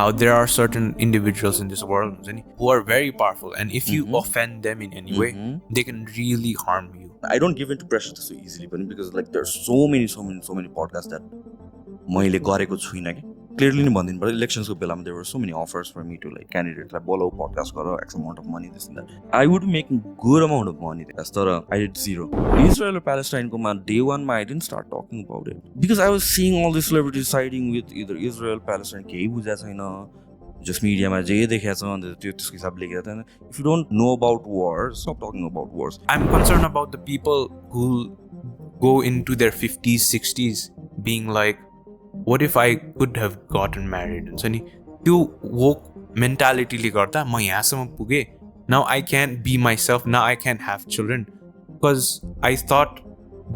how there are certain individuals in this world who are very powerful, and if you offend them in any way, they can really harm you. I don't give into pressure so easily, because like there's so many podcasts that मैले गरेको छुइनँ कि clearly नै भनिदिनु पर्यो इलेक्सन्सको बेलामा there were so many offers for me to like candidateलाई बोलाऊ podcast गर X amount of money this and that. I would be making good amount of money तर I did zero. Israel or Palestine को मा day one मा I didn't start talking about it because I was seeing all these celebrities siding with either Israel, Palestine, केही बुझा छैन, just मिडियामा जे देखेको छ अनि त्यो त्यसको हिसाबले लेखेको छैन. If you don't know about wars, stop talking about wars. I'm concerned about the people who go into their 50s, 60s being like, what if I could have gotten married? हुन्छ नि त्यो woke mentality ले गर्दा म यहाँसम्म पुगे. Now I can't be myself. Now I can't have children because I thought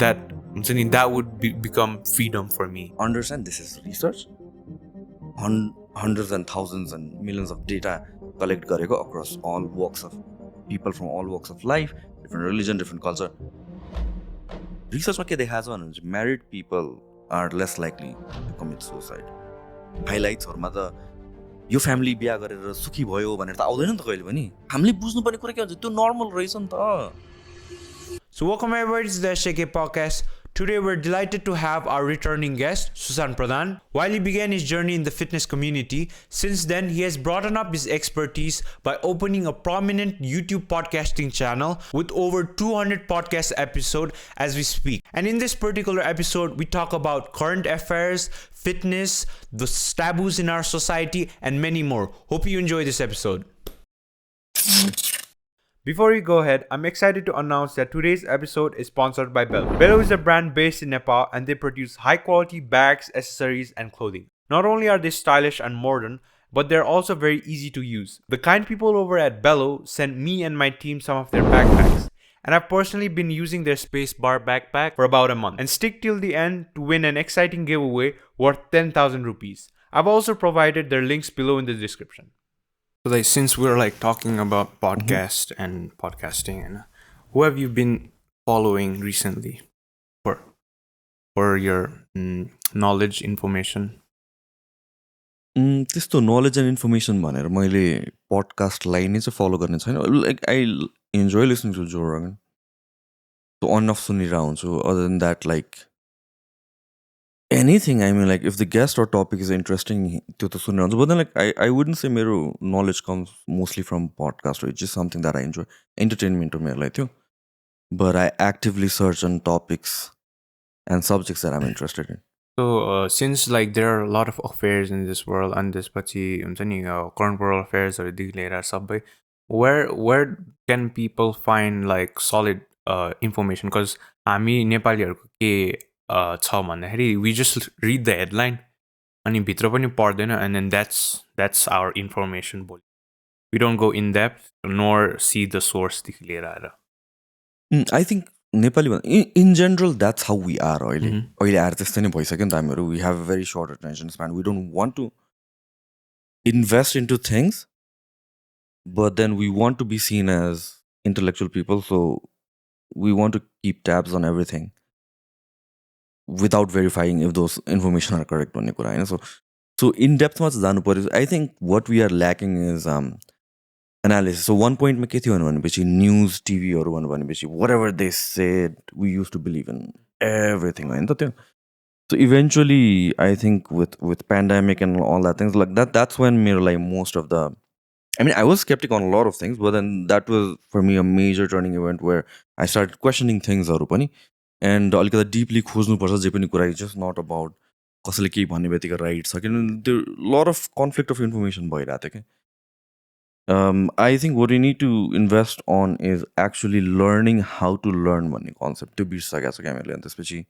that हुन्छ नि that would become freedom for me. Understand, this is research. Hundreds and thousands and millions of data collect gareko across all walks of people from all walks of life, different religion, different culture. Research ma ke dekha cha bhanuncha married people are less likely to commit suicide. Highlights haru ma ta यो family बिहा गरेर सुखी भयो भनेर त आउँदैन नि त कहिले पनि. हामीले बुझ्नुपर्ने कुरा के हुन्छ त्यो नर्मल रहेछ नि त. So welcome everybody to the SJK Podcast. Today we're delighted to have our returning guest, Sushant Pradhan. While he began his journey in the fitness community, since then he has broadened up his expertise by opening a prominent YouTube podcasting channel with over 200 podcast episodes as we speak. And in this particular episode, we talk about current affairs, fitness, the taboos in our society, and many more. Hope you enjoy this episode. Before we go ahead, I'm excited to announce that today's episode is sponsored by Bello. Bello is a brand based in Nepal and they produce high quality bags, accessories, and clothing. Not only are they stylish and modern, but they're also very easy to use. The kind people over at Bello sent me and my team some of their backpacks. And I've personally been using their space bar backpack for about a month. And stick till the end to win an exciting giveaway worth 10,000 rupees. I've also provided their links below in the description. So like, since we're like talking about podcast and podcasting, and who have you been following recently for your knowledge, information? त्यस्तो knowledge and information भनेर मैले podcastलाई नै चाहिँ follow गर्ने छैन. Like I enjoy listening to Joe Rogan. So on off सुनिरहेको हुन्छु. Other than that, like anything, I mean, like if the guest or topic is interesting, त्यो त सुनिरहन्छु. But then like I wouldn't say मेरो knowledge comes mostly from podcast, right? It's just something that I enjoy. Entertainment हो मेरो लागि त्यो. But I actively search on topics and subjects that I'm interested in. So since like there are a lot of affairs in this world and त्यसपछि हुन्छ नि current world affairs देखि लिएर सबै, where can people find like solid information? Because हामी नेपालीहरुको के छ भन्दाखेरि we just read the headline अनि भित्र पनि पढ्दैन, and then that's our information. We don't go in depth nor see the source देखि लिएर आएर. I think Nepali in general that's how we are अहिले आएर त्यस्तै नै भइसक्यो नि त हामीहरु. We have a very short attention span. We don't want to invest into things, but then we want to be seen as intellectual people, so we want to keep tabs on everything without verifying if those information are correct भन्ने कुरा हैन. So in depth मा जानु पर्यो. I think what we are lacking is analysis. So one point मा के थियो भनेपछि news TV हरु भनेपछि whatever they said we used to believe in everything हैन त त्यो. So eventually I think with pandemic and all that things like that's when मेरो like most of the, I mean I was skeptic on a lot of things, but then that was for me a major turning event where I started questioning things हरु पनि. And अलिकता deeply खोज्नु पर्छ जे पनि कुरा. It's just not about कसैले के भन्ने बित्तिकै राइट छ किन there lot of conflict of information भइरहेको थियो के. I think what we need to invest on is actually learning how to learn भन्ने concept. त्यो बिर्सिसकेको छ हामीले. अनि त्यसपछि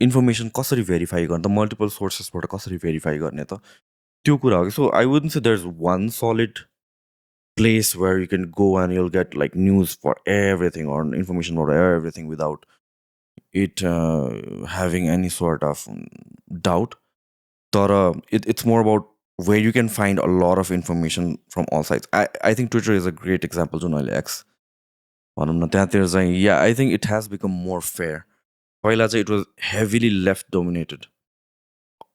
information कसरी verify गर्ने त, multiple sources बाट कसरी verify गर्ने त, त्यो कुरा हो. So I wouldn't say there's one solid place where you can go and you'll get like news for everything or information about everything without it having any sort of doubt. It's more about where you can find a lot of information from all sides. I think Twitter is a great example. X. Yeah, I think it has become more fair. It was heavily left dominated.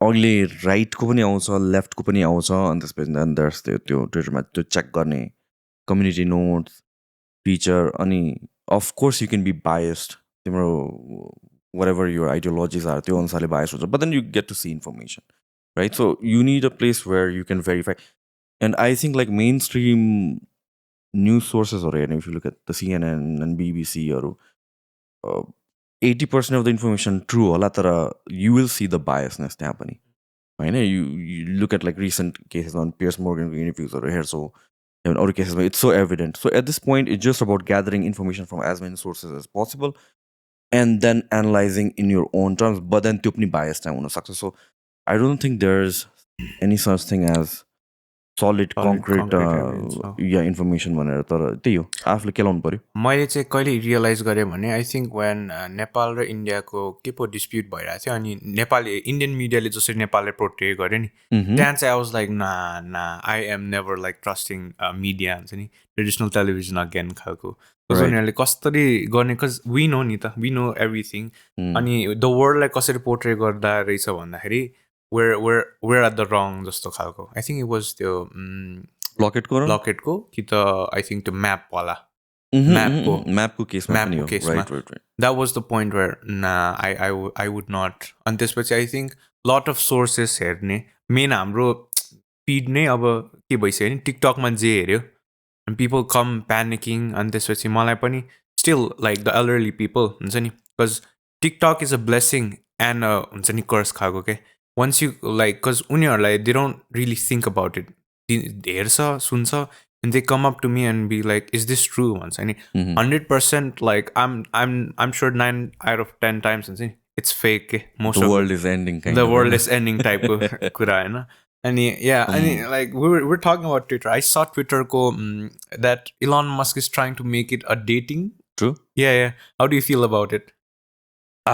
अहिले राइटको पनि आउँछ लेफ्टको पनि आउँछ अनि त्यसपछि then theirs त्यो ट्विटरमा त्यो चेक गर्ने कम्युनिटी नोट्स फिचर अनि of course you can be biased तिम्रो whatever your ideologies are त्यो अनुसारले बायस हुन्छ but then you get to see information right so you need a place where you can verify and I think like mainstream news sources or if you look at the CNN and BBC or 80% of the information true होला तर you will see the biasness त्यहाँ पनि होइन you look at like recent cases on Piers Morgan interviews or हेर्छौ in other cases it's so evident so at this point it's just about gathering information from as many sources as possible and then analyzing in your own terms but then त्यो पनि biased हुन सक्छ so I don't think there's any such thing as solid concrete information भनेर तर त्यही हो आफूले केलाउनु पर्यो मैले चाहिँ कहिले रियलाइज गरेँ भने आई थिङ्क वेन नेपाल र इन्डियाको के पो डिस्प्युट भइरहेको थियो अनि नेपाली इन्डियन मिडियाले जसरी नेपाललाई प्रोट्रे गर्यो नि त्यहाँ चाहिँ आई वाज लाइक ना I am never like trusting media हुन्छ नि ट्रेडिसनल टेलिभिजन अगेन खालको उनीहरूले कसरी गर्ने कज वी नो नि त वी नो एभ्रिथिङ अनि द वर्ल्डलाई कसरी पोर्ट्रे गर्दा रहेछ भन्दाखेरि वेयर एट द रङ जस्तो खालको आई थिङ्क इट वाज त्यो ब्लकेटको कि त आई थिङ्क त्यो म्यापवाला म्यापको केसमा that was the point where ना आई वुड नट अनि त्यसपछि I think lot of sources हेर्ने मेन हाम्रो फिड नै अब के भइसक्यो नि टिकटकमा जे हेऱ्यो and people come panicking and त्यसपछि मलाई पनि still like the elderly people हुन्छ नि because TikTok is a blessing and हुन्छ नि curse खालको के once you like because उनीहरूलाई they don't really think about it हेर्छ सुन्छ and they come up to me and be like is this true भन्छ नि 100% like I'm sure 9 out of 10 times हुन्छ नि it's fake के most the world is ending the world is ending type को कुरा हैन And and like we're talking about Twitter. I saw Twitter ko that Elon Musk is trying to make it a dating. True. Yeah. How do you feel about it?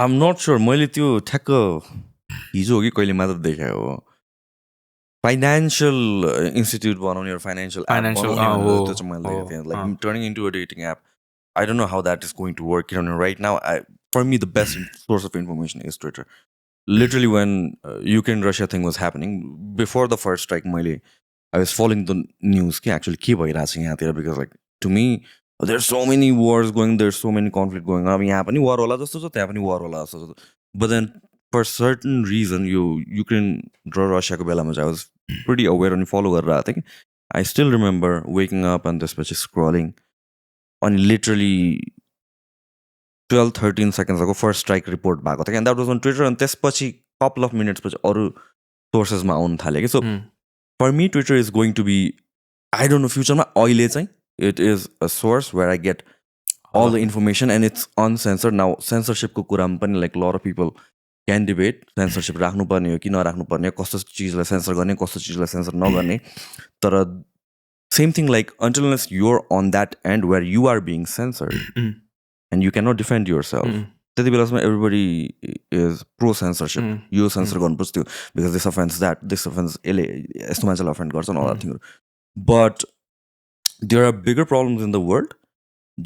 I'm not sure. मैले त्यो ठ्याक्क हिजो हो कि कहिले मात्र देखेँ हो फाइनेन्शियल इन्स्टिट्युट बनाउने फाइनेन्शियल त्यो चाहिँ मैले देखेको थिएँ like turning into a dating app I don't know how that is going to work किनभने right now for me the best source of information is Twitter literally when Ukraine-Russia thing was happening, before the first strike, I was following the news actually ke bhairachha yahatira because like to me there's so many wars going, there's so many conflict going on. Yaha pani war hola jasto cha tyaha pani war hola jasto cha. But then for certain reason Ukraine र Russia ko belama I was pretty aware and follow garira थिएँ. I still remember waking up and त्यसपछि scrolling and literally 12-13 seconds ago first strike report भएको थियो and that was on Twitter and त्यसपछि couple of minutes पछि अरू सोर्सेसमा आउन थाल्यो कि so for me Twitter is going to be I don't know फ्युचरमा अहिले चाहिँ it is a source where I get all the information and it's uncensored. Now censorship को कुरामा पनि like lot of people can debate censorship राख्नुपर्ने हो कि नराख्नुपर्ने कस्तो चिजलाई सेन्सर गर्ने कस्तो चिजलाई सेन्सर नगर्ने तर same thing like until unless you're on that end where you are being censored and you cannot defend yourself त्यति बेलासम्म everybody is pro censorship यो सेन्सर गर्नुपर्छ त्यो because this offends that this offends यसले यस्तो मान्छेलाई अफेन्ड गर्छ all that thing but there are bigger problems in the world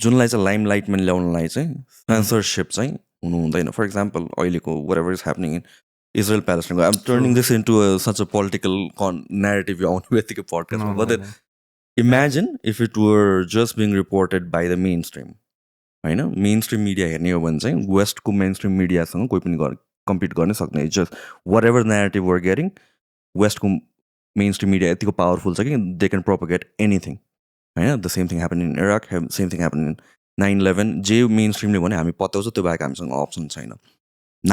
जुनलाई चाहिँ लाइमलाइटमा ल्याउनलाई चाहिँ सेन्सरसिप चाहिँ हुनु हुँदैन फर इक्जाम्पल अहिलेको whatever is happening in Israel-Palestine I'm turning this into such a political narrative आउने बित्तिकै podcast but then imagine if it were just being reported by the mainstream होइन मेन स्ट्रिम मिडिया हेर्ने हो भने चाहिँ वेस्टको main stream मिडियासँग कोही पनि compete गर्न सक्ने just whatever narrative were getting वेस्टको मेन स्ट्रिम मिडिया यतिको पावरफुल छ कि दे क्यान प्रोपोगेट एनिथिङ होइन the same thing happen in Iraq same thing happen in 9/11 जे मेन स्ट्रिमले भने हामी पत्याउँछ त्यो बाहेक हामीसँग अप्सन छैन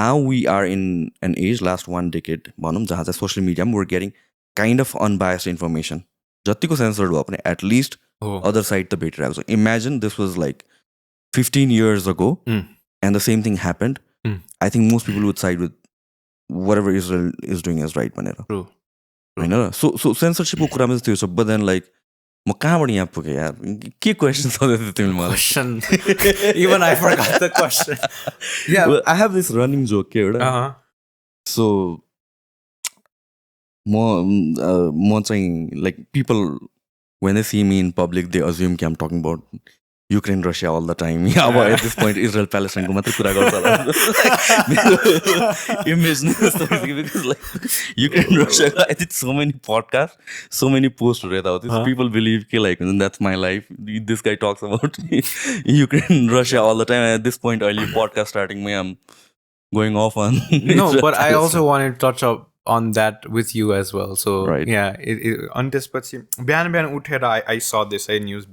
now we are in an age last 1 decade भनौँ जहाँ चाहिँ सोसियल मिडियामा were getting kind of unbiased information जतिको सेन्सर्ड भयो भने एटलिस्ट अदर साइड त भेटिरहेको छ imagine this was like 15 years ago and the same thing happened I think most people would side with whatever Israel is doing is right भनेर होइन so censorship को कुरामा चाहिँ त्यो छ but then like म कहाँबाट यहाँ पुगेँ यार के क्वेसन सोध्दै थियो तिमीले मलाई even I forgot the question yeah well, I have this running joke के एउटा so म चाहिँ like people when they see me in public they assume कि I'm talking about Ukraine, Russia all the time. Yeah, but at this point, Israel-Palestine को मात्र कुरा गर्छ होला image because like Ukraine, Russia, I did so many podcasts, so many posts about this. People believe like that's my life. This guy talks about Ukraine, Russia all the time. At this point, early podcast starting me, I'm going off on no, but I also wanted to touch up on that with you as well. So Right. yeah, on this, but I saw this news.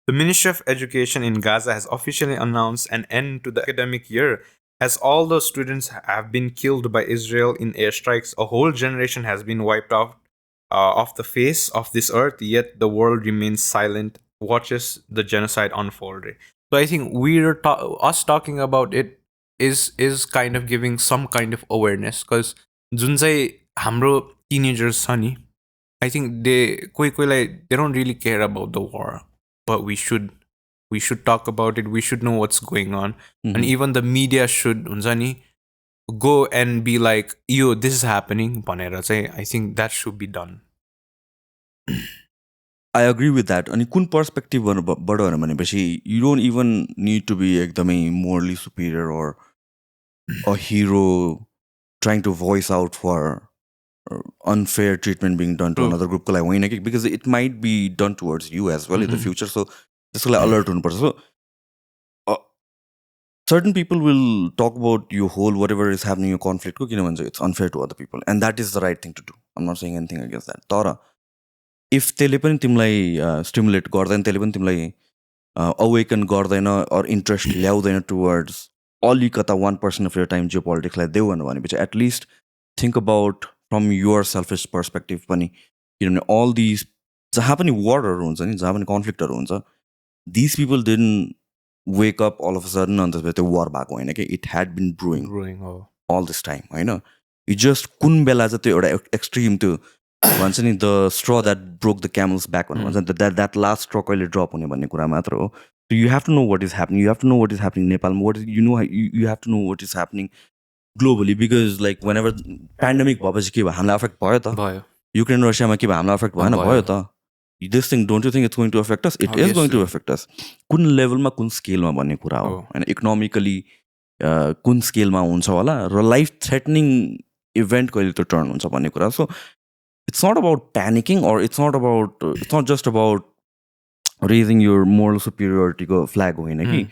The Ministry of Education in Gaza has officially announced an end to the academic year, as all the students have been killed by Israel in airstrikes. A whole generation has been wiped out off the face of this earth, yet the world remains silent, watches the genocide unfold. So I think us talking about it is kind of giving some kind of awareness, because जुन चाहिँ हाम्रो teenagers छ नि, I think they don't really care about the war, but we should talk about it. We should know what's going on, and even the media should हुन्छ नि go and be like, yo, this is happening भनेर चाहिँ I think that should be done. I agree with that. अनि कुन पर्सपेक्टिभबाट भनेपछि you don't even need to be एकदमै morally superior or a hero trying to voice out for unfair treatment being done to another group को लागि होइन कि, because it might be done towards you as well in the future. So त्यसको लागि alert हुनुपर्छ. So certain people will talk about your whole whatever is happening, your conflict को किन भन्छ it's unfair to other people, and that is the right thing to do. I'm not saying anything against that. तर if त्यसले पनि तिमीलाई stimulate गर्दैन, त्यसले पनि तिमीलाई awaken गर्दैन or interest ल्याउँदैन towards अलिकता 1% of your time geopolitics लाई देऊ भनेपछि at least think about from your selfish perspective पनि, किनभने all these जहाँ पनि warहरू हुन्छ नि, जहाँ पनि conflictहरू हुन्छ, these people didn't wake up all of a sudden on this war भएको होइन कि, it had been brewing all this time होइन. You just कुन बेला चाहिँ त्यो एउटा extreme त्यो भन्छ नि the straw that broke the camel's back भन्छ, that last straw कहिले drop हुने भन्ने कुरा मात्र हो. So you have to know what is happening. You have to know what is happening in Nepal. You have to know what is happening globally, because like whenever pandemic भएपछि के भयो, हामीलाई affect भयो त, Ukraine Russia मा के भयो, हामीलाई affect भएन, भयो त. This thing, don't you think it's going to affect us? It is going to affect us. कुन लेभलमा कुन स्केलमा भन्ने कुरा हो हैन, इकोनोमिकली कुन स्केलमा हुन्छ होला र लाइफ थ्रेटनिङ इभेन्ट कहिले त टर्न हुन्छ भन्ने कुरा. So it's not about panicking, or it's not just about raising your moral superiority को flag होइन कि,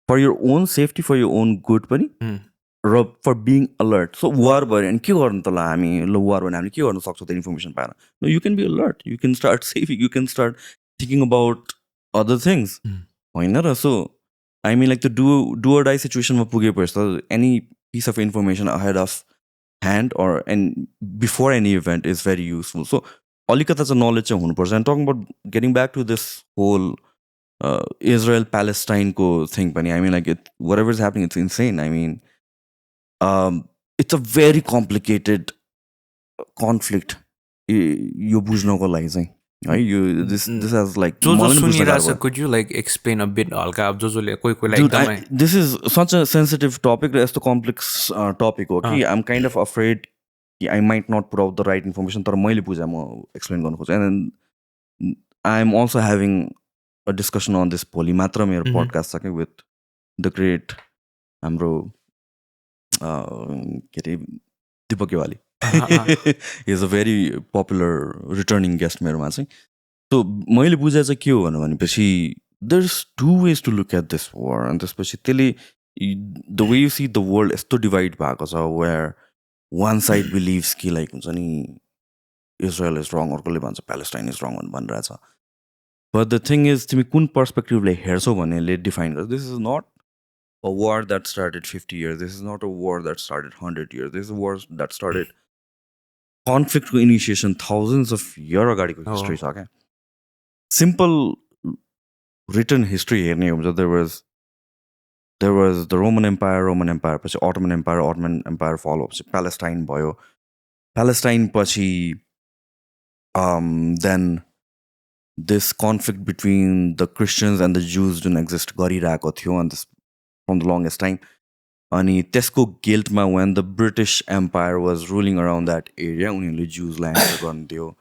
for your own safety, for your own good पनि, र for being alert. So war भयो अनि के गर्नु त, ल हामी ल war भयो भने हामीले के गर्न सक्छौँ त्यो इन्फर्मेसन पाएर. No, you can be alert, you can start saving, you can start thinking about other things होइन र. So I mean like the do or die situationमा पुगेपछि त any piece of information ahead of hand or and before any event is very useful. So अलिकता चाहिँ knowledge चाहिँ हुनुपर्छ. And talking about getting back to this whole Israel-Palestine को thing पनि, I mean like whatever is happening, it's insane. I mean it's a very complicated conflict यो बुझ्नको लागि चाहिँ है. This has like could you like explain a bit हल्का, अब जोले कोही like this is such a sensitive topic, यस्तो complex topic हो कि I'm kind of afraid I might not put out the right information, तर मैले बुझे म explain गर्न खोज्छु. And then I'm also having a discussion on this भोलि मात्र मेरो podcast छ कि with the great हाम्रो के अरे Debunking. He is a very popular returning guest मेरोमा चाहिँ. So मैले बुझे चाहिँ के हो भनेपछि there's two ways to look at this war, and त्यसपछि त्यसले the way you see the world यस्तो divide भएको छ, where one side believes कि like हुन्छ नि Israel is wrong, अर्कोले भन्छ Palestine is wrong भनिरहेछ. But the thing is तिमी कुन पर्सपेक्टिभले हेर्छौ भन्नेले डिफाइन गर्छ. This is not a war that started 50 years. This is not a war that started 100 years. This is a war that started conflict initiation thousands of years ago history छ क्या. Simple written history हेर्ने हो भने there was the Roman Empire, पछि Ottoman Empire follow, पछि Palestine भयो. Palestine पछि then this conflict between the Christians and the Jews didn't exist गरिरहेको थियो and this from the longest time. अनि त्यसको गिल्टमा when the British Empire was ruling around that area, उनीहरूले Jews land गर्नु दियो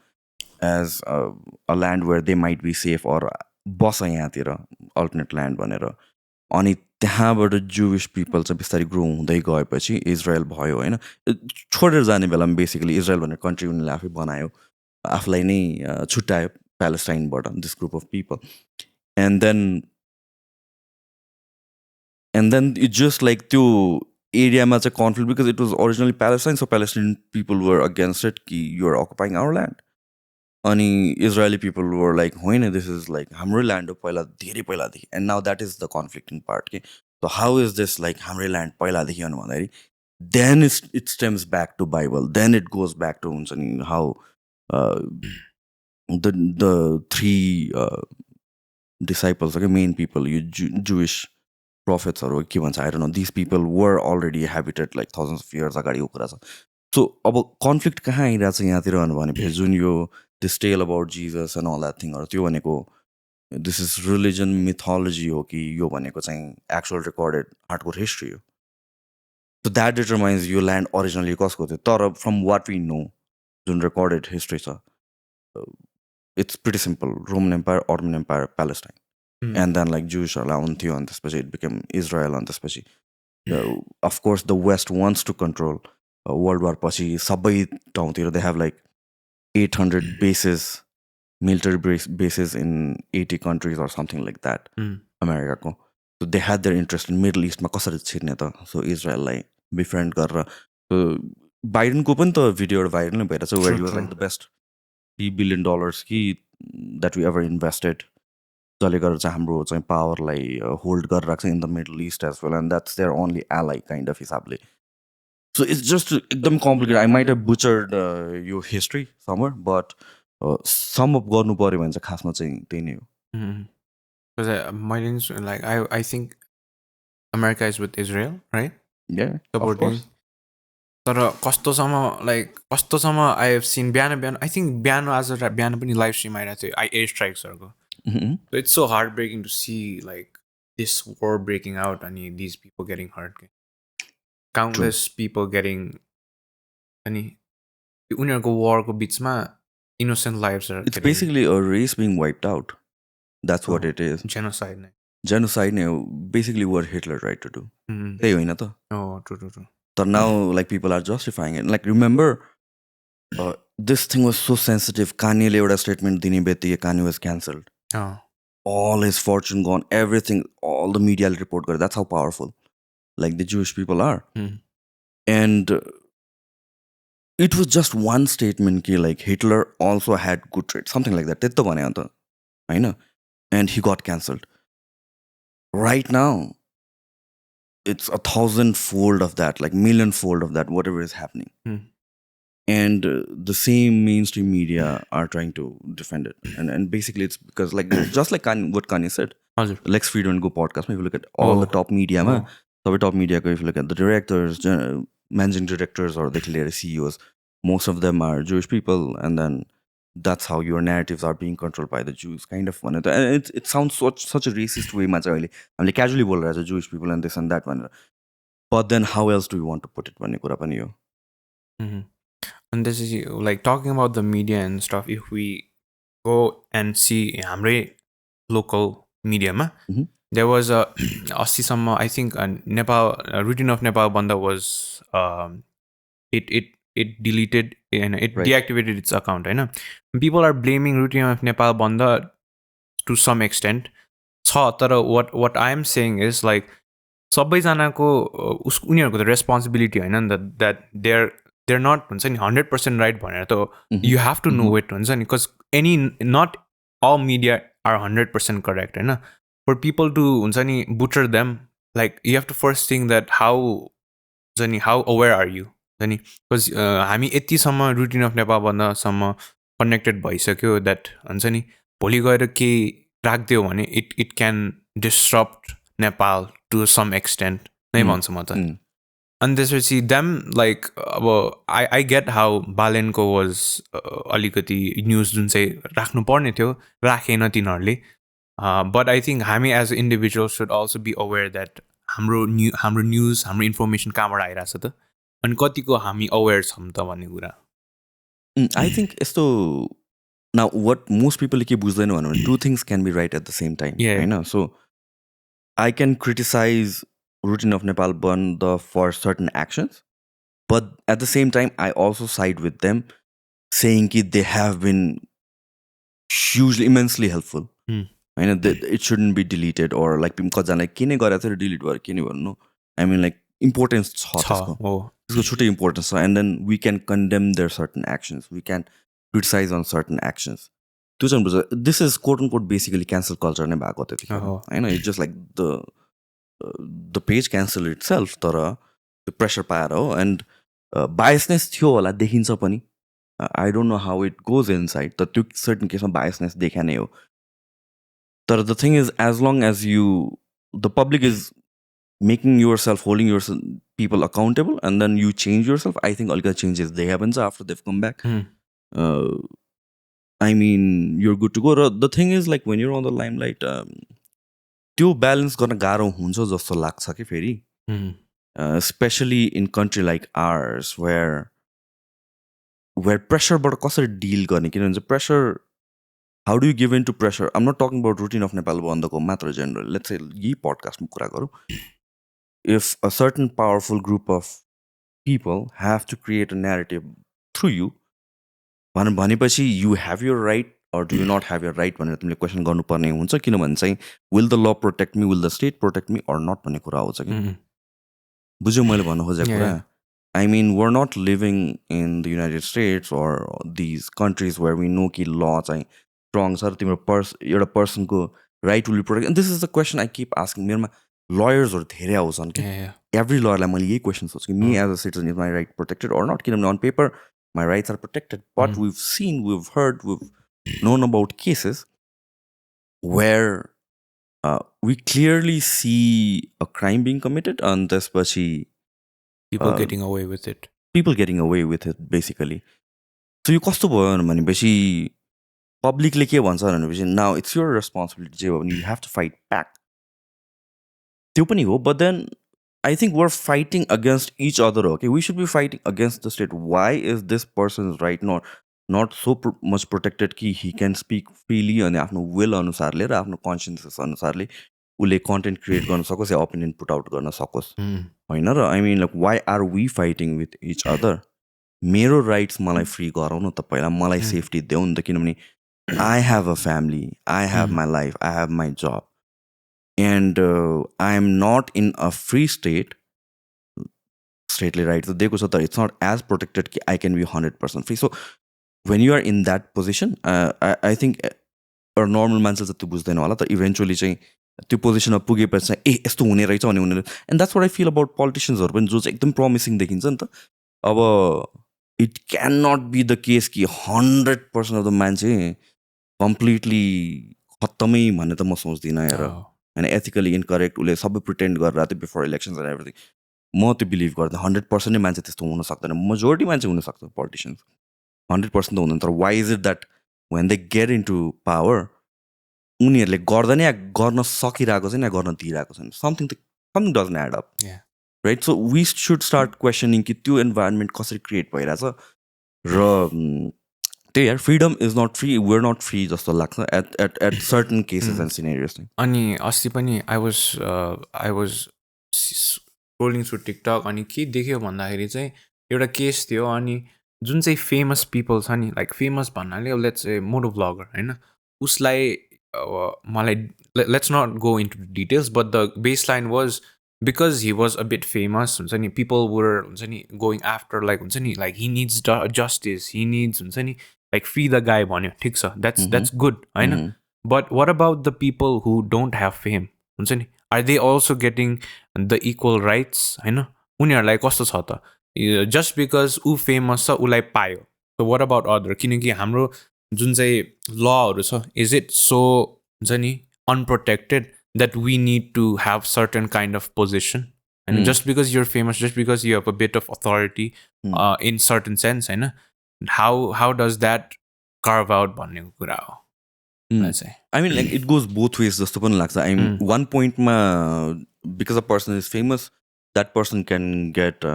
as a land where they might be safe or बस यहाँतिर alternate land भनेर अनि त्यहाँबाट जुविस पिपल चाहिँ बिस्तारै ग्रो हुँदै गएपछि इजरायल भयो होइन छोडेर जाने बेलामा बेसिकली इजरायल भन्ने कन्ट्री उनीहरूले आफै बनायो आफूलाई नै छुट्यायो प्यालेस्टाइनबाट this group of people and then it's just like त्यो एरियामा चाहिँ conflict because it was originally Palestine so Palestine people were against it कि युआर अकुपाइङ आवर ल्यान्ड अनि इजरायली पिपल वर लाइक होइन दिस इज लाइक हाम्रो land हो पहिला धेरै पहिलादेखि and now that is the conflicting part कि so how is this like हाम्रै ल्यान्ड पहिलादेखि भन्दाखेरि then it stems back to Bible then it goes back to हुन्छ नि हाउ द थ्री डिसाइपल्स क्या मेन पिपल यो जुइस प्रोफेट्सहरू के भन्छ आएर न this people were already habited like thousands of years अगाडिको कुरा छ सो अब कन्फ्लिक्ट कहाँ आइरहेको छ यहाँतिर भनेपछि जुन यो this tell about Jesus and all that थिङहरू त्यो भनेको दिस इज रिलिजन मिथोलोजी हो कि यो भनेको चाहिँ एक्चुअल रेकर्डेड हार्डकोर हिस्ट्री हो सो द्याट डिटरमाइन्स यो ल्यान्ड ओरिजिनली कसको थियो तर फ्रम वाट वी नो जुन रेकर्डेड हिस्ट्री छ it's pretty simple Roman Empire Ottoman Empire Palestine and then like जुइसहरूलाई आउँथ्यो अनि त्यसपछि इट बिकेम इजरायल अनि त्यसपछि of course the West wants to control world war पछि सबै ठाउँतिर they have like 800 bases, military bases in 80 countries or something like that. America ko. So they had their interest in Middle East. Ma kasari chhirne ta. So Israel like befriend garra. So Biden ko pani ta video viral na bhaira. So where he was like the best $3 billion ki that we ever invested. जसले गर्दा चाहिँ हाम्रो चाहिँ पावरलाई hold गरेर राख्छ in the Middle East as well and that's their only एलाई kind of हिसाबले So it's just एकदम complicated. I might have butchered your history somewhere, but sum up गर्नु पर्यो भने चाहिँ खासमा चाहिँ त्यही नै हो. Because like I think America is with Israel, right? Yeah, supporting. of course. तर कस्तोसम्म I have seen बिहान I think बिहान आज बिहान पनि लाइभ स्ट्रिम आइरहेको थियो air स्ट्राइक्सहरूको. So it's so heartbreaking to see like this war breaking out and these people getting hurt. Countless people getting अनि उनीहरूको warको बिचमा innocent lives are It's basically a race being wiped out. That's what it is. Genocide. Genocide basically what Hitler tried to do. त्यही होइन त? Oh, true. But now like people are justifying it. Like remember this thing was so sensitive. Kanyeले एउटा statement दिने बित्तिकै Kanye was cancelled. All his fortune gone, everything, all the media report गरेर. That's how powerful like the Jewish people are. And it was just one statement ki like Hitler also had good traits, something like that. त्यति त भने त हैन and he got cancelled. Right now it's 1,000-fold of that, like million-fold of that, whatever is happening. And the same mainstream media are trying to defend it. And basically it's because like just like what Kanye said, Lex Friedman Go podcast, if you look at all the top media, top media, if you look at the directors, managing directors or the CEOs, most of them are Jewish people, and then that's how your narratives are being controlled by the Jews, kind of one. And it sounds such a racist way, I'm like casually बोल रहा है Jewish people and this and that one. But then how else do you want to put it भन्ने कुरा पनि हो. And this is like talking about the media and stuff. If we go and see hamray local media ma, there was a astisama I think Nepal routine of Nepal Banda was it deleted and it deactivated its account, right? People are blaming routine of Nepal Banda to some extent. So what I'm saying is like सबैजनाको उनीहरूको त responsibility होइन नि त that they're not 100% right भनेर त you have to know it हुन्छ नि because not all media are 100% correct होइन for people to हुन्छ नि butcher them like you have to first think that how aware are you नि because हामी यतिसम्म रुटिन अफ नेपाल भन्दासम्म कनेक्टेड भइसक्यो द्याट हुन्छ नि भोलि गएर केही राखिदियो भने it can disrupt Nepal to some extent नै भन्छु म त अनि त्यसपछि देम लाइक अब आई गेट हाउ बालेनको वाज अलिकति न्युज जुन चाहिँ राख्नुपर्ने थियो राखेन तिनीहरूले बट आई थिङ्क हामी as a individual should also be aware that हाम्रो न्युज हाम्रो इन्फर्मेसन कहाँबाट आइरहेछ त अनि कतिको हामी अवेर छौँ त भन्ने कुरा आई थिङ्क यस्तो Now, what most people ke बुझ्दैन भने two things can be right at the same time. Yeah. होइन? So I can criticize Routine of Nepal Band for certain actions, but at the same time, I also side with them, saying that they have been hugely, immensely helpful. होइन? It shouldn't be deleted, or like कतिजनालाई किन गरेको थियो delete गरेर किन भन्नु. I mean, like importance छ त्यसको. त्यसको छुट्टै importance छ, and then we can condemn their certain actions. We can criticize on certain actions. त्यो चाहिँ बुझ्छ. This is quote unquote basically cancel culture नै भएको त्यतिखेर. होइन? It's just like the page cancel itself, तर त्यो pressure पाएर हो, and biasness थियो होला, देखिन्छ पनि. I don't know how it goes inside, तर त्यो certain केसमा biasness देखा नै हो. तर the thing is, as long as the public is making yourself, holding yourself, people accountable, and then you change yourself, I think all the changes they happen after they've come back. I mean, you're good to go. The thing is, like, when you're on the limelight, त्यो balance गर्न गाह्रो हुन्छ जस्तो लाग्छ कि फेरि, especially in country like ours, where pressure बाट कसरी deal गर्ने, किनभने pressure, how do you give in to pressure? I'm not talking about Routine of Nepal बन्दको मात्र general. Let's say यही podcast मा कुरा गरौँ. If a certain powerful group of people have to create a narrative through you, भनेपछि you have your right or do you not have your right भनेर तिमीले question गर्नुपर्ने हुन्छ, किनभने चाहिँ will the law protect me, will the state protect me or not भन्ने कुरा आउँछ कि. बुझ्यौ मैले भन्नु खोजेको कुरा? I mean, we're not living in the United States or these countries where we know कि law चाहिँ strong छ र तिम्रो एउटा पर्सनको right will be protected. And this is the question I keep asking. मेरोमा lawyers धेरै आउँछन् कि. Every lawyer लाई मैले यही question सोच्छु कि me as a citizen, is my right protected or not? किनभने on paper my rights are protected, but we've seen, we've heard, we've known about cases where we clearly see a crime being committed and त्यसपछि people getting away with it. People getting away with it, basically. So यो कस्तो भयो भनेपछि publicly के भन्छ भनेपछि now it's your responsibility, you have to fight back. त्यो पनि हो, but then I think we're fighting against each other. Okay, we should be fighting against the state. Why is this person's right not so much protected कि he can speak freely अनि आफ्नो will अनुसारले र आफ्नो consciences अनुसारले उसले content create गर्न सकोस् या opinion put out गर्न सकोस्, होइन र? I mean, like, why are we fighting with each other? मेरो rights मलाई free गराउँ न त पहिला, मलाई safety देऊ नि त, किनभने I have a family, I have my life, I have my job, and I am not in a free state. Straightly right, so it's not as protected कि I can be 100% free. So when you are in that position, I think a normal मान्छे चाहिँ त्यो बुझ्दैन होला, तर eventually चाहिँ त्यो पोजिसनमा पुगेपछि चाहिँ ए यस्तो हुने रहेछ भने उनीहरू, and that's what I feel about politiciansहरू पनि, जो चाहिँ एकदम promising देखिन्छ नि त. अब it cannot be the case कि 100% of the मान्छे completely खत्तमै भन्ने त म सोच्दिनँ यार. And ethically incorrect, उसले सबै प्रिटेन्ड गरेर थियो बिफोर इलेक्सन्स एन्ड एभ्रिथिङ. म त्यो बिलिभ गर्दैन 100% नै मान्छे त्यस्तो हुन सक्दैन. मेजोरिटी मान्छे हुनसक्छ पोलिटिसियन्स, 100% त हुँदैन. तर why is it that when they get into power उनीहरूले गर्दैन या गर्न सकिरहेको छैन या गर्न दिइरहेको छैन, something doesn't add up, right? So we should start questioning कि त्यो इन्भाइरोमेन्ट कसरी क्रिएट भइरहेछ. र त्यही यार, freedom is not free, we're not free जस्तो लाग्छ at certain cases and scenarios. अनि अस्ति पनि I was scrolling through TikTok, अनि के देख्यो भन्दाखेरि चाहिँ एउटा केस थियो, अनि जुन चाहिँ फेमस पिपल छ नि, लाइक फेमस भन्नाले लेट्स ए मोटो ब्लगर होइन, उसलाई मलाई let's not go into details, but the baseline was because he was a bit famous, हुन्छ नि, पिपल वर हुन्छ नि गोइङ आफ्टर, लाइक हुन्छ नि, like he needs justice, he needs हुन्छ नि, लाइक फ्री द गाई भन्यो, ठिक छ, द्याट्स गुड होइन. But what about the people who don't have fame, हुन्छ नि, are they also getting the equal rights होइन? उनीहरूलाई कस्तो छ त, जस्ट बिकज ऊ फेमस छ उसलाई पायो. So what about other? किनकि हाम्रो जुन चाहिँ लहरू छ, इज इट सो हुन्छ नि unprotected that we need to have certain kind of position, and just because you're famous, just because you have a bit of authority in certain sense, and how does that carve out भन्ने कुरा हो. I mean, like, it goes both ways जस्तो पनि लाग्छ. I mean, one point मा because a person is famous, that person can get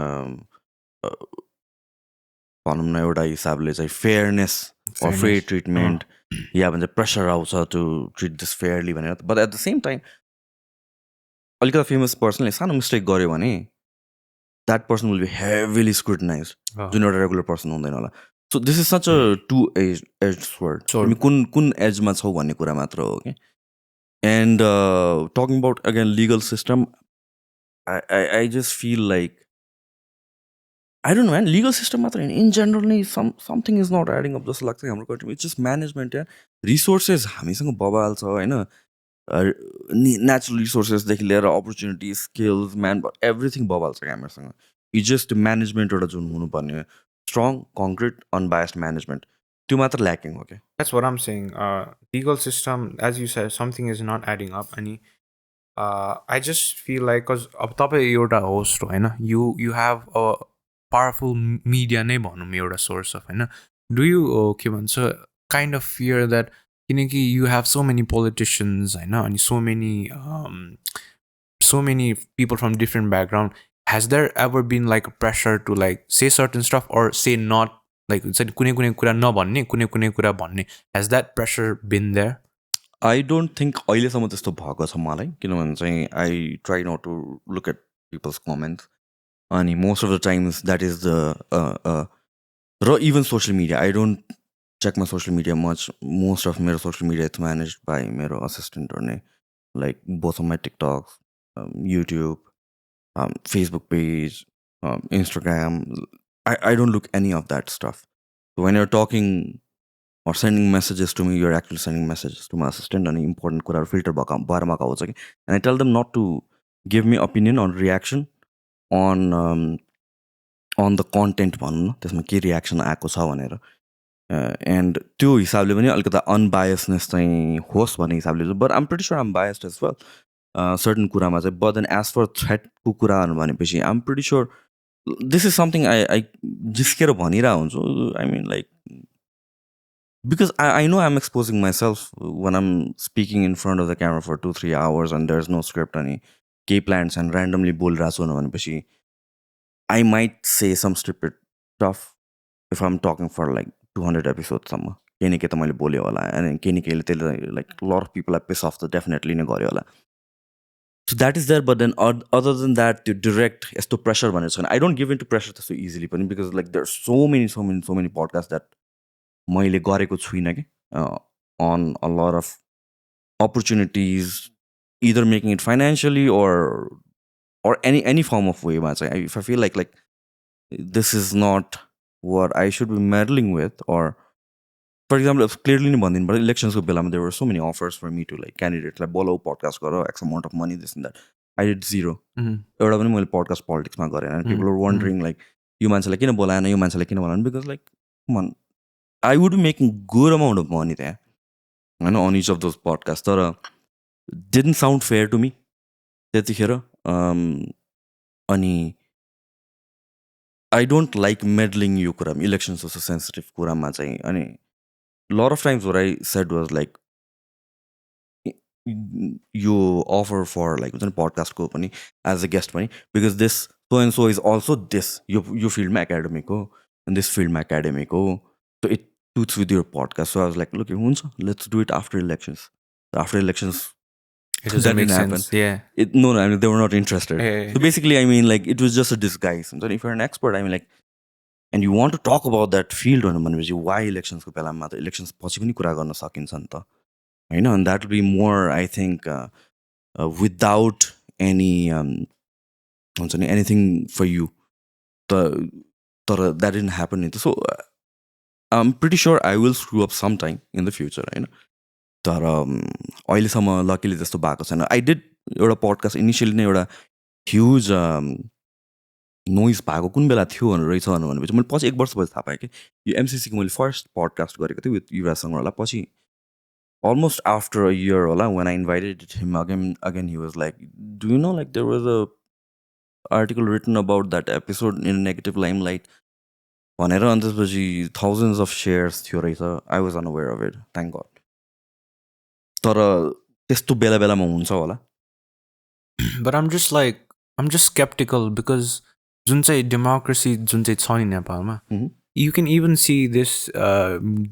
भनौँ न एउटा हिसाबले चाहिँ fairness or fair treatment या भन्छ प्रेसर आउँछ टु ट्रिट दिस फेयरली भनेर but at the same time अलिकति फेमस पर्सनले सानो मिस्टेक गर्यो भने that person will be heavily scrutinize जुन एउटा रेगुलर पर्सन हुँदैन होला so this is such a two edge sword तिमी कुन एजमा छौ भन्ने कुरा मात्र हो कि and talking about again legal system I just feel like I don't know, man. Legal system मात्र in general something is not adding up जस्तो लाग्छ हाम्रो कन्ट्रीमा इट्स जस्ट म्यानेजमेन्ट या रिसोर्सेस हामीसँग बबाल छ होइन नेचुरल रिसोर्सेसदेखि लिएर अपर्च्युनिटी स्किल्स म्यान एभ्रिथिङ बबाल छ हामीहरूसँग इट्स जस्ट म्यानेजमेन्ट एउटा जुन हुनुपर्ने स्ट्रङ कङ्क्रिट अनबायस्ड म्यानेजमेन्ट त्यो मात्र ल्याकिङ हो क्या That's what I'm saying. Legal system, as you said, something is not adding up. And I just feel like, because you're the host, right? You have a powerful media name on your source of, right? Do you, so kind of fear that you have so many politicians, I know, and so many people from different background. Has there ever been like a pressure to like say certain stuff or say not? Like कुनै कुरा नभन्ने कुनै कुरा भन्ने has that pressure been there? I don't think अहिलेसम्म त्यस्तो भएको छ मलाई किनभने चाहिँ I try not to look at people's comments अनि most of the times that is the र even social media I don't check my social media much most of मेरो social media it's managed by मेरो assistant or like both of my TikToks YouTube Facebook page Instagram I don't look any of that stuff. So when you're talking or sending messages to me, you're actually sending messages to my assistant and important kura filter and I tell them not to give me opinion on reaction on the content one. There's my key reaction and two हिसाबले पनि अलिकता unbiasedness चाहिँ होस् भन्ने हिसाबले but I'm pretty sure I'm biased as well certain कुरामा चाहिँ but then as for threat को कुराहरु भनेपछि I'm pretty sure this is something I जिस्केर भनिरा हुन्छु I mean like because I know I'm exposing myself when I'm speaking in front of the camera for 2-3 hours and there's no script any key plans and randomly बोलिरा छु भनेपछि I might say some stupid stuff if I'm talking for like 200 episodes सम्म केही न केही त मैले बोल्यो होला and केही न केहीले त्यसले like a lot of people are pissed off त definitely नै गर्यो होला. So that is there, but then other than that, to direct as to pressure भनेर I don't give into pressure so easily because like there's so many podcasts that मैले गरेको छुइनँ कि on a lot of opportunities either making it financially or any form of way if I feel like this is not what I should be meddling with or for example if clearly but elections there were so many offers for me to like candidate like Bello podcast garo X amount of money this and that I did zero एउटा पनि मैले podcast politics मा गरेन and people were wondering like यो मान्छेलाई किन बोलाएन यो मान्छेलाई किन बोलाएन because like come on I would be making good amount of money there on each of those podcasts तर didn't sound fair to me त्यतिखेर अनि I don't like meddling यो कुरा elections was a sensitive कुरामा चाहिँ अनि lot of times what I said was like you offer for like a podcast ko pani as a guest pani because this so and so is also this you field my academic and this field my academic so it suits with your podcast so I was like look let's do it after elections it doesn't make sense no I mean they were not interested so basically I mean like it was just a disguise and if you're an expert I mean like and you want to talk about that field why elections ko pela matra elections पछि पनि कुरा गर्न सकिन्छ नि त हैन and that will be more I think without any anything for you that didn't happen so I'm pretty sure I will screw up sometime in the future हैन तर अहिलेसम्म लकीली त्यस्तो भएको छैन I did एउटा podcast initially नै एउटा huge noise भएको कुन बेला थियो रहेछ भनेपछि मैले पछि 1 वर्षपछि थाहा पाएँ कि यो एमसीसी को मैले फर्स्ट पडकास्ट गरेको थिएँ विथ युवराजसँग होला पछि almost after a year when I invited him again he was like do you know like there was a article written about that episode in negative limelight भनेर अनि त्यसपछि thousands of shares थियो रहेछ I was unaware of it thank god तर त्यस्तो बेला बेलामा हुन्छ होला but I'm just skeptical because जुन चाहिँ डेमोक्रेसी जुन चाहिँ छ नि नेपालमा you can even see this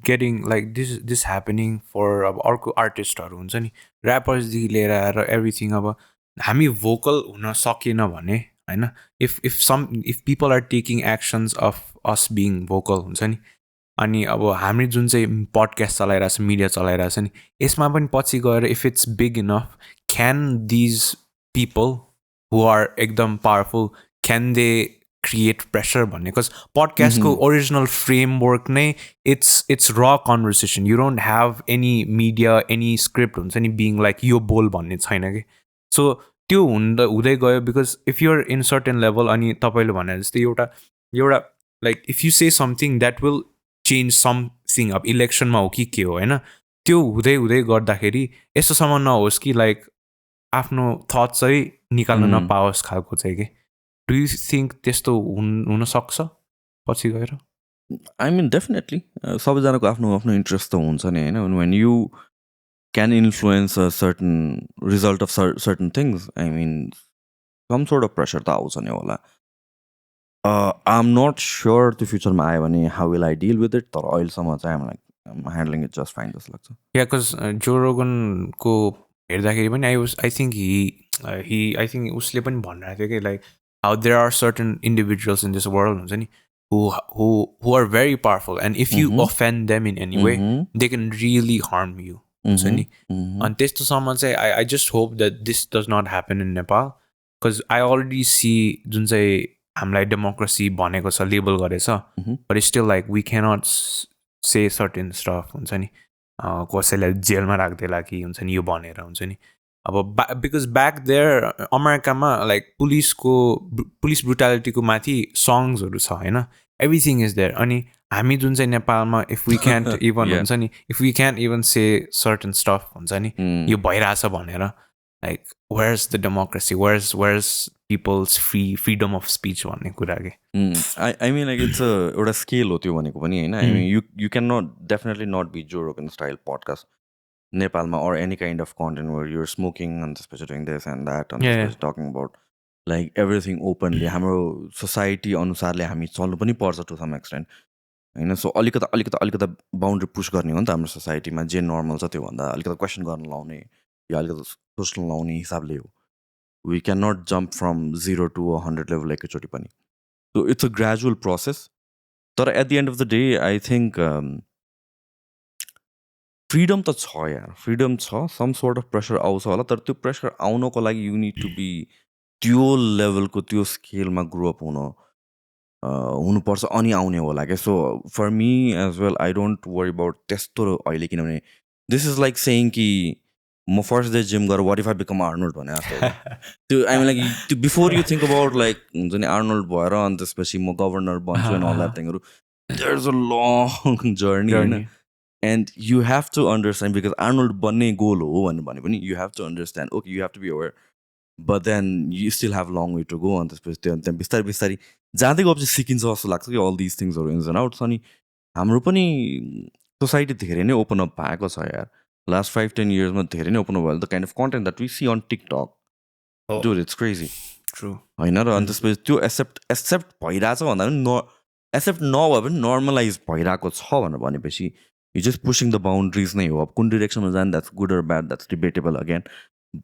getting like this happening for अब अर्को आर्टिस्टहरू हुन्छ नि ऱ्यापर्सदेखि लिएर आएर एभ्रिथिङ अब हामी भोकल हुन सकेन भने होइन if people are taking actions of us being vocal हुन्छ नि अनि अब हामी जुन चाहिँ पडकास्ट चलाइरहेको छ मिडिया चलाइरहेको छ नि यसमा पनि पछि गएर if it's big enough can these people who are एकदम powerful can they create pressure भन्ने बिकज पडकास्टको ओरिजिनल फ्रेमवर्क नै इट्स र conversation you don't have any media any script हुन्छ नि बिङ लाइक यो बोल भन्ने छैन कि सो त्यो हुँदै गयो because if you're in certain level अनि तपाईँले भने जस्तै एउटा एउटा like if you say something that will change something अब इलेक्सनमा हो कि के हो होइन त्यो हुँदै हुँदै गर्दाखेरि यस्तोसम्म नहोस् कि लाइक आफ्नो थट चाहिँ निकाल्न नपाओस् खालको चाहिँ कि डु यु थिङ्क त्यस्तो हुनसक्छ पछि गएर आई मिन डेफिनेटली सबैजनाको आफ्नो आफ्नो इन्ट्रेस्ट त हुन्छ नि होइन when you can influence a certain result of certain things I mean some sort of pressure त आउँछ नि होला आई एम नट स्योर त्यो फ्युचरमा आयो भने how will I deal with it तर अहिलेसम्म चाहिँ I'm handling it just fine जस्तो लाग्छ या बिकज जो रोगनको हेर्दाखेरि पनि आई थिङ्क उसले पनि भनिरहेको थियो कि like how there are certain individuals in this world हुन्छ नि who are very powerful and if you offend them in any way they can really harm you हुन्छ नि अनि त्यस्तोसम्म चाहिँ I just hope that this does not happen in Nepal because I already see जुन चाहिँ हामीलाई democracy भनेको छ label गरेछ but it's still like we cannot say certain stuff हुन्छ नि कसैलाई जेलमा राख्देला कि हुन्छ नि यो भनेर हुन्छ नि अब बिकज ब्याक देयर अमेरिकामा लाइक पुलिस ब्रुटालिटीको माथि सङ्ग्सहरू छ होइन एभ्रिथिङ इज देयर अनि हामी जुन चाहिँ नेपालमा इफ वी क्यान्ट इभन हुन्छ नि if we can't even say certain stuff हुन्छ नि यो भइरहेछ भनेर like where's the democracy where's people's freedom of speech भन्ने कुरा के आई मिन लाइक इट्स एउटा स्केल हो त्यो भनेको पनि होइन I mean you can not definitely not be Joe Rogan style podcast नेपालमा or any kind of content where you're smoking and especially doing this and that and talking about like everything openly हाम्रो society अनुसारले हामी चल्नु पनि पर्छ to some extent होइन so अलिकता boundary पुस गर्ने हो नि त हाम्रो सोसाइटीमा जे नर्मल छ त्योभन्दा अलिकता क्वेसन गर्न लाउने या अलिकता सोच्न लाउने हिसाबले हो we can not jump from 0 to 100 level एकैचोटि पनि so it's a gradual process तर at the end of the day I think freedom त छ यार फ्रिडम छ सम सोर्ट अफ प्रेसर आउँछ होला तर त्यो प्रेसर आउनको लागि यु निड टु बी त्यो लेभलको त्यो स्केलमा ग्रोअप हुनुपर्छ अनि आउने होला क्या so for me as well I don't worry about त्यस्तो अहिले किनभने दिस इज लाइक सेङ कि म फर्स्ट डे जिम गरेर what if I become Arnold भने जस्तो त्यो आई मिन लाइक त्यो before you think about like हुन्छ नि आर्नोल्ड भएर अनि त्यसपछि म गभर्नर बन्छु एन्ड अल द्याट थिङहरू there is a long journey होइन and you have to understand because Arnold banne goal ho भने पनि you have to understand okay you have to be aware but then you still have a long way to go on this then बिस्तारै जाँदै गएपछि सिकिन्छ जस्तो लाग्छ कि all these things are ins and outs अनि हाम्रो पनि सोसाइटी धेरै नै ओपन अप भएको छ यार लास्ट 5-10 इयर्समा धेरै नै ओपन अप भयो the kind of content that we see on TikTok dude it's crazy true होइन र अनि त्यसपछि त्यो एक्सेप्ट भइरहेछ भन्दा पनि एक्सेप्ट नभए पनि नर्मलाइज भइरहेको छ भनेपछि you just pushing the boundaries नै हो अब कुन डिरेक्सनमा जाने that's good or bad that's debatable again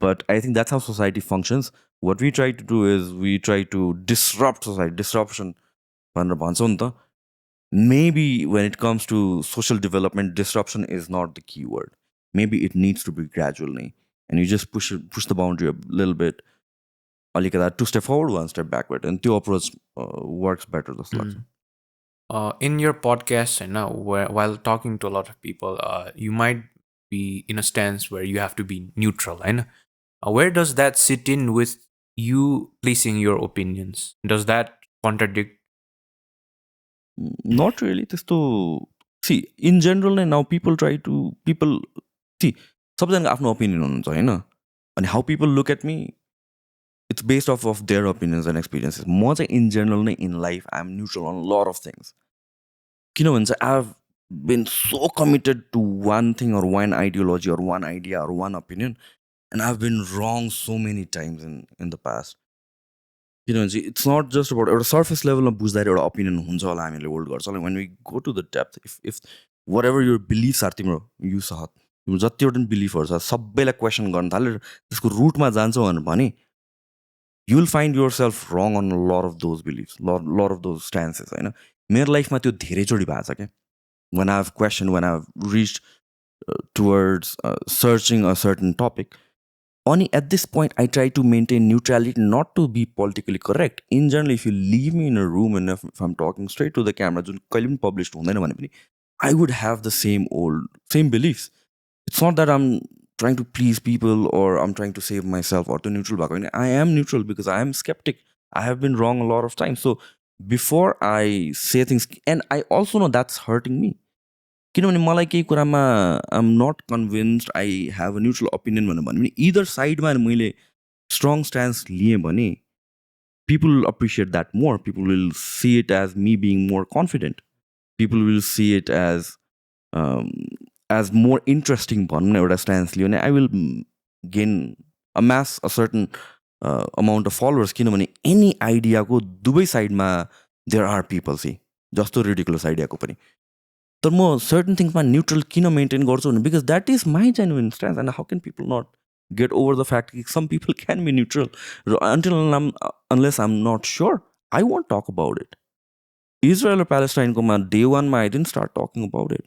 but I think that's how society functions what we try to do is we try to disrupt society disruption भनेर भन्छौँ नि त maybe when it comes to social development disruption is not the key word maybe it needs to be gradual नै and you just push the boundary a little bit अलिकता 2 step forward 1 step backward and त्यो approach works better जस्तो लाग्छ in your podcast and now while talking to a lot of people you might be in a stance where you have to be neutral and where does that sit in with you placing your opinions does that contradict not really त्यस्तो see in general now people see सबैजनाको आफ्नो opinion हुन्छ होइन अनि how people look at me it's based off of their opinions and experiences म चाहिँ in general नै in life I'm neutral on a lot of things किनभने चाहिँ I've been so committed to one thing or one ideology or one idea or one opinion and I've been wrong so many times in the past किनभने चाहिँ it's not just about एउटा surface लेभलमा बुझ्दाखेरि एउटा opinion हुन्छ होला हामीले hold गर्छ होला when we go to the depth if whatever your beliefs are तिम्रो यु सहत तिम्रो जतिवटा बिलिफहरू छ सबैलाई क्वेसन गर्न थाल्यो त्यसको रुटमा जान्छौ भने you will find yourself wrong on lot of those beliefs lot of those stances होइन मेरो लाइफमा त्यो धेरैचोटि भएको छ क्या when I've questioned, when I've reached towards searching a certain topic. Only at this point, I try to maintain neutrality, not to be politically correct. In general, if you leave me in a room and if I'm talking straight to the camera, published, I would have the same beliefs. It's not that I'm trying to please people or I'm trying to save myself or to neutral. I am neutral because I am skeptic. I have been wrong a lot of times. So before I say things, and I also know that's hurting me. किनभने मलाई केही कुरामा I'm not convinced I have a neutral opinion भनेर भन्यो भने इदर साइडमा मैले strong stance लिएँ भने people will appreciate that more people will see it as me being more confident people will see it as more interesting भनौँ न एउटा स्ट्यान्स लियो भने I will gain amass a certain amount of followers किनभने any आइडियाको दुवै साइडमा there are people see जस्तो रिडिकुलस आइडियाको पनि तर म सर्टन थिङ्समा न्युट्रल किन मेन्टेन गर्छु भने because that is my genuine stance and how can people not get over the fact कि some people can be neutral र unless I am not sure I won't talk about it Israel र प्यालेस्टाइनकोमा day वानमा I didn't start talking about it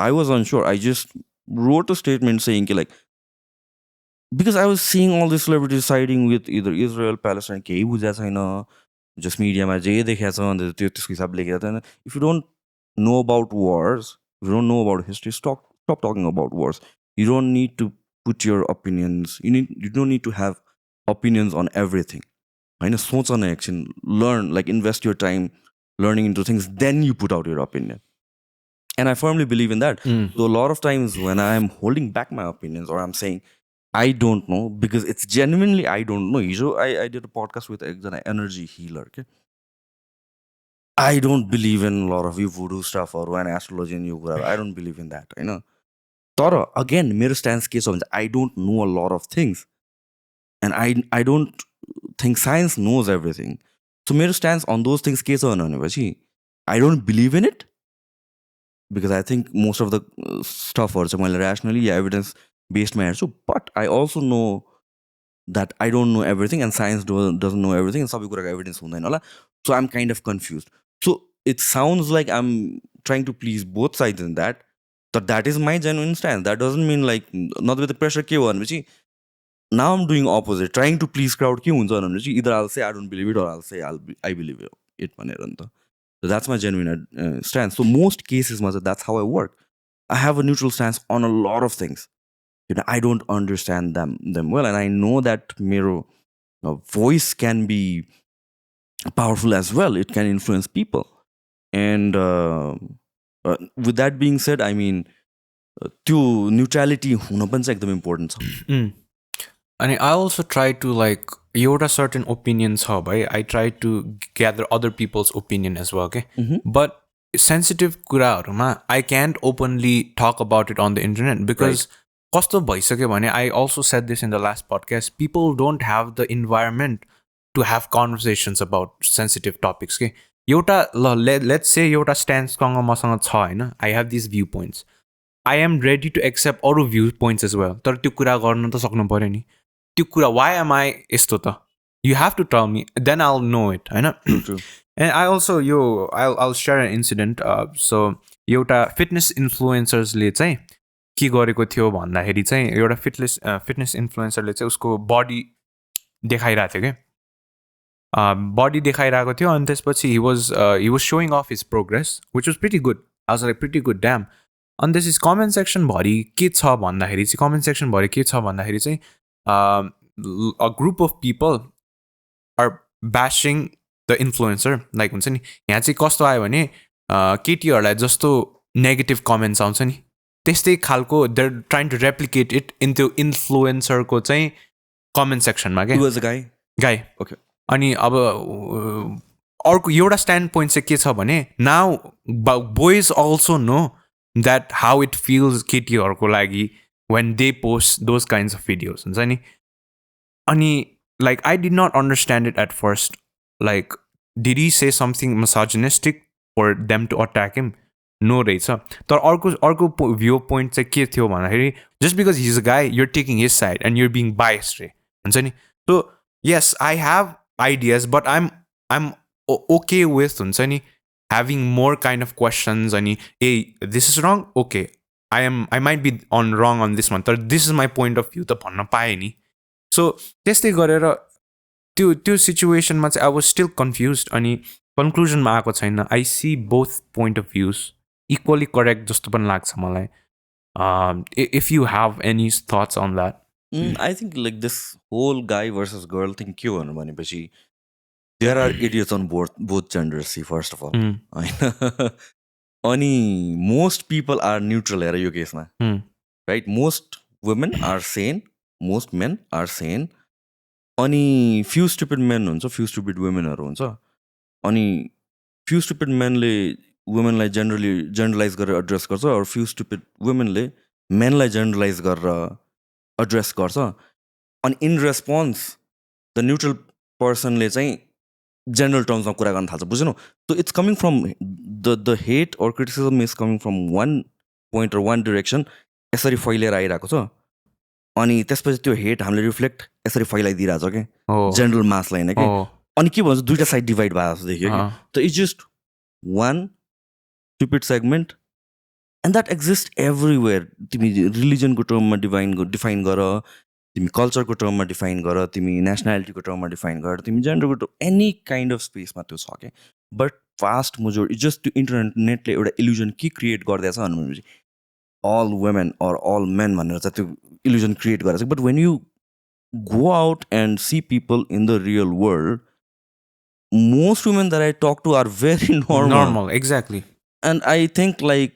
I was unsure I just wrote a statement saying कि like because I was seeing all the celebrities siding with either Israel Palestine केही बुझाएको छैन just मिडियामा जे देखाएको छ अन्त त्यो त्यसको हिसाबले लेखेको छैन if you don't know about wars, if you don't know about history, stop talking about wars. You don't need to put your opinions, you don't need to have opinions on everything. I know soch an action, learn, like invest your time learning into things, then you put out your opinion. And I firmly believe in that. So a lot of times when I'm holding back my opinions or I'm saying I don't know because it's genuinely I don't know. So I did a podcast with an energy healer, okay? I don't believe in a lot of voodoo stuff or an astrology and yoga. I don't believe in that. You know. Tara, again, मेरो stance के छ भने I don't know a lot of things. And I don't think science knows everything. So मेरो stance on those things के छ भनेपछि I don't believe in it. Because I think most of the stuff चाहिँ मैले rationally evidence based मा हेर्छु. But I also know that I don't know everything and science doesn't know everything and सबै कुराको evidence हुँदैन होला. So I'm kind of confused. So it sounds like I'm trying to please both sides in that. But that is my genuine stance. That doesn't mean like not with the pressure के हो भनेपछि now I'm doing opposite, trying to please crowd के हुन्छ भनेपछि either I'll say I don't believe it or I'll say I believe it भनेर नि त. So that's my genuine stance. So most cases that's how I work. I have a neutral stance on a lot of things. You know, I don't understand them well and I know that मेरो voice can be powerful as well. It can influence people. And with that being said, I mean, त्यो neutrality हुन पनि चाहिँ एकदम important छ. And I also try to like एउटा certain opinion छ भाइ. I try to gather other people's opinion as well, okay? But sensitive कुराहरुमा I can't openly talk about it on the internet because कस्तो भइसक्यो भने I also said this in the last podcast. People don't have the environment to have conversations about sensitive topics. Okay? Let's say एउटा stance मसँग छ हैन. I have these viewpoints. I am ready to accept other viewpoints as well. तर त्यो कुरा गर्न त सक्नु पर्यो नि. त्यो कुरा why am I यस्तो त? You have to tell me, then I'll know it, हैन? And I also I'll share an incident. So एउटा fitness influencers ले चाहिँ के गरेको थियो भन्दाखेरि चाहिँ एउटा fitness influencer ले चाहिँ उसको body देखाइरहेको थियो के. Body देखाइरहेको थियो अनि त्यसपछि he was showing off his progress, which was pretty good. I was like pretty good, damn. And this is comment section भरि के छ भन्दाखेरि चाहिँ comment section भरि के छ भन्दाखेरि चाहिँ a group of people are bashing the influencer. Like हुन्छ नि यहाँ चाहिँ कस्तो आयो भने केटीहरूलाई जस्तो negative comments आउँछ नि त्यस्तै खालको they're trying to replicate it into influencer को चाहिँ comment section मा के. Who was the guy? Guy. Okay. अनि अब अर्को एउटा स्ट्यान्ड पोइन्ट चाहिँ के छ भने now boys also know that how it feels केटीहरूको लागि when they post those kinds of videos हुन्छ नि. अनि like I did not understand it at first. Like, did he say something misogynistic for them to attack him? No रहेछ तर अर्को view point चाहिँ के थियो भन्दाखेरि just because he's a guy you're taking his side and you're being biased रे हुन्छ नि so yes I have ideas but I'm okay with हुन्छ नि having more kind of questions अनि hey this is wrong okay I might be wrong on this one तर this is my point of view त भन्न पाएँ नि so त्यस्तै गरेर त्यो सिचुएसनमा चाहिँ आई वाज स्टिल कन्फ्युज अनि कन्क्लुजनमा आएको छैन I see both point of views equally correct जस्तो पनि लाग्छ मलाई if you have any thoughts on that I think like this whole guy versus girl thing के भन्नु भनेपछि there are idiots on both genders see first of all होइन अनि most people are neutral हेर यो केसमा right most women are sane most men are sane अनि few stupid men हुन्छ few stupid womenहरू हुन्छ अनि few stupid menले womenलाई generalize गरेर एड्रेस गर्छ or few stupid womenले menलाई generalize गरेर एड्रेस गर्छ अनि इन रेस्पोन्स द न्युट्रल पर्सनले चाहिँ जेनरल टर्म्समा कुरा गर्न थाल्छ बुझ्नु so it's coming from the hate or criticism is coming from one point or one direction यसरी फैलिएर आइरहेको छ अनि त्यसपछि त्यो हेट हामीले रिफ्लेक्ट यसरी फैलाइदिइरहेको छ क्या जेनरल मासलाई नै क्या अनि के भन्छ दुईवटा साइड डिभाइड भएको जस्तो देखियो कि त it's just one stupid segment and that exist everywhere तिमी रिलिजनको टर्ममा डिफाइन गर तिमी कल्चरको टर्ममा डिफाइन गर तिमी नेसनालिटीको टर्ममा डिफाइन गर तिमी जेन्डरको एनी काइन्ड अफ स्पेसमा त्यो छ क्या बट फास्ट मोजोर इट्स जस्ट त्यो इन्टरनेटले एउटा इल्युजन के क्रिएट गरिदिएछ भनेपछि all women or all men भनेर चाहिँ त्यो illusion create गरेछ but when you go out and see people in the real world most women that I talk to are very normal exactly and I think like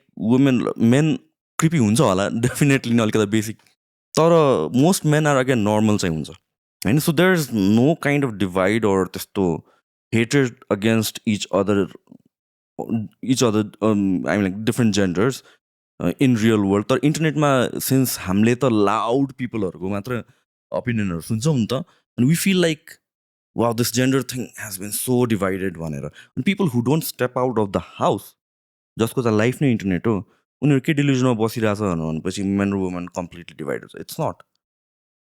men creepy हुन्छ होला definitely नै अलिकति basic तर most men are again normal चाहिँ हुन्छ हैन so there is no kind of divide or त्यस्तो hatred against each other I mean like different genders in real world तर इन्टरनेटमा सिन्स हामीले त लाउड पिपलहरूको मात्र ओपिनियनहरू सुन्छौँ नि त अनि we feel like wow this gender thing has been so divided भनेर अनि people who don't step out of the house जसको चाहिँ लाइफ नै इन्टरनेट हो उनीहरू के डिल्युजनमा बसिरहेछ भनेपछि मेन र वुमन कम्प्लिटली डिभाइडेड छ it's not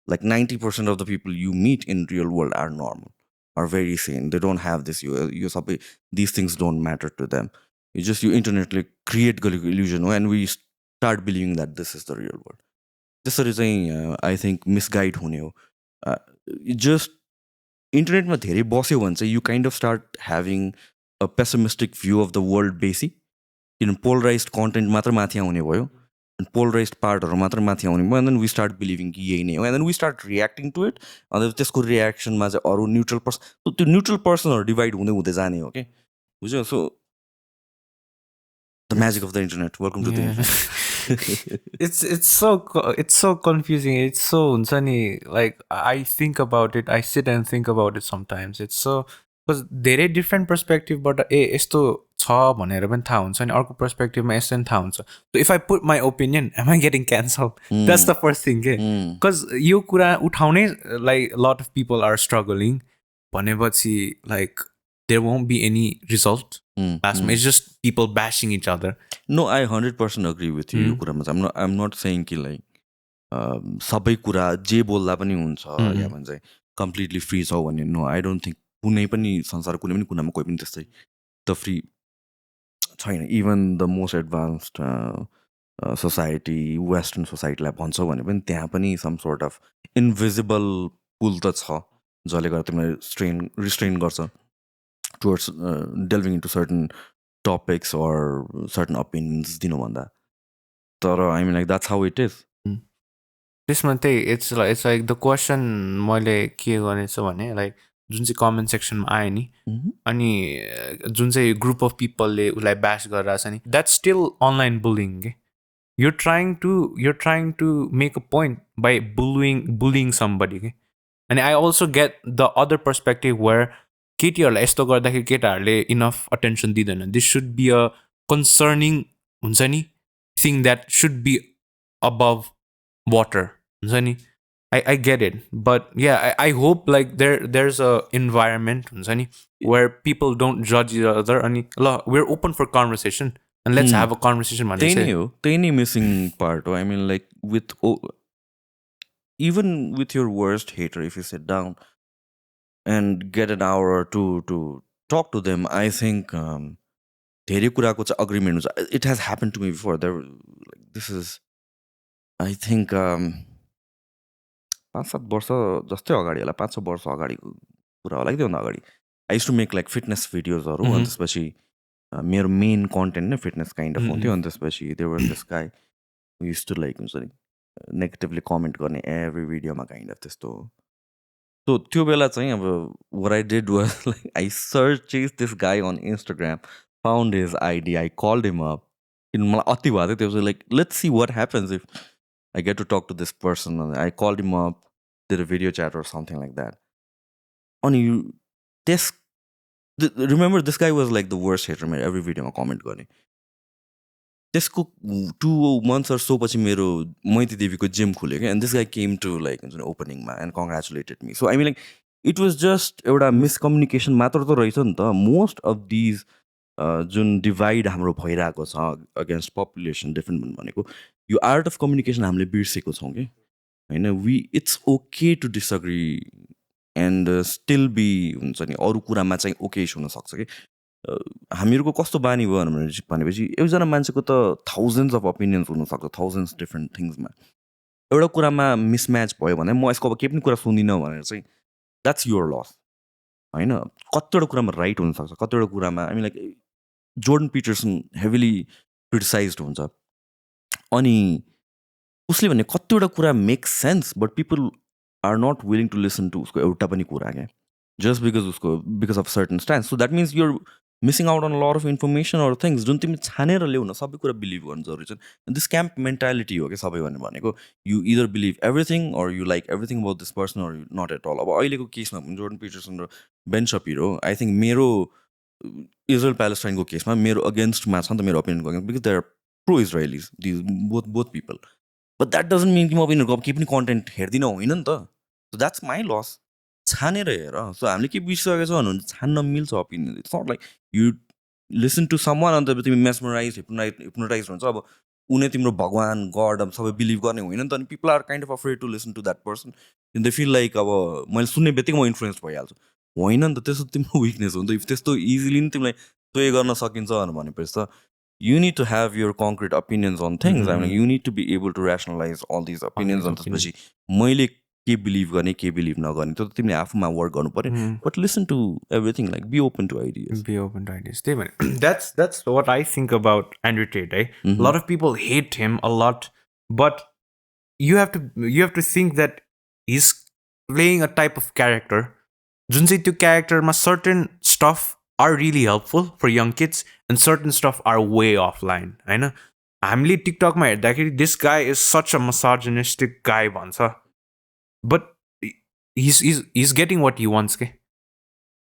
like 90% of the people you meet in real world are normal are very sane they don't have this यो सबै this things don't matter to them It's just you इन्टरनेटले create गरेको illusion हो and we start believing that this is the real world त्यसरी चाहिँ I think misguide हुने हो just इन्टरनेटमा धेरै बस्यो भने चाहिँ you kind of start having a pessimistic view of the world बेसी किन पोलराइज कन्टेन्ट मात्र माथि आउने भयो अनि पोलराइज पार्टहरू मात्र माथि आउने भयो and then we start believing कि यही नै हो and then we start reacting to it अन्त त्यसको रियाक्सनमा चाहिँ अरू न्युट्रल पर्सन त्यो न्युट्रल पर्सनहरू डिभाइड हुँदै हुँदै जाने हो कि बुझ्यो so the magic of the internet welcome to the internet it's so confusing it's so हुन्छ नि like I think about it I sit and think about it sometimes it's so because धेरै different perspective बाट यस्तो छ भनेर पनि थाहा हुन्छ अनि अर्को पर्सपेक्टिभमा यस्तो पनि थाहा हुन्छ so if I put my opinion am I getting cancelled that's the first thing के because यो कुरा उठाउनै like a lot of people are struggling भनेपछि like there won't be any result it's just people bashing each other no I 100% agree with you यो कुरामा चाहिँ I'm not saying कि like सबै कुरा जे बोल्दा पनि हुन्छ या भन्छ कम्प्लिटली फ्री छ भने नो आई डोन्ट थिङ्क कुनै पनि संसार कुनै पनि कुरामा कोही पनि त्यस्तै त फ्री छैन even the most advanced society western सोसाइटीलाई भन्छ भने पनि त्यहाँ पनि some sort of invisible pull त छ जसले गर्दा तिमीलाई रिस्ट्रेन गर्छ towards delving into certain topics or certain opinions दिनुभन्दा तर I mean like that's how it is त्यसमा त्यही it's like the question मैले के गरेछु भने like जुन चाहिँ कमेन्ट सेक्सनमा आयो नि अनि जुन चाहिँ ग्रुप अफ पिपलले उसलाई ब्यास गरिरहेको छ नि द्याट्स स्टिल अनलाइन बुलिङ के you're trying to make a point by bullying somebody के and I also get the other perspective where केटीहरूलाई यस्तो गर्दाखेरि केटाहरूले इनफ अटेन्सन दिँदैन this should be a concerning हुन्छ नि thing that should be above water हुन्छ नि I get it, but yeah, I hope like there's a environment हुन्छ नि, where people don't judge each other अनि ल we're open for conversation and let's have a conversation भन्ने त्यही नै चाहिँ हो, त्यही नै मिसिङ पार्ट हो. I mean like even with your worst hater, if you sit down and get an hour or two to talk to them, I think धेरै कुराको चाहिँ agreement हुन्छ. It has happened to me before. This is, I think 5-7 वर्ष जस्तै अगाडि होला, 5-6 वर्ष अगाडिको कुरा होला कि त्योभन्दा अगाडि. I used to make like fitness भिडियोजहरू, अनि त्यसपछि मेरो मेन कन्टेन्ट नै फिटनेस काइन्ड अफ हुन्थ्यो. अनि त्यसपछि there was this guy who used to like हुन्छ नि नेगेटिभली कमेन्ट गर्ने एभ्री भिडियोमा काइन्ड अफ त्यस्तो. सो त्यो बेला चाहिँ अब what I did was like I searched this guy on Instagram, found his ID, I called him up. किन मलाई अति भएको थियो, त्यो चाहिँ like let's see what happens if I get to talk to this person. And I called him up, did a video chat or something like that. And remember this guy was like the worst hater. मेरो every video मा comment गर्ने. त्यसको 2 months or so पछि मेरो मैती देवीको gym खुल्यो क्या, and this guy came to like हुन्छ नि ओपनिङमा and congratulated me. So I mean like it was just एउटा मिसकम्युनिकेसन मात्र त रहेछ नि त. मोस्ट अफ दिज जुन डिभाइड हाम्रो भइरहेको छ अगेन्स्ट पपुलेसन डेभलपमेन्ट भनेको, यो आर्ट अफ कम्युनिकेसन हामीले बिर्सेको छौँ कि होइन. It's okay to disagree and still be हुन्छ नि, अरू कुरामा चाहिँ ओके हुनसक्छ कि. हामीहरूको कस्तो बानी भयो भनेपछि एकजना मान्छेको त थाउजन्ड्स अफ ओपिनियन्स हुनसक्छ, थाउजन्ड्स डिफ्रेन्ट थिङ्समा. एउटा कुरामा मिसम्याच भयो भने म यसको अब केही पनि कुरा सुन्दिनँ भनेर चाहिँ द्याट्स योर लस होइन. कतिवटा कुरामा राइट हुनसक्छ, कतिवटा कुरामा I mean like Jordan Peterson heavily criticize हुन्छ, अनि उसले भने कतिवटा कुरा make sense but people are not willing to listen to उसको एउटा पनि कुरा क्या, just because of certain stand. So that means you're missing out on lot of information or things जुन तिमी छानेर ल्याउन सबै कुरा बिलिभ गर्नु जरुरी छ. दिस क्याम्प मेन्टालिटी हो क्या सबै भनेको. You either believe everything or you like everything about this person or not at all. अब अहिलेको केसमा जोर्डन पिटरसन र बेन शपिरो, आई थिङ्क मेरो इजरायल प्यालेस्टाइनको केसमा मेरो अगेन्स्टमा छ नि त, मेरो ओपिनियनको against, because they are pro Israelis these both people. But that doesn't mean कि म उनीहरूको अब केही पनि कन्टेन्ट हेर्दिनँ होइन नि त. So that's my loss. छानेर हेर. सो हामीले के बिर्सिसकेको छ भने छान्न मिल्छ opinion. It's not like you listen to someone अन्त तिमी मेस्मराइज हिप्नोटाइज हुन्छ. अब उनी तिम्रो भगवान गड अब सबै बिलिभ गर्ने होइन नि त. अनि people are kind of afraid to listen to that person. They feel like अब मैले सुन्ने बित्तिकै म इन्फ्लुएन्स भइहाल्छु. होइन नि त, त्यस्तो तिम्रो विकनेस हो नि त. त्यस्तो इजिली नि तिमीलाई तोय गर्न सकिन्छ भनेपछि त you need to have your concrete opinions on things. I mean, you need to be able to rationalize all these opinions. And त्यसपछि मैले के बिलिभ गर्ने के बिलिभ नगर्ने त्यो त तिमीले आफूमा वर्क गर्नु पर्यो. But listen to everything, like be open to ideas. Be open to ideas. त्यही भने that's what I think about Andrew Tate. A lot of people hate him a lot, but you have to think that he's playing a type of character. जुन चाहिँ त्यो क्यारेक्टरमा certain stuff are really helpful for young kids and certain stuff are way offline. होइन, हामीले टिकटकमा हेर्दाखेरि this guy is such a misogynistic guy भन्छ, but he's getting what he wants. Okay?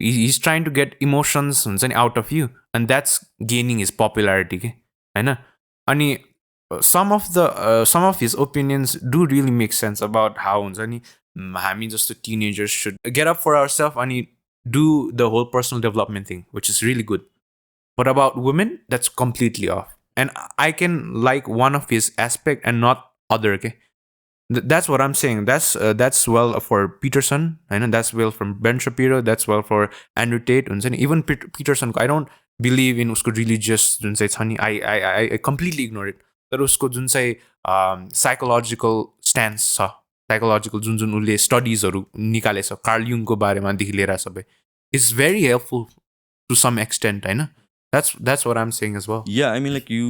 He's trying to get emotions हुन्छ नि out of you, and that's gaining his popularity. Okay? होइन, अनि some of his opinions do really make sense about how हुन्छ नि हामी जस्तो teenagers should get up for ourselves अनि do the whole personal development thing, which is really good. But about women, that's completely off. And I can like one of his aspect and not other. Okay, that's what I'm saying. That's well for Peterson, and that's well from Ben Shapiro. That's well for Andrew Tate. Even Peterson, I don't believe in usko religious. I completely ignore it. That usko जुन चाहिँ psychological stance छ, psychological जुन उसले स्टडिजहरू निकालेछ Karl युङको बारेमादेखि लिएर सबै, it's very helpful to some extent. होइन, that's what I am saying as well. Yeah I mean like you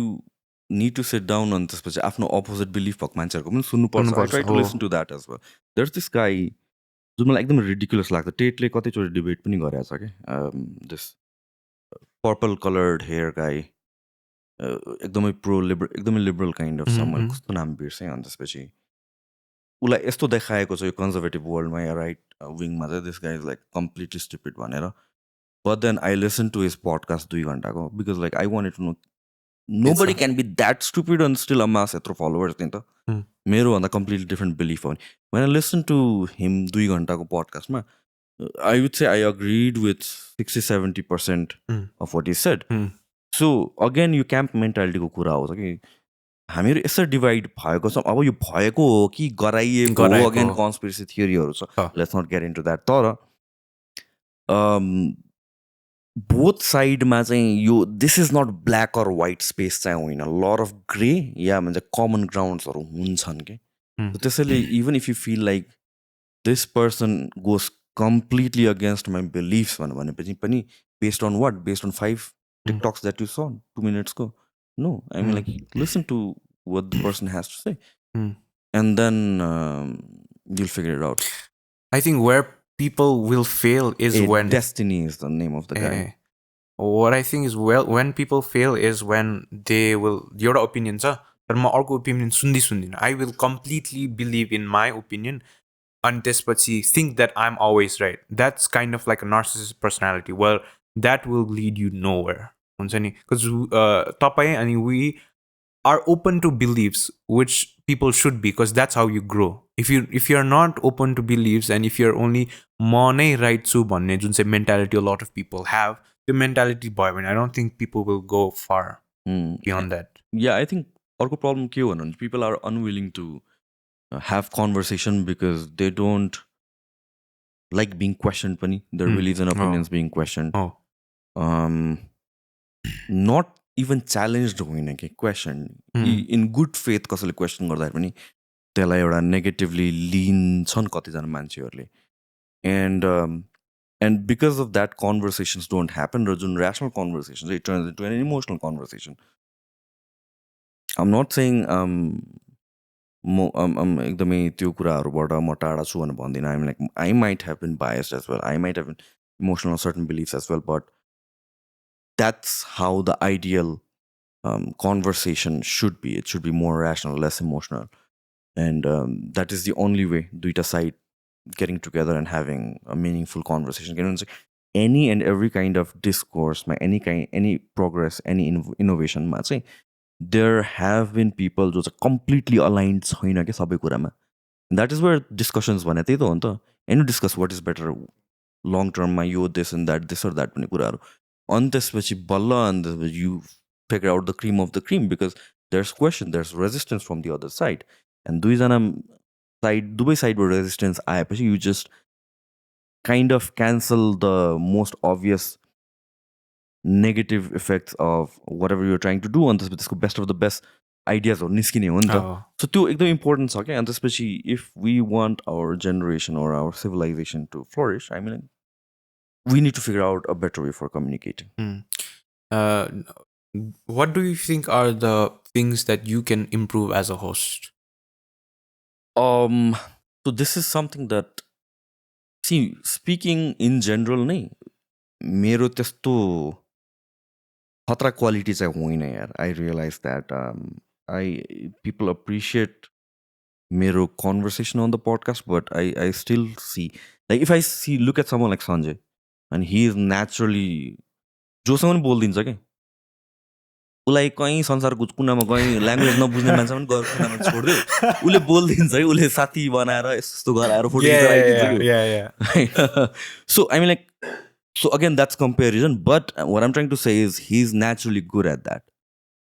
need to sit down अनि त्यसपछि आफ्नो अपोजिट बिलिफ भएको मान्छेहरूको पनि सुन्नुपर्छ. I try to listen to that as well. There is this guy जुन मलाई एकदम रिडिकुलस लाग्छ. टेटले कतिचोटि डिबेट पनि गरेको छ कि, दिस पर्पल कलर्ड हेयर गाई, एकदमै एकदमै लिबरल काइन्ड अफ समन, कस्तो नाम बिर्सेँ. अनि त्यसपछि उसलाई यस्तो देखाएको छ यो कन्जर्भेटिभ वर्ल्डमा या राइट विङमा चाहिँ this guy is like completely stupid भनेर. But then I listen to his podcast 2 घन्टाको, because like I wanted to know nobody can be that stupid and still amass यत्रो फलोवर्स नि त. मेरो भन्दा कम्प्लिटली डिफ्रेन्ट बिलिफ हो नि when I listen to him 2 घण्टाको पडकास्टमा I would say I agreed with 60-70% of what he said. So again यो camp मेन्टालिटीको कुरा आउँछ कि हामीहरू यसरी डिभाइड भएको छ अब यो भएको हो कि गराइएको हो अगेन कन्स्पिरेसी थियोरीहरू छ let's not get into that तर बोथ साइडमा चाहिँ यो this is not black or white space चाहिँ होइन लट अफ ग्रे या भन्छ कमन ग्राउन्ड्सहरू हुन्छन् कि त्यसैले even if you feel like this person goes completely against my beliefs भनेपछि पनि based on what based on 5 TikToks that you saw 2 मिनट्सको no I mean like listen to what the person has to say and then you'll figure it out. I think where people will fail is when destiny is the name of the guy. What I think is when people fail is when they will your opinion sir but my opinion sundi I will completely believe in my opinion and त्यसपछि think that I'm always right. That's kind of like a narcissist personality. Well, that will lead you nowhere. हुन्छ नि because तपाईं अनि we are open to beliefs which people should be because that's how you grow. If you're not open to beliefs and if you're only money right so भन्ने जुन चाहिँ mentality a lot of people have the mentality boy when I don't think people will go far beyond that. Yeah, I think अर्को problem के हो भने people are unwilling to have conversation because they don't like being questioned पनि their beliefs and opinions being questioned. Not even challenged होइन कि question in good faith कसैले question गर्दाखेरि पनि त्यसलाई एउटा नेगेटिभली लिन्छन् कतिजना मान्छेहरूले and because of that conversations don't happen र जुन rational conversation it turns into an emotional conversation I'm not saying म एकदमै त्यो कुराहरूबाट म टाढा छु भनेर भन्दिनँ I'm like I might have been biased as well I might have been emotional certain beliefs as well but that's how the ideal conversation should be. It should be more rational, less emotional. And that is the only way, duita side getting together and having a meaningful conversation. Any and every kind of discourse, any progress, any innovation, there have been people who are completely aligned. And that is where discussions bane त्यही त हो नि त and discuss what is better long term यो this and that this or that पनि कुराहरू अनि त्यसपछि बल्ल and you figure out the cream of the cream because there's question, there's resistance from the other side and दुवै साइडबाट resistance आएपछि you just kind of cancel the most obvious negative effects of whatever you're trying to do अनि त्यसपछि त्यसको best of the best आइडियाजहरू निस्किने हो नि त सो त्यो एकदम इम्पोर्टेन्ट छ क्या अनि त्यसपछि if we want our generation or our civilization to flourish I mean we need to figure out a better way for communicating. What do you think are the things that you can improve as a host? So this is something that see speaking in general नै मेरो त्यस्तो खतरा quality चाहिँ होइन यार I realize that people appreciate मेरो conversation on the podcast but I still see like if I look at someone like Sanjay and he is naturally जोसँग पनि बोलिदिन्छ क्या उसलाई कहीँ संसारको कुनामा कहीँ ल्याङ्ग्वेज नबुझ्ने मान्छे पनि गएर कुनामा छोडिदियो उसले बोलिदिन्छ है उसले साथी बनाएर यस्तो गराएर photo so I mean like so again that's comparison but what I'm trying to say is he's naturally good at that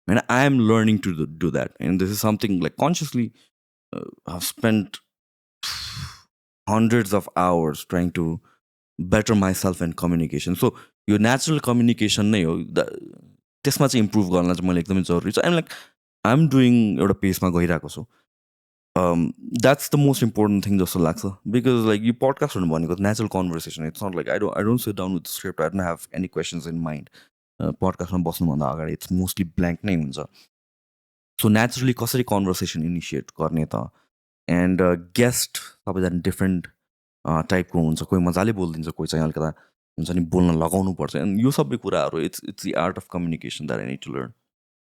and I am learning to do that and this is something like consciously I've spent hundreds of hours trying to better myself in communication so your natural communication नै हो त्यसमा चाहिँ improve गर्न चाहिँ मैले एकदमै जरुरी छ लाइक आइएम डुइङ एउटा पेसमा गइरहेको छु that's the most important thing जस्तो लाग्छ बिकज लाइक यो पडकास्टहरू भनेको natural conversation it's not like I don't sit down with script I don't have any questions in mind पडकास्टमा बस्नुभन्दा अगाडि इट्स मोस्टली ब्ल्याङ्क नै हुन्छ सो नेचुरली कसरी कन्भर्सेसन इनिसिएट गर्ने त एन्ड गेस्ट सबैजना डिफ्रेन्ट टाइपको हुन्छ कोही मजाले बोलिदिन्छ कोही चाहिँ अलिकता हुन्छ नि बोल्न लगाउनु पर्छ एन्ड यो सबै कुराहरू it's the art of communication that I need to learn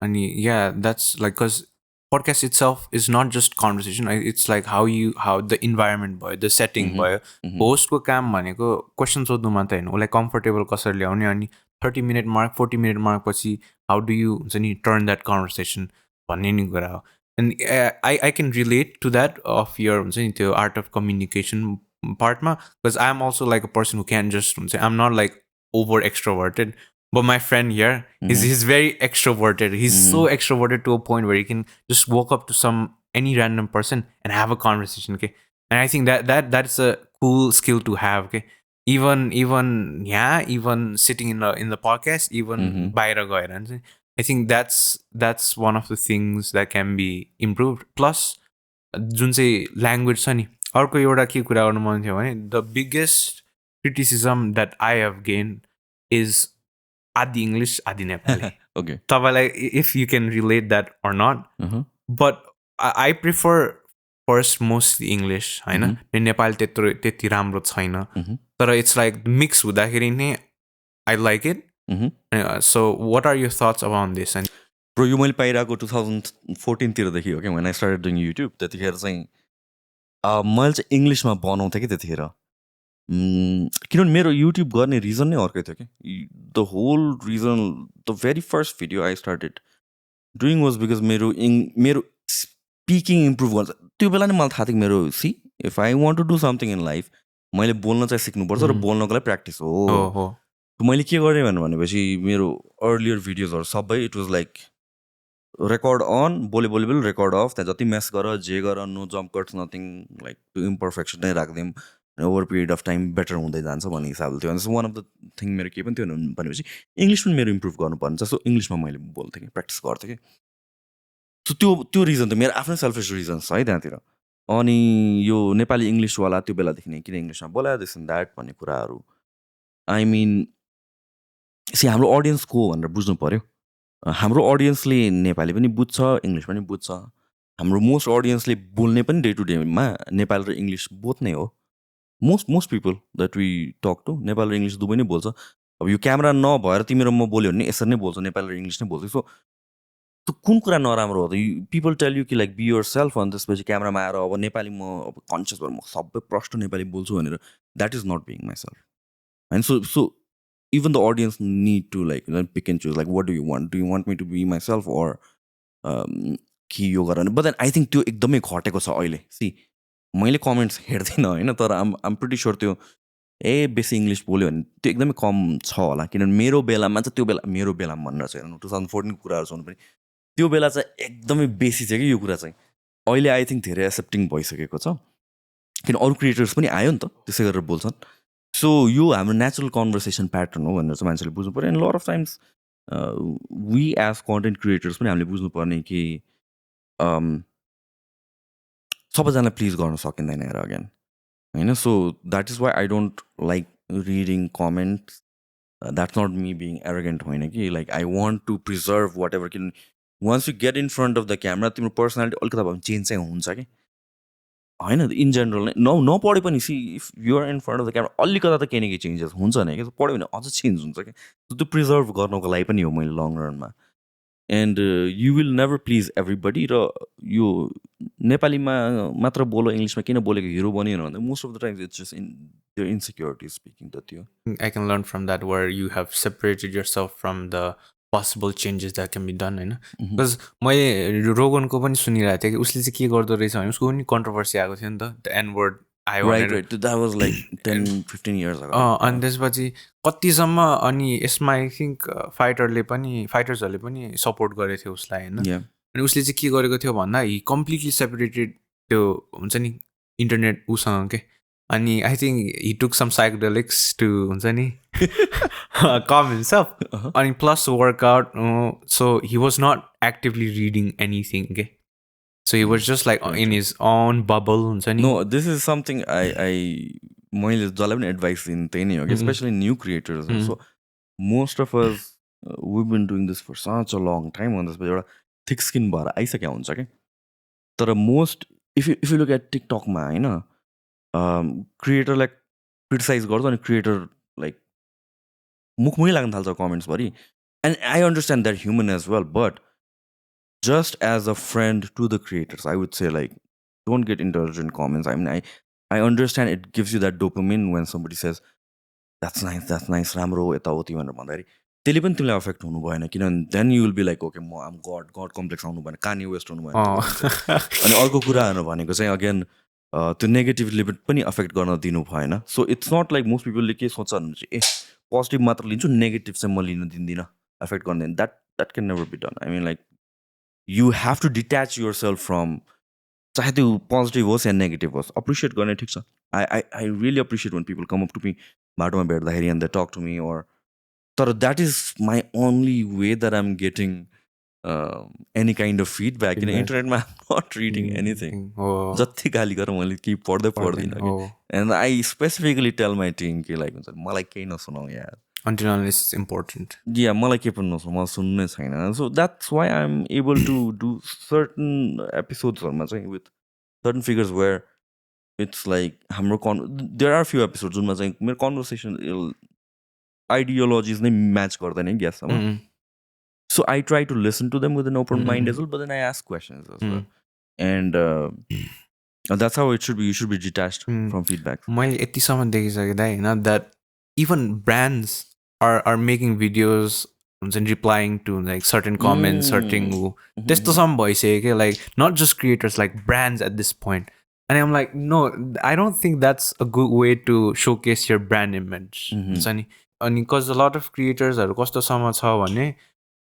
अनि yeah that's like cause podcast itself is not just conversation it's like how the environment भयो the setting भयो host को काम भनेको क्वेसन सोध्नु मात्रै हैन उलाई कम्फर्टेबल कसरी ल्याउने अनि 30 मिनट मार्क 40 मिनट मार्क पछि how do you हुन्छ नि turn that conversation भन्ने नि कुरा हो And I can relate to that of your into art of communication part ma, because I'm also like a person who can't just I'm not like over extroverted, but my friend here he's very extroverted. He's so extroverted to a point where he can just walk up to any random person and have a conversation. Okay, and I think that's a cool skill to have. Okay, even sitting in the podcast, even बाहिर गएर हुन्छ, I think that's one of the things that can be improved. Plus, जुन चाहिँ language छ नि, अर्को एउटा के कुरा गर्नु मन थियो भने the biggest criticism that I have gained is आदि English आदि नेपाली. Okay. तपाईँलाई if you can relate that or not, but I prefer first mostly English होइन, नेपाली त्यति राम्रो छैन, तर it's like mix हुँदाखेरि नै I like it. So what are your thoughts around this? And Bro, यो मैले पाइरहेको 2014 तिरदेखि हो क्या, when I started doing YouTube. त्यतिखेर चाहिँ मैले चाहिँ इङ्ग्लिसमा बनाउँथेँ कि त्यतिखेर, किनभने मेरो युट्युब गर्ने रिजन नै अर्कै थियो कि. The whole reason, the very first video I started doing was because मेरो स्पिकिङ इम्प्रुभ गर्छ. त्यो बेला नै मलाई थाहा थियो कि मेरो if I want to do something in life, मैले बोल्न चाहिँ सिक्नुपर्छ र बोल्नको लागि प्र्याक्टिस हो. मैले के गरेँ भनेपछि मेरो अर्लियर भिडियोजहरू सबै it was like record on, बोले रेकर्ड अफ, त्यहाँ जति म्यास गर जे गर, no jump cuts nothing, like त्यो इम्पर्फेक्सन नै राखिदिउँ, over period of time better हुँदै जान्छ भन्ने हिसाबले थियो. अनि वान अफ द थिङ मेरो के पनि थियो भनेपछि इङ्ग्लिस पनि मेरो इम्प्रुभ गर्नुपर्ने छ. सो इङ्ग्लिसमा मैले बोल्थेँ कि, प्र्याक्टिस गर्थेँ कि. सो त्यो रिजन त मेरो आफ्नै सेल्फिस रिजन्स छ है त्यहाँतिर. अनि यो नेपाली इङ्ग्लिसवाला त्यो बेलादेखि नै किन इङ्ग्लिसमा बोला दिस एन्ड द्याट भन्ने कुराहरू, आई मिन हाम्रो अडियन्स को भनेर बुझ्नु पऱ्यो. हाम्रो अडियन्सले नेपाली पनि बुझ्छ, इङ्ग्लिस पनि बुझ्छ. हाम्रो मोस्ट अडियन्सले बोल्ने पनि डे टु डेमा नेपाली र इङ्ग्लिस बोथ नै हो. Most people that we talk to Nepali र इङ्ग्लिस दुवै नै बोल्छ. अब यो क्यामेरा नभएर तिमी र म बोल्यो भने यसरी नै बोल्छ, नेपाली र इङ्ग्लिस नै बोल्छ. सो त्यो कुन कुरा नराम्रो हो त? पिपल टेल यु कि लाइक बी योर सेल्फ, अनि त्यसपछि क्यामेरामा आएर अब नेपाली म अब कन्सियस भएर म सबै प्रष्ट नेपाली बोल्छु भनेर, that is not being myself. होइन. So even the audience need to like pick and choose, like what do you want? Do you want me to be myself or कि यो गर? But then I think त्यो एकदमै घटेको छ अहिले. C मैले कमेन्ट्स हेर्दिनँ होइन, तर आम प्रिटी स्योर त्यो बेसी इङ्ग्लिस बोल्यो भने त्यो एकदमै कम छ होला. किनभने मेरो बेलामा चाहिँ मेरो बेलामा भनेर चाहिँ 2014 को कुराहरू छ भने पनि त्यो बेला चाहिँ एकदमै बेसी थियो कि यो कुरा चाहिँ. अहिले आई थिङ्क धेरै एक्सेप्टिङ भइसकेको छ, किन अरू क्रिएटर्स पनि आयो नि त त्यसै गरेर बोल्छन्. सो यो हाम्रो नेचुरल कन्भर्सेसन प्याटर्न हो भनेर चाहिँ मान्छेले बुझ्नु पऱ्यो. And lot of times we as content creators पनि हामीले बुझ्नुपर्ने कि सबैजनालाई प्लिज गर्न सकिँदैन हेर अगेन होइन. So that is why I don't like reading comments. That's not me being arrogant होइन कि, like I want to preserve whatever. किन once you get in front of the camera तिम्रो personality अलिकति भए change चाहिँ हुन्छ कि होइन. इन जेनरल नै नपढे पनि see if you're in front of the camera अलिकता त केही न केही चेन्जेस हुन्छ नि कि. पढ्यो भने अझ चेन्ज हुन्छ कि. त्यो प्रिजर्भ गर्नको लागि पनि हो मैले लङ रनमा. And you will never please everybody. र यो नेपालीमा मात्र बोलो इङ्ग्लिसमा किन बोलेको हिरो बनिएन भन्दा most of the times it's just त्यो इन्सेक्युरिटी स्पिकिङ त त्यो. I can learn from that where you have separated yourself from the possible changes that can be done होइन. बिकज मैले रोगनको पनि सुनिरहेको थिएँ कि उसले चाहिँ के गर्दो रहेछ भने उसको पनि कन्ट्रोभर्सी आएको थियो नि त, द एन वर्ड आयो. अनि त्यसपछि कतिसम्म अनि यसमा आई थिङ्क फाइटर्सहरूले पनि सपोर्ट गरेको थियो उसलाई होइन. अनि उसले चाहिँ के गरेको थियो भन्दा हि कम्प्लिटली सेपरेटेड त्यो हुन्छ नि इन्टरनेट उसँग के. अनि I think he took some psychedelics to हुन्छ नि calm himself. And plus workout, so he was not actively reading anything. Okay, so he was just like in his own bubble. No, this is something I मैले जसलाई पनि advice दिन्थेँ नि हो कि, especially new creators. So most of us we been doing this for such a long time. अनि त्यसपछि एउटा थिक स्किन भएर आइसक्यो हुन्छ कि. तर most if you look at टिकटकमा होइन क्रिएटरलाई क्रिटिसाइज गर्छ अनि क्रिएटर लाइक मुखमै लाग्न थाल्छ कमेन्ट्सभरि. And I understand that human as well, but just as a friend to the creators I would say like don't get interested in comments. I mean I understand it gives you that dopamine when somebody says that's nice, राम्रो यताउति भनेर भन्दाखेरि त्यसले पनि तिमीलाई affect हुनु भएन किनभने then you will be like okay म आम गड कम्प्लेक्स आउनु भएन कानी वेस्ट हुनु भएन त्यसले पनि चाहिँ अनि अर्को कुराहरू भनेको चाहिँ अगेन त्यो नेगेटिभले पनि अफेक्ट गर्न दिनु भएन so it's not like most पिपलले के सोच्छ भने चाहिँ ए पोजिटिभ मात्र लिन्छु नेगेटिभ चाहिँ म लिन दिँदिनँ अफेक्ट गर्दैन that can never be done I mean like you have to detach yourself from चाहे त्यो पोजिटिभ होस् या नेगेटिभ होस् अप्रिसिएट गर्ने ठिक छ I really appreciate when people come up to me बाटोमा भेट्दाखेरि and they talk to me or तर that is my only way that I'm getting any kind of feedback किन इन्टरनेटमा नट रिडिङ एनिथिङ जति गाली गरेर मैले केही पढ्दै पढ्दिनँ कि and I specifically tell my team कि लाइक हुन्छ मलाई केही नसुनाऊ यार इम्पोर्टेन्ट या मलाई केही पनि नसुनाऊ मलाई सुन्नै छैन so that's why I am able to do certain एपिसोड्सहरूमा चाहिँ with certain figures where it's like हाम्रो देयर आर फ्यु एपिसोड जुनमा चाहिँ मेरो कन्भर्सेसन आइडियोलोजिज नै म्याच गर्दैन ग्याससँग so I try to listen to them with an open mind as well but then I ask questions as well and that's how it should be you should be detached from feedback मैले यतिसम्म देखिसकेँ दाइ होइन that even brands are making videos हुन्छ नि replying to like certain comment certain त्यस्तोसम्म भइसक्यो क्या like not just creators like brands at this point अनि um like no I don't think that's a good way to showcase your brand image हुन्छ नि अनि cause a lot of क्रिएटर्सहरू कस्तोसम्म छ भने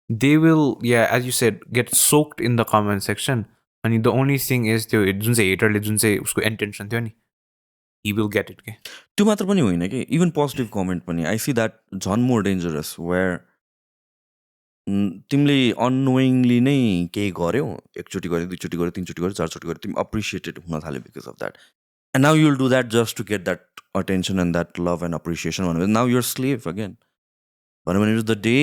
they will yeah as you said get soaked in the comment section अनि the only thing is त्यो जुन चाहिँ हेटरले जुन चाहिँ उसको इन्टेन्सन थियो नि he will get it के त्यो मात्र पनि होइन कि इभन पोजिटिभ कमेन्ट पनि आई सी द्याट झन् मोर डेन्जरस वेयर तिमीले अननोइङली नै केही गर्यौ एकचोटि गर्यो दुईचोटि गर्यो तिनचोटि गर्यो चारचोटि गर्यो तिमी अप्रिसिएटेड हुन थाल्यो because of that and now you'll do that just to get that attention and that love and appreciation भनेपछि नाउ युर स्लेभ अगेन भन्यो भने the day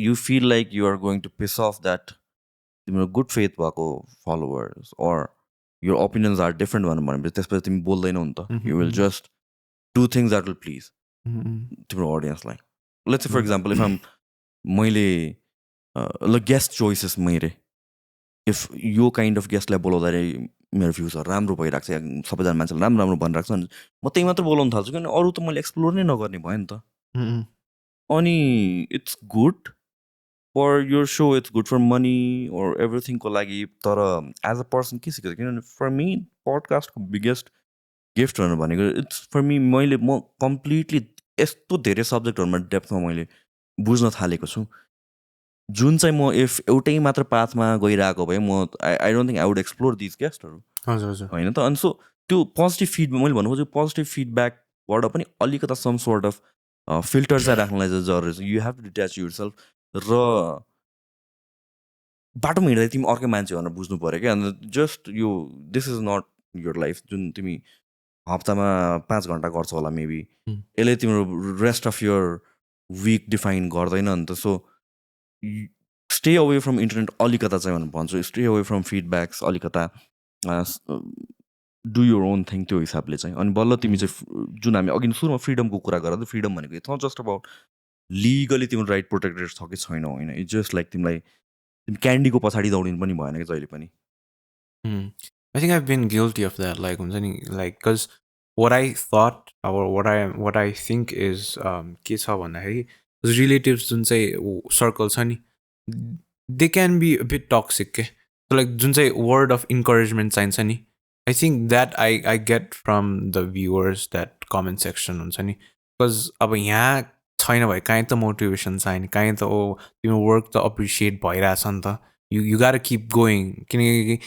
you feel like you are going to piss off that तिम्रो good faith भएको followers or your opinions are different भनेपछि त्यसपछि तिमी बोल्दैनौ नि त you will just do things that will please तिम्रो audience-लाई let's say for example if मैले ल guest choices मैले if यो kind of guest-लाई बोलाउँदाखेरि मेरो भ्युजहरू राम्रो भइरहेको छ सबैजना मान्छेले राम्रो राम्रो भनिरहेको छ भने म त्यही मात्र बोलाउन थाल्छु किन अरू त मैले एक्सप्लोर नै नगर्ने भयो नि त अनि it's good for your show it's good for money or everything को लागि तर as a person के सिक्छ किनभने for me podcast को biggest gift भनेको it's for me म कम्प्लिटली यस्तो धेरै सब्जेक्टहरूमा डेप्थमा मैले बुझ्न थालेको छु जुन चाहिँ म इफ एउटै मात्र पाथमा गइरहेको भए म I don't think I would explore these गेस्टहरू होइन त अनि सो त्यो पोजिटिभ फिडब्याक मैले भन्नु खोजेको पोजिटिभ फिडब्याकबाट पनि अलिकता सम सोर्ट अफ फिल्टर चाहिँ राख्नलाई चाहिँ जरुरी छ you have to detach yourself र बाटोमा हिँड्दा तिमी अर्कै मान्छे भनेर बुझ्नु पऱ्यो क्या अन्त जस्ट यो this is not your life जुन तिमी हप्तामा 5 घन्टा गर्छौ होला मेबी यसले तिम्रो rest of your week define गर्दैन नि त so stay away from internet अलिकता चाहिँ भनेर भन्छु स्टे अवे फ्रम फिडब्याक्स अलिकता डु योर ओन थिङ त्यो हिसाबले चाहिँ अनि बल्ल तिमी चाहिँ जुन हामी अघि सुरुमा फ्रिडमको कुरा गर्दा फ्रिडम भनेको it's not just about legally तिम्रो राइट प्रोटेक्टेड छ कि छैन होइन इट्स जस्ट लाइक तिमीलाई क्यान्डीको पछाडि दौडिनु पनि भएन कि जहिले पनि I think I've been guilty of that like हुन्छ नि like because what I thought or what I think is के छ भन्दाखेरि relatives जुन चाहिँ सर्कल छ नि they can be a bit toxic के so like जुन चाहिँ word of encouragement चाहिन्छ नि I think that I get from the viewers that comment section हुन्छ नि because अब यहाँ छैन भाइ कहीँ त मोटिभेसन छैन कहीँ त तिम्रो वर्क त अप्रिसिएट भइरहेछ नि त यु गाट किप गोइङ किनकि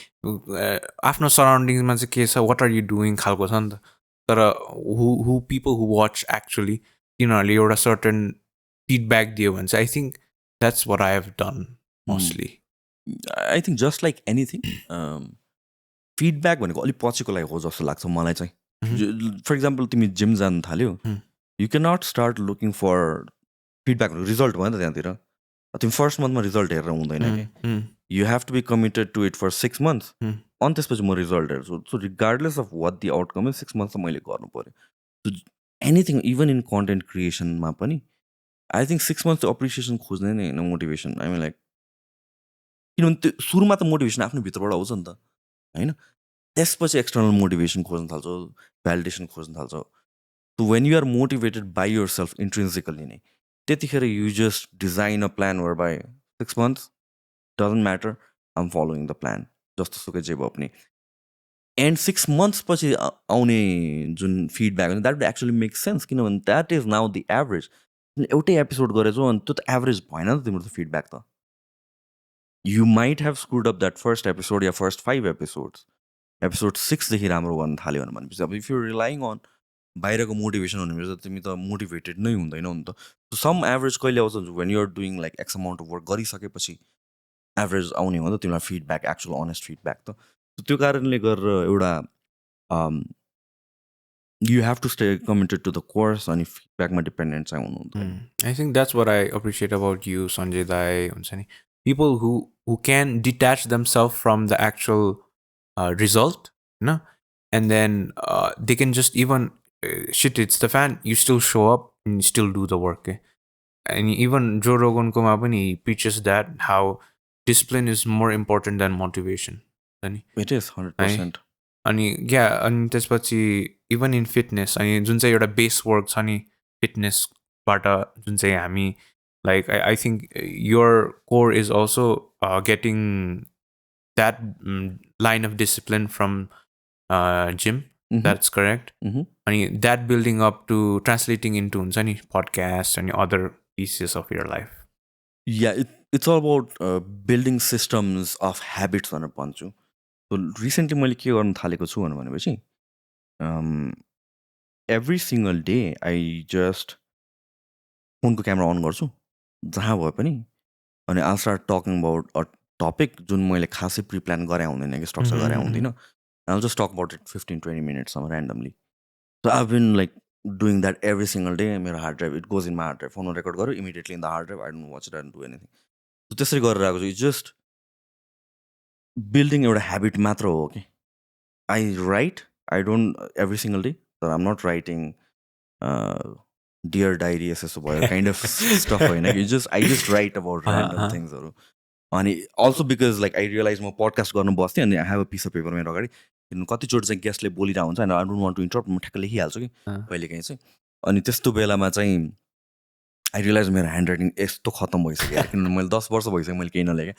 आफ्नो सराउन्डिङ्समा चाहिँ के छ वाट आर यु डुइङ खालको छ नि त तर who people who watch actually तिनीहरूले एउटा सर्टन फिडब्याक दियो भने चाहिँ I think that's what I have done mostly I think just like anything feedback भनेको अलिक पछिको लागि हो जस्तो लाग्छ मलाई चाहिँ फर इक्जाम्पल तिमी जिम जानु थाल्यो you can not start looking for feedback result भयो नि त त्यहाँतिर तिमी फर्स्ट मन्थमा रिजल्ट हेरेर हुँदैन कि you have to be committed to it for 6 months अनि त्यसपछि म रिजल्ट हेर्छु so regardless of what the outcome is 6 months त मैले गर्नु पऱ्यो एनिथिङ इभन इन कन्टेन्ट क्रिएसनमा पनि आई थिङ्क 6 months अप्रिसिएसन खोज्ने नै होइन मोटिभेसन आई मिन लाइक किनभने त्यो सुरुमा त मोटिभेसन आफ्नो भित्रबाट आउँछ नि त होइन त्यसपछि एक्सटर्नल मोटिभेसन खोज्न थाल्छौ भ्यालिडेसन खोज्न थाल्छौ so when you are motivated by yourself intrinsically नै त्यतिखेर you just design a plan whereby 6 months doesn't matter, I'm following the plan, जस्तो सुकै जे भए पनि. And 6 months पछि आउने जुन फिडब्याक हुन्छ that would actually make sense, किनभने that is now the average. एउटै एपिसोड गरेछौ अनि त्यो त एभरेज भएन नि त तिम्रो त फिडब्याक त. You might have screwed up that first episode yeah first 5 episodes. Episode 6 देखि राम्रो गर्न थाल्यो भनेपछि अब इफ यु रिलाइङ अन बाहिरको मोटिभेसन भनेपछि त तिमी त मोटिभेटेड नै हुँदैनौ नि त. सम एभरेज कहिले आउँछ when you're doing like x amount of work गरिसकेपछि एभरेज आउने हो नि त तिमीलाई फिडब्याक, एक्चुअल अनेस्ट फिडब्याक त. त्यो कारणले गरेर एउटा you have to stay committed to the course अनि feedback मा dependent चाहिँ हुनु हुँदैन. I think that's what I appreciate about you, Sanjay Dai. हुन्छ नि, people who can detach themselves from the actual result, no? And then they can just even shit, it's the fan, you still show up and you still do the work. And even Joe Rogan ko ma pani, he preaches that how discipline is more important than motivation. It is 100%. अनि अनि त्यसपछि even in fitness, अनि जुन चाहिँ एउटा base work छ नि फिटनेसबाट, जुन चाहिँ हामी like I think your core is also getting that line of discipline from gym. That's correct. अनि that building up to translating into हुन्छ नि पडकास्ट अनि other pieces of your life. It's all about building systems of habits भनेर भन्छु. So recently मैले के गर्न थालेको छु भनेपछि every single day I just फोनको क्यामेरा अन गर्छु जहाँ भए पनि, अनि I'll start talking about a topic जुन मैले खासै प्रिप्लान गरे हुँदैन कि स्ट्रक्चर गरे हुँदैन. I'll just talk about it 15-20 minutes randomly. So I've been like doing that every single day. मेरो hard drive, it goes in my hard drive. फोनमा रेकर्ड गऱ्यो immediately in the hard drive. I don't watch it, I don't do anything. So त्यसरी गरेर आएको छु. It's just building एउटा habit मात्र हो कि. I write, I don't every single day, but I'm not writing dear diary यस्तो भयो kind of stuff होइन. I just write about random things हरू. अनि also because like I realize म podcast गर्नु बस्थेँ अनि I have a piece of paper मेरो अगाडि. कतिचोटि चाहिँ गेस्टले बोलिरहेको हुन्छ अनि I don't want to interrupt, म ठ्याक्क लेखिहाल्छु कि कहिले काहीँ चाहिँ. अनि त्यस्तो बेलामा चाहिँ I realize मेरो ह्यान्ड राइटिङ यस्तो खतम भइसक्यो किनभने मैले 10 वर्ष भइसक्यो मैले केही नलेखेँ.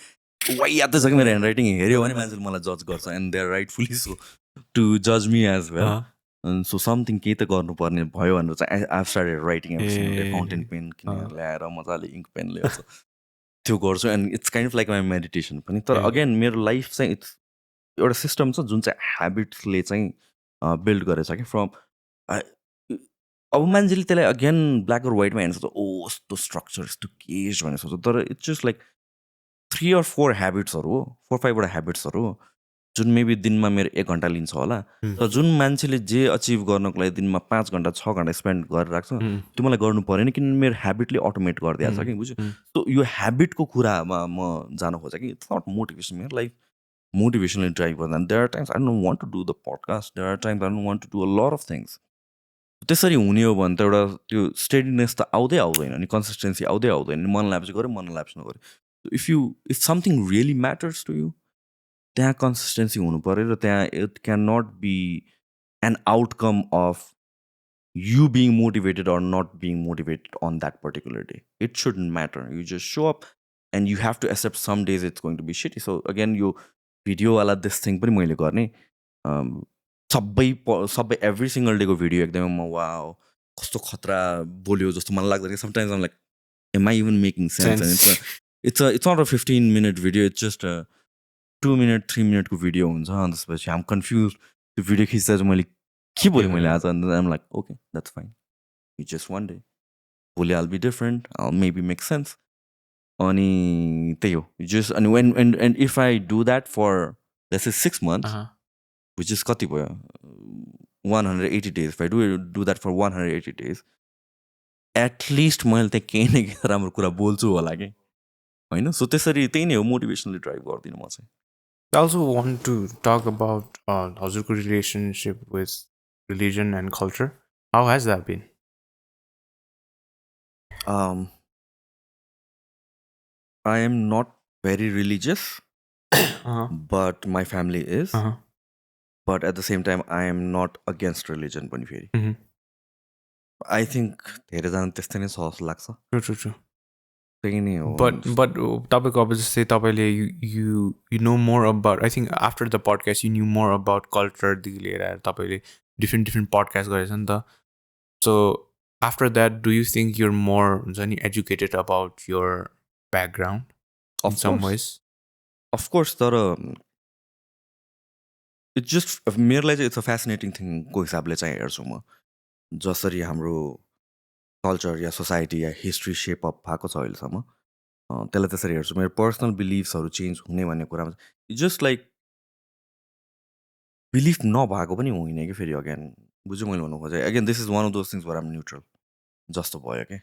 याद त छ कि मेरो ह्यान्ड राइटिङ हेऱ्यो भने मान्छेले मलाई जज गर्छ and they are rightfully so to जज me as well. So something केही त गर्नुपर्ने भयो भनेर चाहिँ I have started writing fountain pen किनेर ल्याएर मजाले इङ्क पेन ल्याउँछु त्यो गर्छु. And it's kind of like my meditation पनि. तर अगेन मेरो लाइफ चाहिँ इट्स एउटा सिस्टम छ जुन चाहिँ ह्याबिट्सले चाहिँ बिल्ड गरेछ कि फ्रम. अब मान्छेले त्यसलाई अगेन ब्ल्याक र व्हाइटमा हेर्नु सक्छ, ओ यस्तो स्ट्रक्चर यस्तो केज भनेर सोच्छ. तर इट्स जस्ट लाइक 3 or 4 ह्याबिट्सहरू हो, 4-5 ह्याबिट्सहरू हो जुन मेबी दिनमा मेरो 1 घन्टा लिन्छ होला. तर जुन मान्छेले जे अचिभ गर्नको लागि दिनमा 5 घन्टा 6 घन्टा स्पेन्ड गरेर राख्छ त्यो मलाई गर्नु परेन किनभने मेरो ह्याबिटले अटोमेट गरिदिएको छ कि बुझ्यो. सो यो ह्याबिटको कुरामा म जान खोजेँ कि इट्स नट मोटिभेसन. मेरो लाइफ मोटिभेसनले ड्राइभ गर्दा there are times I don't want to do the podcast, there are times I don't want to do a lot of things. त्यसरी हुने हो भने त एउटा त्यो स्टेडिनेस त आउँदै आउँदैन अनि कन्सिस्टेन्सी आउँदै आउँदैन. मन ल्याप्स गऱ्यो मन ल्याप्स नगऱ्यो. if something really matters to you, त्यहाँ कन्सिस्टेन्सी हुनु पऱ्यो र त्यहाँ it can not be an outcome of you being motivated or not being motivated on that particular day. It shouldn't matter. You just show up and you have to accept some days it's going to be shitty. So again, you video wala this thing पनि मैले गर्ने सबै every single day को video एकदमै म wow कस्तो खतरा बोल्यो जस्तो मलाई लाग्दैन. Sometimes I'm like, am I even making sense? And it's not a 15-minute video, it's just a 2-minute 3-minute को भिडियो हुन्छ. अनि त्यसपछि I'm confused. त्यो भिडियो खिच्दा चाहिँ मैले के बोलेँ मैले आज. And I'm like, okay, that's fine. It's just one day. भोलि I'll be different. I'll maybe make sense. अनि त्यही हो. Just and when and if I do that for let's say 6 months, which is कति भयो 180 days. If I do that for 180 days, at least मैले त्यहाँ केही न केही राम्रो कुरा बोल्छु होला कि होइन. सो त्यसरी त्यही नै हो मोटिभेसनले ड्राइभ गर्दिनँ म चाहिँ. I also want to talk about हजुरको relationship with religion and culture. How has that been? I am not very religious, but my family is. But at the same time, I am not against religion पनि फेरि. I think धेरैजना त्यस्तै नै छ जस्तो लाग्छ true त्यही नै हो but तपाईँको अब जस्तै तपाईँले you know more about I think after the podcast you knew more about culture देखि लिएर तपाईँले different podcast गरेछ नि त so after that do you think you're more हुन्छ नि educated about your background in some ways of course तर it's just मेरोलाई चाहिँ इट्स अ फेसिनेटिङ थिङको हिसाबले चाहिँ हेर्छु म जसरी हाम्रो कल्चर या सोसाइटी या हिस्ट्री सेप अप भएको छ अहिलेसम्म त्यसलाई त्यसरी हेर्छु मेरो पर्सनल बिलिफ्सहरू चेन्ज हुने भन्ने कुरामा इट्स जस्ट लाइक बिलिफ नभएको पनि होइन कि फेरि अगेन बुझ्यो मैले भन्नु खोजेँ again this is one of those things where I'm neutral जस्तो भयो क्या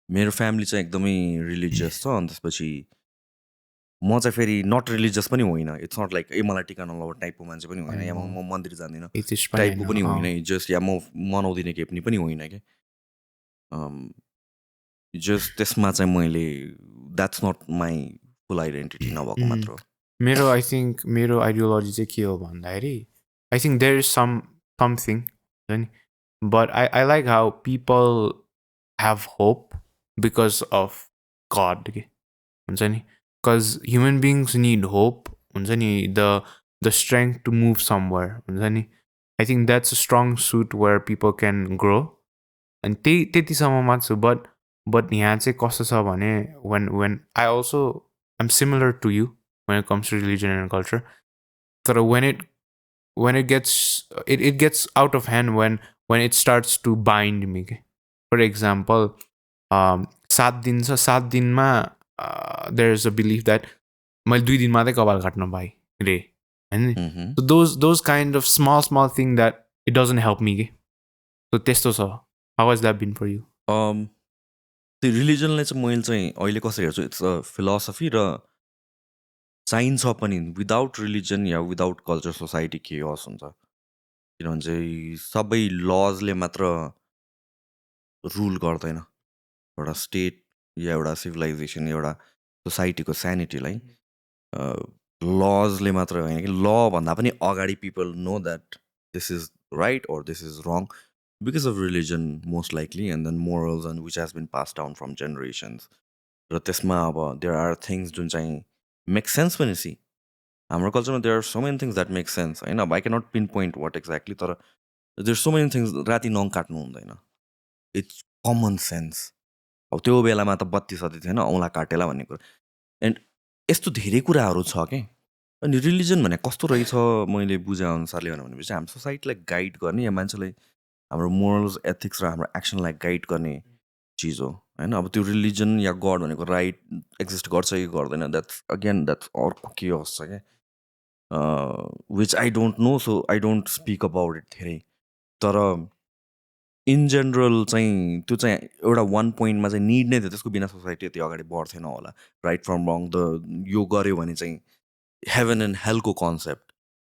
मेरो फ्यामिली चाहिँ एकदमै रिलिजियस छ अनि त्यसपछि म चाहिँ फेरि नट रिलिजियस पनि होइन इट्स नट लाइक ए मलाई टिका नलाउने टाइपको मान्छे पनि होइन या म मन्दिर जाँदिनँ टाइपको पनि होइन जस्ट या म मनाउँदिनँ केही पनि होइन क्या जस्ट त्यसमा चाहिँ मैले that's not my full identity नभएको मात्र हो मेरो आई थिङ्क मेरो आइडियोलोजी चाहिँ के हो भन्दाखेरि I think there is something हुन्छ नि but I like how people have hope because of God के हुन्छ नि because human beings need hope हुन्छ नि the strength to move somewhere हुन्छ नि I think that's a strong suit where people can grow अनि त्यतिसम्म मान्छु बट यहाँ चाहिँ कस्तो छ भने when I also I'm similar to you when it comes to religion and culture but when it gets it gets out of hand when it starts to bind me for example 7 दिन छ 7 दिनमा there is a belief that मैले 2 दिन मात्रै कपाल काट्न पाएँ रे हैन so those kind of small thing that it doesn't help me so त्यस्तो छ how has that been for you त्यो रिलिजनलाई चाहिँ मैले चाहिँ अहिले कसरी हेर्छु इट्स अ फिलोसफी र चाहिन्छ पनि विदाउट रिलिजन या विदाउट कल्चर सोसाइटी के हस् हुन्छ किनभने चाहिँ सबै लजले मात्र रुल गर्दैन एउटा स्टेट या एउटा सिभिलाइजेसन एउटा सोसाइटीको स्यानिटीलाई लजले मात्र होइन कि ल भन्दा पनि अगाडि people know that this is right or this is wrong because of religion most likely and then morals and which has been passed down from generations र त्यसमा अब there are things जुन चाहिँ make sense पनि C हाम्रो कल्चरमा there are so many things that make sense होइन अब I cannot pinpoint what exactly तर there are so many things राति नङ काट्नु हुँदैन it's common sense अब त्यो बेलामा त बत्ती सत्ती थिएन औँला काटेला भन्ने कुरा एन्ड यस्तो धेरै कुराहरू छ क्या अनि रिलिजन भने कस्तो रहेछ मैले बुझे अनुसारले भनेपछि हाम्रो सोसाइटीलाई गाइड गर्ने या मान्छेलाई हाम्रो मोरल्स एथिक्स र हाम्रो एक्सनलाई गाइड गर्ने चिज हो होइन अब त्यो रिलिजन या गड भनेको राइट एक्जिस्ट गर्छ कि गर्दैन द्याट्स अगेन द्याट्स अर्को के होस् छ क्या which I don't know so I don't speak about it धेरै तर इन जेनरल चाहिँ त्यो चाहिँ एउटा वान पोइन्टमा चाहिँ निड नै थियो त्यसको बिना सोसाइटी यति अगाडि बढ्थेन होला राइट फ्रम रङ द यो गऱ्यो भने चाहिँ हेभन एन्ड हेलको कन्सेप्ट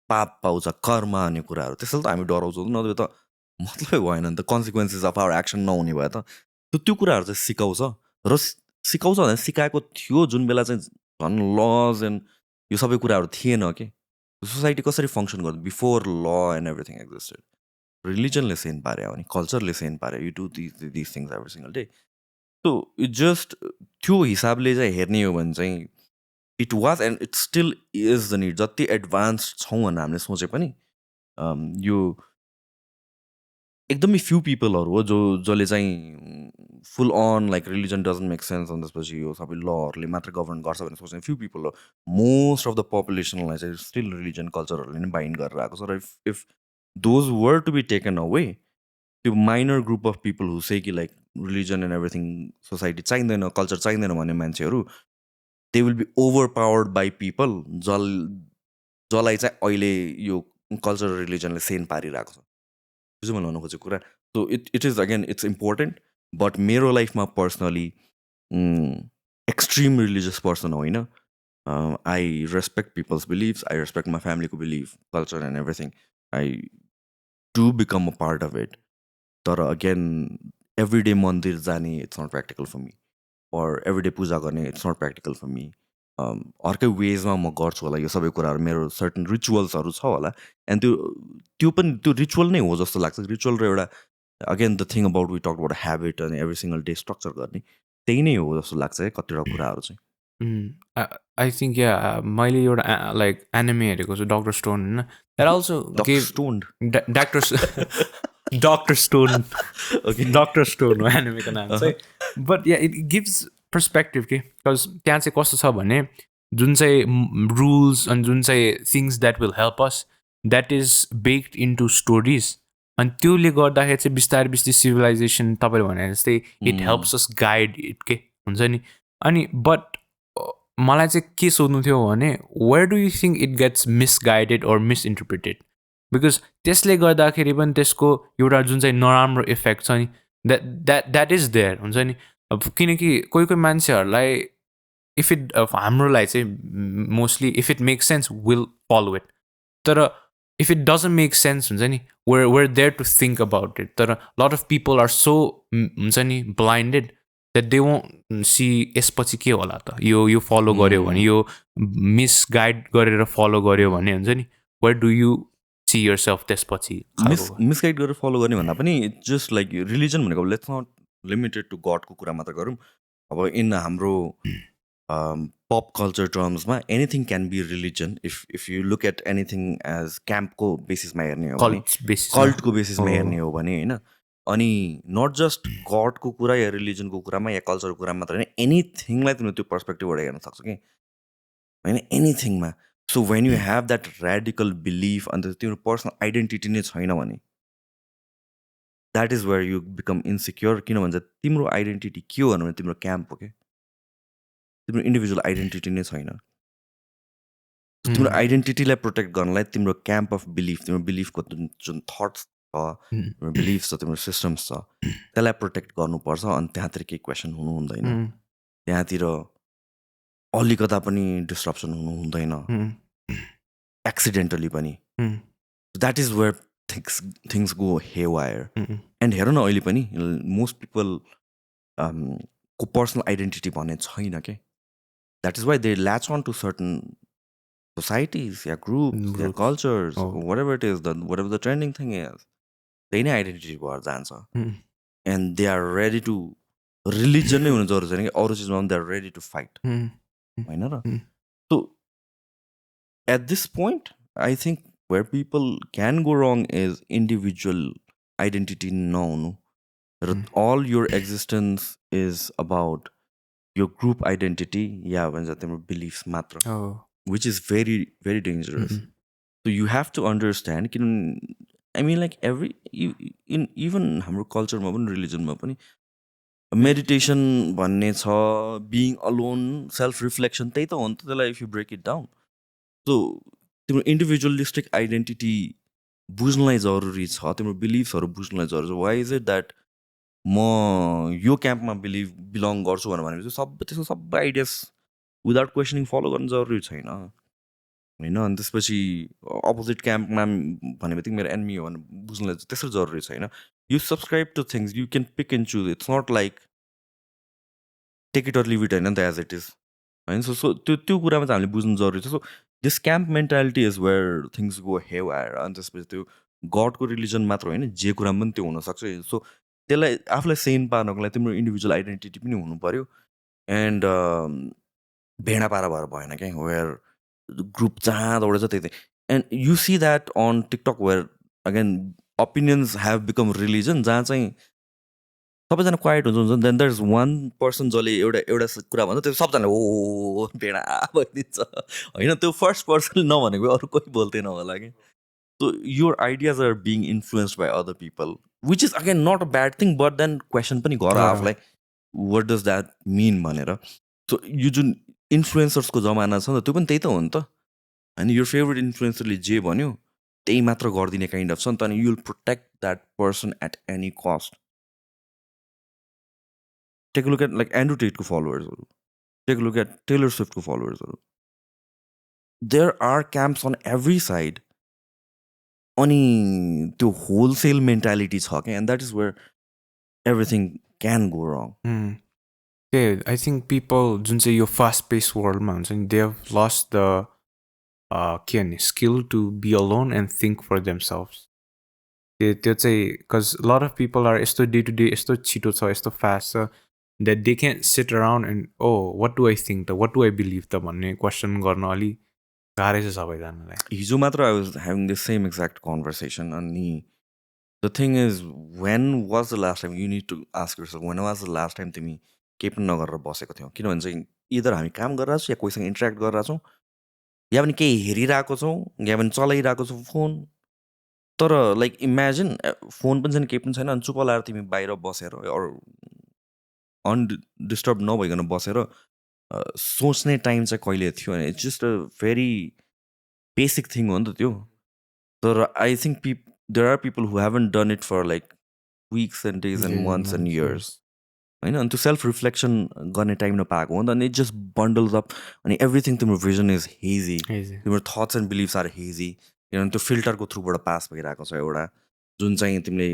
पाप पाउँछ कर्म भन्ने कुराहरू त्यसैले त हामी डराउँछौँ नत्र त मतलबै भएन नि त कन्सिक्वेन्सेस अफ आवर एक्सन नहुने भयो त त्यो कुराहरू चाहिँ सिकाउँछ र सिकाउँछ भने सिकाएको थियो जुन बेला चाहिँ झन् लज एन्ड यो सबै कुराहरू थिएन कि सोसाइटी कसरी फङ्सन गर्छ before law and everything existed रिलिजनले सेन पार्यो भने कल्चरले सेन पार्यो you do this things every single day so it just त्यो हिसाबले चाहिँ हेर्ने हो भने चाहिँ it was and it still is the need जति एडभान्स छौँ भनेर हामीले सोचे पनि यो एकदमै फ्यु पिपलहरू हो जसले चाहिँ full on like religion doesn't make sense अनि त्यसपछि यो सबै लहरूले मात्र गभर्न गर्छ भनेर सोच्ने फ्यु पिपल हो मोस्ट अफ द पपुलेसनलाई चाहिँ स्टिल रिलिजन कल्चरहरूले नै बाइन्ड गरेर आएको छ र if those were to be taken away त्यो minor group of people who say कि like religion and everything society चाहिँदैन कल्चर चाहिँदैन भन्ने मान्छेहरू they will be overpowered by people जसलाई चाहिँ अहिले यो कल्चर रिलिजनले सेन पारिरहेको छ बुझ्नु मैले भन्नु खोजेको कुरा so it is again it's important but मेरो लाइफमा पर्सनली एक्सट्रिम रिलिजियस पर्सन होइन I respect people's beliefs I respect my फ्यामिलीको belief culture and everything I do become a part of it तर अगेन एभ्री डे मन्दिर जाने it's not practical for me or every day puja गर्ने it's not practical for me अर्कै वेजमा म गर्छु होला यो सबै कुराहरू मेरो सर्टन रिचुअल्सहरू छ होला एन्ड त्यो पनि त्यो रिचुअल नै हो जस्तो लाग्छ रिचुअल र एउटा again the thing about we talk about habit अनि एभ्री सिङ्गल डे स्ट्रक्चर गर्ने त्यही नै हो जस्तो लाग्छ है कतिवटा कुराहरू चाहिँ आई थिङ्क या मैले एउटा लाइक एनिमे हेरेको छु डक्टर स्टोन होइन that also doctor stone doctor stone Okay. Doctor stone हो एनिमेको नाम चाहिँ but yeah it gives perspective के बिकज त्यहाँ चाहिँ कस्तो छ भने जुन चाहिँ रुल्स अनि जुन चाहिँ things that will help us that is baked into stories अनि त्योले गर्दाखेरि चाहिँ बिस्तारै बिस्तारै सिभिलाइजेसन तपाईँले भने जस्तै it helps us guide it के हुन्छ नि अनि बट मलाई चाहिँ के सोध्नु थियो भने where do you think it gets misguided or misinterpreted because त्यसले गर्दाखेरि पनि त्यसको एउटा जुन चाहिँ नराम्रो इफेक्ट छ नि द्याट इज देयर हुन्छ नि अब किनकि कोही कोही मान्छेहरूलाई इफ इट हाम्रोलाई चाहिँ mostly if it make sense will follow it तर if it doesn't make sense हुन्छ नि where there to think about it तर lot of people are so हुन्छ नि blinded that they won't see यसपछि के होला त यो फलो गर्यो भने यो मिसगाइड गरेर फलो गर्यो भने हुन्छ नि where do you see yourself त्यसपछि मिसगाइड गरेर फलो गर्ने भन्दा पनि इट्स जस्ट लाइक रिलिजन भनेको लेट्स नट लिमिटेड टु गडको कुरा मात्र गरौँ अब इन हाम्रो पप कल्चर टर्म्समा anything can be religion if you look at anything as क्याम्पको बेसिसमा हेर्ने हो भने कल्टको बेसिसमा हेर्ने हो भने होइन अनि नट जस्ट गडको कुरा या रिलिजनको कुरामा या कल्चरको कुरा मात्र होइन एनिथिङलाई तिमीले त्यो पर्सपेक्टिभबाट हेर्न सक्छौ कि होइन एनिथिङमा so when you have that radical belief अन्त तिम्रो पर्सनल आइडेन्टिटी नै छैन भने that is where you become insecure किन भन्छ तिम्रो आइडेन्टिटी के हो भने तिम्रो क्याम्प हो क्या तिम्रो इन्डिभिजुअल आइडेन्टिटी नै छैन तिम्रो आइडेन्टिटीलाई प्रोटेक्ट गर्नलाई तिम्रो क्याम्प अफ बिलिफ तिम्रो बिलिफको जुन थट्स छ तिम्रो बिलिफ छ तिम्रो सिस्टम्स छ त्यसलाई प्रोटेक्ट गर्नुपर्छ अनि त्यहाँतिर केही क्वेसन हुनु हुँदैन त्यहाँतिर अलिकता पनि डिस्ट्रप्सन हुनु हुँदैन एक्सिडेन्टली पनि that is where things go haywire and हेर न अहिले पनि मोस्ट पिपल को पर्सनल आइडेन्टिटी भन्ने छैन क्या that is why they latch on to certain societies या ग्रुप या cultures whatever it is, whatever the trending thing is, त्यही नै आइडेन्टिटी भएर जान्छ and they are ready to religion नै हुनु जरुरी छैन कि अरू चिजमा पनि they are ready to fight होइन र so at this point I think where people can go wrong is individual identity नहुनु र all your existence is about यो ग्रुप आइडेन्टिटी या भन्छ तिम्रो बिलिफ्स मात्र which is very, very dangerous. So you have to understand, I mean, like even हाम्रो कल्चरमा पनि रिलिजनमा पनि मेडिटेसन भन्ने छ बिङ अलोन सेल्फ रिफ्लेक्सन त्यही त हो नि त त्यसलाई if you brake it down so तिम्रो इन्डिभिजुअलिस्टिक आइडेन्टिटी बुझ्नलाई जरुरी छ तिम्रो बिलिफ्सहरू बुझ्नलाई जरुरी छ वाइ इज इट द्याट म यो क्याम्पमा बिलङ गर्छु भनेपछि त्यसको सबै आइडियाज विदाउट क्वेसनिङ फलो गर्नु जरुरी छैन होइन अनि त्यसपछि अपोजिट क्याम्पमा भन्ने बित्तिकै मेरो एनिमी हो भने बुझ्नुलाई त्यसरी जरुरी छैन you subscribe to things you can pick and choose it's not like take it or leave it होइन नि त एज इट इज होइन सो त्यो कुरामा चाहिँ हामीले बुझ्नु जरुरी छ so this camp mentality is where things go haywire अनि त्यसपछि त्यो गडको रिलिजन मात्र होइन जे कुरामा पनि त्यो हुनसक्छ सो त्यसलाई आफूलाई सेन पार्नको लागि तिम्रो इन्डिभिजुअल आइडेन्टिटी पनि हुनु पऱ्यो एन्ड भेडा पारा भएर भएन क्या वेयर ग्रुप जहाँ दौडेछ त्यही and you see that on TikTok where again opinions have become religion जहाँ चाहिँ सबैजना क्वाइट हुन्छ then there is one person जसले एउटा कुरा भन्छ त्यो सबजना ओ भेडा भइदिन्छ होइन त्यो फर्स्ट पर्सन नभनेको अरू कोही बोल्दैन होला कि so your ideas are being influenced by other people which is again not a bad thing but then question पनि गर आफूलाई वाट डज द्याट मिन भनेर सो यो जुन इन्फ्लुएन्सर्सको जमाना छ नि त त्यो पनि त्यही त हो नि त होइन यो फेभरेट इन्फ्लुएन्सरले जे भन्यो त्यही मात्र गरिदिने काइन्ड अफ छ नि त अनि you will protect that person at any cost take look at like Andrew टेटको फलोवर्सहरू टेक लुक एट टेलर स्विफ्टको फलोवर्सहरू there are camps on every side अनि त्यो होलसेल मेन्टालिटी छ क्या and that is where everything can go wrong I think people जुन चाहिँ यो फास्ट पेस वर्ल्डमा हुन्छ नि दे हेभ लस्ट द के भने skill to be alone and think for themselves त्यो चाहिँ because a lot of people are यस्तो day to day यस्तो छिटो छ यस्तो fast छ that they can't sit around and what do I think त what do I believe त भन्ने question गर्न अलि गाह्रै छ सबैजनालाई हिजो मात्र I was having the same exact conversation अनि the thing is when was the last time you need to ask yourself when was the last time तिमी केही पनि नगरेर बसेको थियौ किनभने चाहिँ इदर हामी काम गरिरहेको छौँ या कोहीसँग इन्टरेक्ट गरिरहेको छौँ या पनि केही हेरिरहेको छौँ या पनि चलाइरहेको छौँ फोन तर लाइक इमेजिन फोन पनि छैन केही पनि छैन अनि चुप लाएर तिमी बाहिर बसेर अनडिस्टर्ब नभइकन बसेर सोच्ने टाइम चाहिँ कहिले थियो भने it's just a very basic thing हो नि त त्यो तर I think there are people who haven't done it for like weeks and days and months and years होइन अनि त्यो सेल्फ रिफ्लेक्सन गर्ने टाइम नपाएको हो नि त अनि इट जस्ट बन्डल्स अप अनि एभ्रिथिङ तिम्रो भिजन इज हेजी तिम्रो thoughts and beliefs are hazy किनभने त्यो फिल्टरको थ्रुबाट पास भइरहेको छ एउटा जुन चाहिँ तिमीले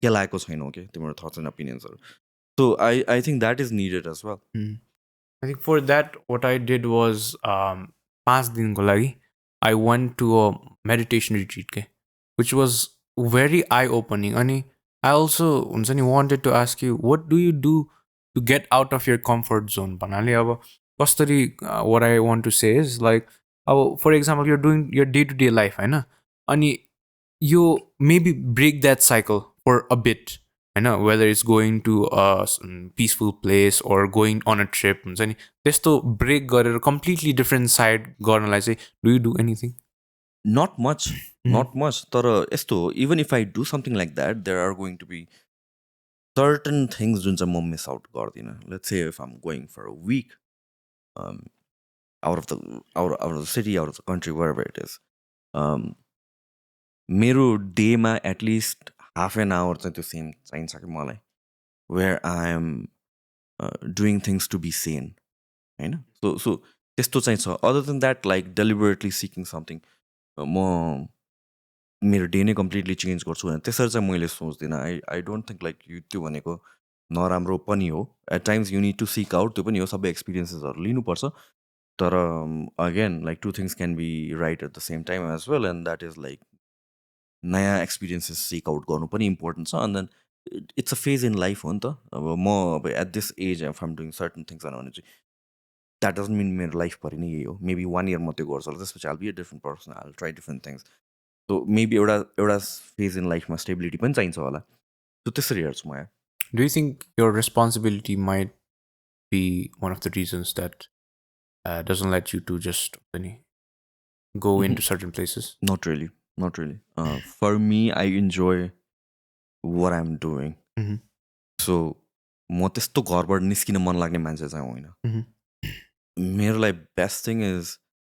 केलाएको छैनौ कि तिम्रो थट्स एन्ड ओपिनियन्सहरू so I think that is needed as well I think for that what I did was 5 दिनको लागि I went to a meditation retreat के which was very eye opening अनि I also हुन्छ नि wanted to ask you what do you do to get out of your comfort zone भन्नाले अब कसरी what I want to say is like अब for example you're doing your day to day life होइन अनि you maybe break that cycle for a bit होइन whether it's going to a peaceful place or going on a trip हुन्छ नि त्यस्तो brake गरेर completely different side गर्नलाई चाहिँ do you do anything not much तर यस्तो हो even if I do something like that there are going to be certain things जुन चाहिँ म मिस आउट गर्दिनँ let's say if I'm going for a week out of the city, out of the country, wherever it is. मेरो डेमा at least half an hour चाहिँ त्यो same चाहिन्छ कि मलाई where I am doing things to be seen होइन so त्यस्तो चाहिँ छ other than that like deliberately seeking something म मेरो डे नै कम्प्लिटली चेन्ज गर्छु भने त्यसरी चाहिँ मैले सोच्दिनँ आई डोन्ट थिङ्क लाइक त्यो भनेको नराम्रो पनि हो at times you need to seek out त्यो पनि हो सबै एक्सपिरियन्सेसहरू लिनुपर्छ तर again like two things can be right at the same time as well and that is like नयाँ एक्सपिरियन्सेस सिक आउट गर्नु पनि इम्पोर्टेन्ट छ and then it's a phase in life हो नि त अब म अब at this age F I'm doing certain things भने चाहिँ द्याट डजन्ट मिन मेरो लाइफभरि नै यही हो मेबी 1 year मात्रै गर्छु होला त्यसपछि I'll be a different person I'll try different things so maybe एउटा फेज इन लाइफमा स्टेबिलिटी पनि चाहिन्छ होला सो त्यसरी हेर्छु म do you think your responsibility might be one of the reasons that doesn't let you to just go into certain places? Not really. For me, I enjoy what I'm doing. So, म त्यस्तो घरबाट निस्किन मन लाग्ने मान्छे चाहिँ होइन मेरो लागि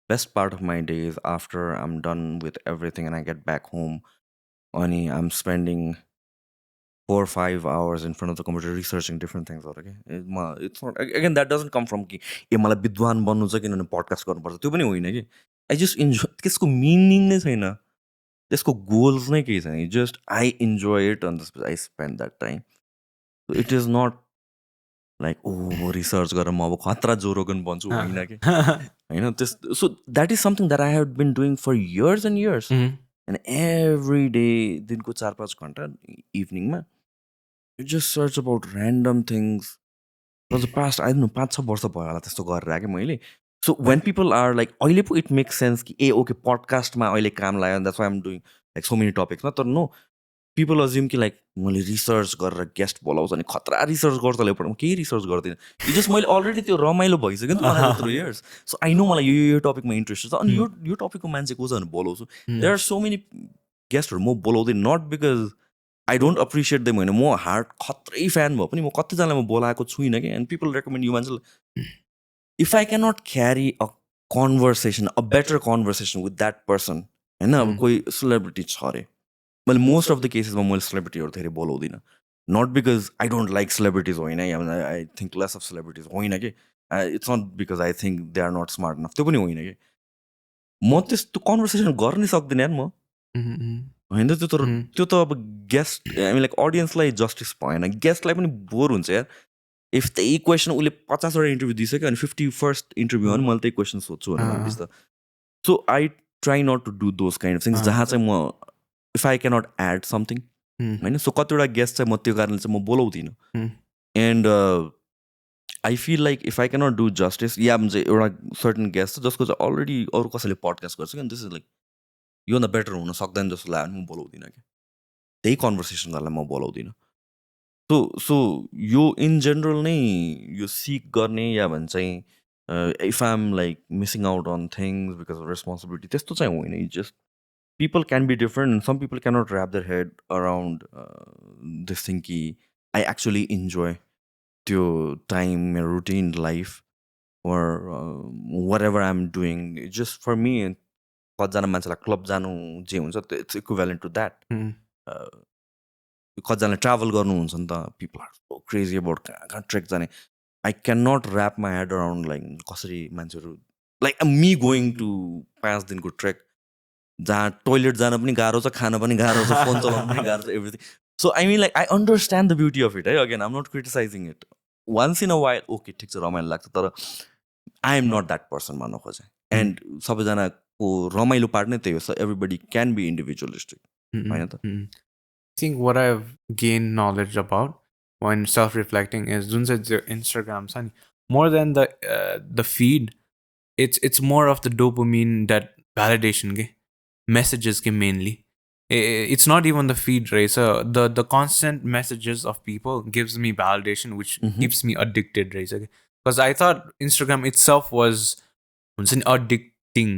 best part of my day is after I'm done with everything and I get back home अनि I'm spending 4 or 5 hours in front of the computer researching different things okay it's not again that doesn't come from कि मलाई विद्वान बन्नु छ किनभने podcast गर्नुपर्छ त्यो पनि होइन कि आई जस्ट इन्जोय त्यसको मिनिङ नै छैन त्यसको गोल्स नै केही छैन just I enjoy it and I spend that time it is not like oh research गरेर म अब खतरा जोरोगन बन्छु होइन कि होइन त्यस so that is something that I have been doing for years and years and every day दिनको 4-5 घन्टा इभिनिङमा you just search about random things for the past I don't know 5-6 वर्ष भयो होला त्यस्तो गरेर कि मैले so when people are like अहिले पो it makes sense कि ए ओके पडकास्टमा अहिले काम लाग्यो that's why I'm doing like so many topics तर no people assume कि like मैले रिसर्च गरेर गेस्ट बोलाउँछ अनि खतरा रिसर्च गर्छ होला म केही रिसर्च गर्दिनँ जस्ट मैले अलरेडी त्यो रमाइलो भइसक्यो नि त मलाई through years so I know मलाई यो टपिकमा इन्ट्रेस्ट छ अनि यो टपिकको मान्छे को छ भने बोलाउँछु देयर आर सो मेनी गेस्टहरू म बोलाउँदैन not because I don't appreciate them होइन म हार्ड खत्रै फ्यान भयो पनि म कतिजनालाई म बोलाएको छुइनँ कि एन्ड पिपल रेकमेन्ड यु मान्छेलाई if I can not carry a conversation a better conversation with that person होइन अब कोही सेलिब्रिटी छ अरे मैले मोस्ट अफ द केसेसमा मैले सेलिब्रिटीहरू धेरै बोलाउँदिनँ not because I don't like celebrities होइन I think less of celebrities होइन कि it's not because I think they are not smart enough त्यो पनि होइन कि म त्यस्तो कन्भर्सेसन गर्नै सक्दिनँ यार म होइन त्यो त अब गेस्ट आई मिन लाइक अडियन्सलाई जस्टिस भएन गेस्टलाई पनि बोर हुन्छ यार इफ त्यही क्वेसन उसले 50वटा इन्टरभ्यू दिइसक्यो अनि 51st इन्टरभ्यूमा पनि मैले त्यही क्वेसन सोध्छु भनेर भनेपछि त so I try not to do those kind of things जहाँ चाहिँ म if I cannot add something, होइन सो कतिवटा गेस्ट चाहिँ म त्यो कारणले चाहिँ म बोलाउँदिनँ and I feel like if I cannot do justice या चाहिँ एउटा सर्टन गेस्ट छ जसको चाहिँ अलरेडी अरू कसैले पडकास्ट गर्छ क्या दिस इज लाइक योभन्दा बेटर हुन सक्दैन जस्तो लाग्यो भने म बोलाउँदिनँ क्या त्यही कन्भर्सेसन गर्नलाई म बोलाउँदिनँ सो यो इन जेनरल नै यो सिक गर्ने या भन्छ चाहिँ if I am like missing out on things because of responsibility त्यस्तो चाहिँ होइन it just people can be different and some people cannot wrap their head around this thing ki I actually enjoy the time my routine life or whatever I'm doing. Just for me कतिजना मान्छेलाई club जानु जे हुन्छ it's equivalent to that. कतिजनाले travel गर्नुहुन्छ नि त people are so crazy about कहाँ ट्रेक जाने I cannot wrap my head around like कसरी मान्छेहरू like me going to 5 दिनको ट्रेक जहाँ टोइलेट जान पनि गाह्रो छ खान पनि गाह्रो छ फोन चलाउनु पनि गाह्रो छ everything so I mean like I understand the beauty of it है again I'm not criticizing it once in a while okay ठिक छ रमाइलो लाग्छ तर I am not that person भन्न खोजेँ एन्ड सबैजनाको रमाइलो पार्ट नै त्यही हो so everybody can be individualistic होइन त I think what I've gained knowledge about when self-reflecting is जुन चाहिँ Instagram छ नि more than the feed it's more of the dopamine that validation के messages के mainly it's not even the feed right so the constant messages of people gives me validation which keeps me addicted right because I thought Instagram itself was addicting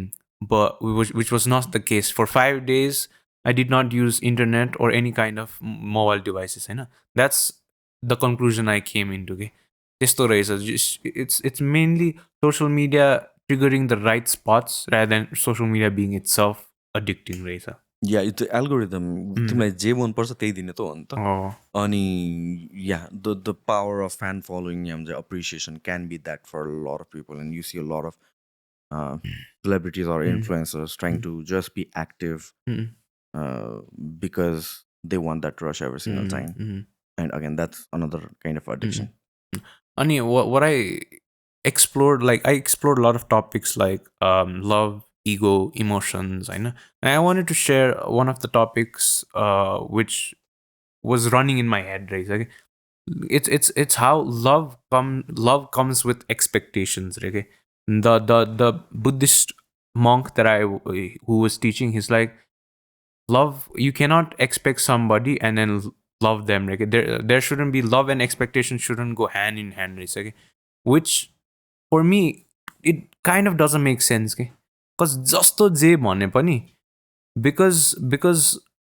but which was not the case for 5 days I did not use internet or any kind of mobile devices होइन that's the conclusion I came into के त्यस्तो रहेछ it's mainly social media triggering the right spots rather than social media being itself addicting रहेछ या त्यो algorithm तिमीलाई जे मनपर्छ त्यही दिने त हो नि त अनि या the power of fan following या हुन्छ appreciation can be that for lot of people and you see a lot of celebrities or influencers trying to just be active because they want that rush every single time and again that's another kind of addiction and what I explored like I explored a lot of topics like love ego emotions I know and I wanted to share one of the topics which was running in my head right okay? it's how love comes with expectations right okay? the Buddhist monk that who was teaching he's like love you cannot expect somebody and then love them right? There shouldn't be love and expectation shouldn't go hand in hand right? Okay? Which for me it kind of doesn't make sense okay? Because jasto je bhane pani because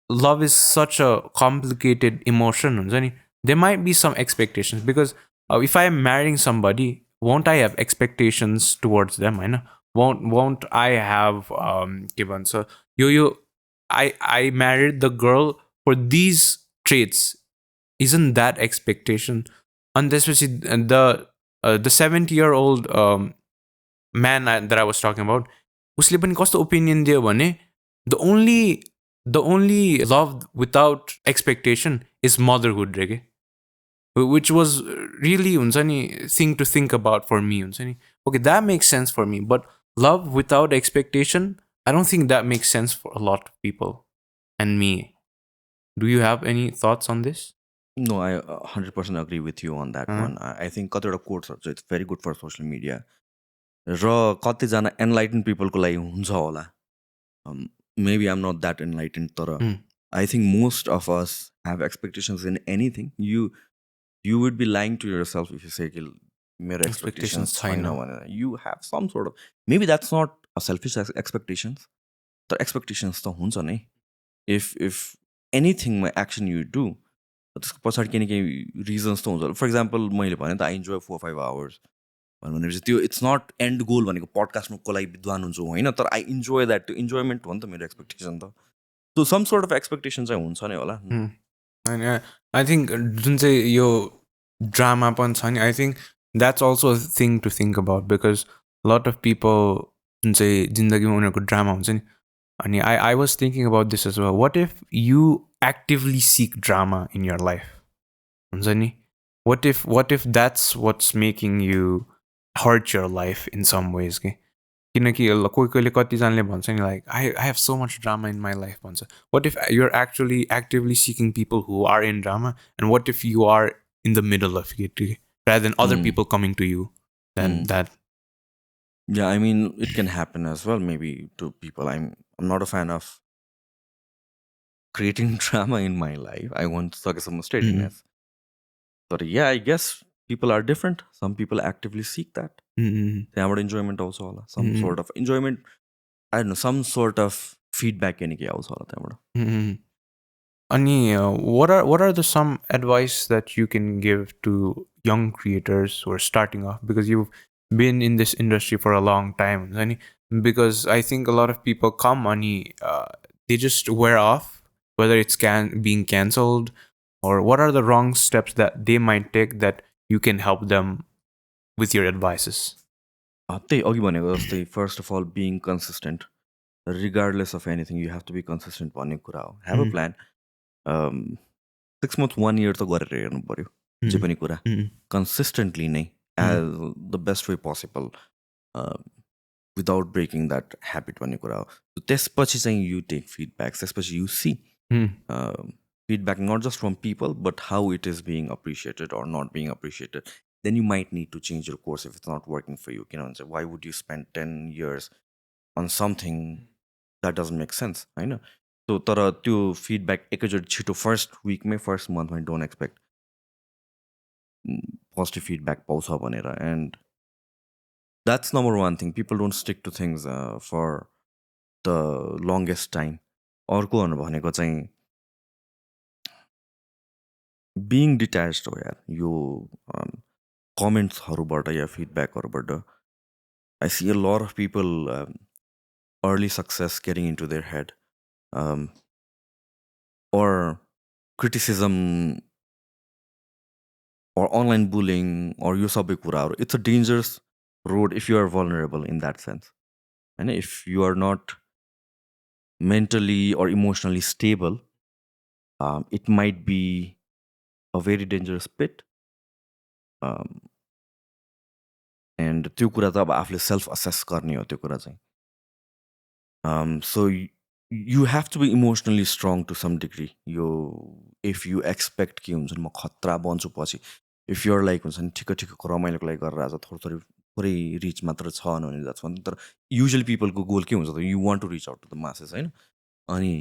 love is such a complicated emotion huncha ni there might be some expectations because if I am marrying somebody won't I have expectations towards them I know won't I have given so yo I married the girl for these traits isn't that expectation and especially the 70-year-old man that I was talking about उसले पनि कस्तो opinion दियो भने the only love without expectation is motherhood रे के which was really हुन्छ नि thing to think about for me हुन्छ नि okay that makes sense for me but love without expectation I don't think that makes sense for a lot of people and me do you have any thoughts on this No, I 100% agree with you on that one. I think कतिवटा कोट्सहरू चाहिँ it's very good for social media. र कतिजना enlighten पिपलको लागि हुन्छ होला maybe I'm not that enlighten तर I think most of us have expectations in anything you would be lying to yourself if you say कि मेरो expectations छैन भनेर you have some sort of maybe that's not a selfish expectations तर expectations त हुन्छ नै if एनिथिङमा action you do त्यसको पछाडि केही न केही रिजन्स त हुन्छ फर इक्जाम्पल मैले भने त आई इन्जोय 4-5 hours भनेपछि त्यो इट्स नट एन्ड गोल भनेको पडकास्टको लागि विद्वान हुन्छु होइन तर आई इन्जोय द्याट त्यो इन्जोयमेन्ट हो नि त मेरो एक्सपेक्टेसन त so some sort of expectation चाहिँ हुन्छ नै होला अनि आई थिङ्क जुन चाहिँ यो ड्रामा पनि छ नि I think that's also thing to think about because lot of people जुन चाहिँ जिन्दगीमा उनीहरूको ड्रामा हुन्छ नि अनि I was thinking about this as well what if you actively seek drama in your life हुन्छ नि what if that's what's making you hurt your life in some ways okay? किनकि कोही कोहीले कतिजनाले भन्छ नि like I have so much drama in my life भन्छ what if you're actually actively seeking people who are in drama and what if you are in the middle of it rather than other people coming to you then that Yeah, I mean, it can happen as well, maybe to people. I'm not a fan of creating drama in my life. I want some steadiness. But yeah, I guess people are different. Some people actively seek that. They have enjoyment also. Some sort of enjoyment. I don't know, some sort of feedback also. Ani, what are the some advice that you can give to young creators who are starting off, because you've been in this industry for a long time, Ani, because I think a lot of people come Ani, they just wear off, whether it's being cancelled or what are the wrong steps that they might take that you can help them with your advices. First of all, being consistent. Regardless of anything, you have to be consistent. Have a plan. 6 months, 1 year to go consistently as the best way possible, without breaking that habit. So you take feedbacks, especially you see feedback not just from people, but how it is being appreciated or not being appreciated. Then you might need to change your course if it's not working for you. Why would you spend 10 years on something that doesn't make sense? I know. So त्यो feedback एकैचोटि छिटो first week may first month I don't expect positive feedback पाउँछ भनेर. And that's number one thing. People don't stick to things for the longest time. अर्को भनेको चाहिँ being detached हो यार. यो commentsहरूबाट या feedbackहरूबाट I see a lot of people early success getting into their head, or criticism or online bullying or यो सबै कुराहरू. It's a dangerous road if you are vulnerable in that sense. And if you are not mentally or emotionally stable, it might be a very dangerous pit. And त्यो कुरा त अब आफूले self assess गर्ने हो त्यो कुरा चाहिँ. So you have to be emotionally strong to some degree. If you expect कि हुन्छ नि म खतरा बन्छु पछि, if you're like हुन्छ नि ठिक रमाइलोको लागि गरेर आज थोरै रिच मात्र छ भने that's one. तर usually people को गोल के हुन्छ त, you want to reach out to the masses हैन. अनि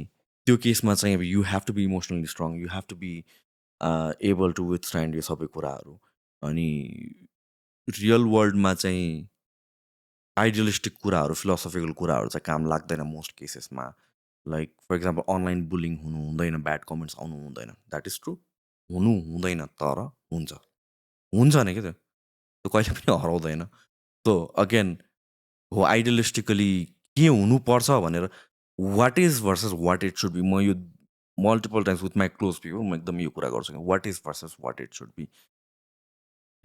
त्यो केसमा चाहिँ अब you have to be emotionally strong. You have to be able to withstand यो सबै कुराहरू. अनि रियल वर्ल्डमा चाहिँ आइडियलिस्टिक कुराहरू, फिलोसफिकल कुराहरू चाहिँ काम लाग्दैन मोस्ट केसेसमा. Like for example online bullying हुनु हुँदैन, ब्याड कमेन्ट्स आउनु हुँदैन. द्याट इज ट्रु, हुनु हुँदैन, तर हुन्छ नि क्या त्यो कहिले पनि हराउँदैन. सो अगेन हो आइडियलिस्टिकली के हुनुपर्छ भनेर what is versus what it should be. म यो multiple times with my close people म एकदम यो कुरा गर्छु, what is versus what it should be.